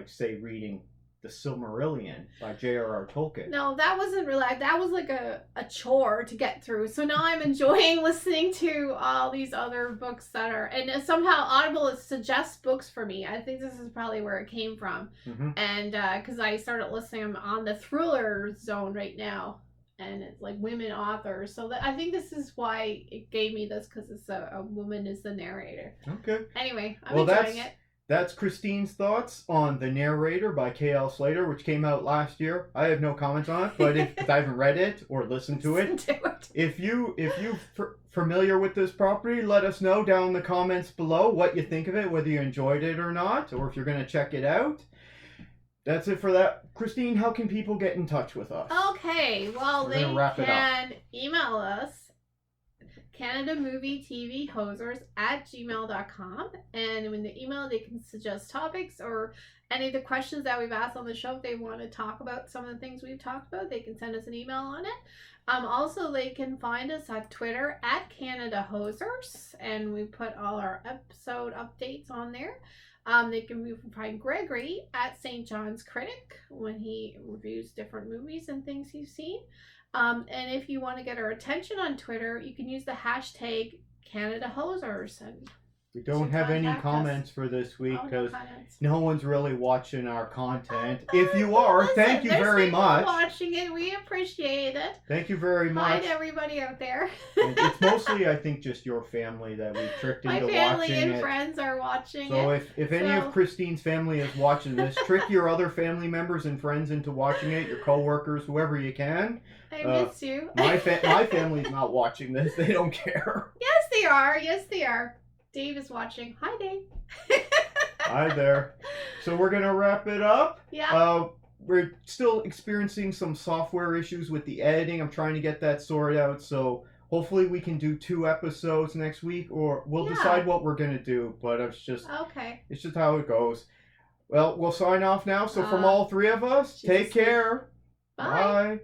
say, reading The Silmarillion by J.R.R. Tolkien. No, that wasn't relaxed. That was like a chore to get through. So now I'm enjoying listening to all these other books that are... And somehow Audible suggests books for me. I think this is probably where it came from. Mm-hmm. And because I started listening, I'm on the thriller zone right now. And it's like women authors. So I think this is why it gave me this, because it's a woman is the narrator. Okay. Anyway, I'm enjoying it. That's Christine's thoughts on The Narrator by K.L. Slater, which came out last year. I have no comments on it, but if I haven't read it or listened to it, if you're familiar with this property, let us know down in the comments below what you think of it, whether you enjoyed it or not, or if you're going to check it out. That's it for that. Christine, how can people get in touch with us? Okay, well, they can email us. CanadaMovieTVHosers@gmail.com, and in the email they can suggest topics or any of the questions that we've asked on the show. If they want to talk about some of the things we've talked about, they can send us an email on it. Also, they can find us at Twitter @CanadaHosers, and we put all our episode updates on there. We can find Gregory at St. John's Critic when he reviews different movies and things he's seen. And if you want to get our attention on Twitter, you can use the hashtag CanadaHosers. We don't have any comments for this week because no one's really watching our content. If you are, thank you very much. Watching it, we appreciate it. Thank you very much. Hi to everybody out there. It's mostly, I think, just your family that we tricked into watching it. My family and friends are watching it. So if any of Christine's family is watching this, trick your other family members and friends into watching it. Your coworkers, whoever you can. I miss you. My family's not watching this. They don't care. Yes, they are. Yes, they are. Dave is watching. Hi, Dave. Hi there. So we're going to wrap it up. Yeah. We're still experiencing some software issues with the editing. I'm trying to get that sorted out. So hopefully we can do 2 episodes next week, or we'll decide what we're going to do. But it's just how it goes. Well, we'll sign off now. So from all 3 of us, take care. Bye. Bye.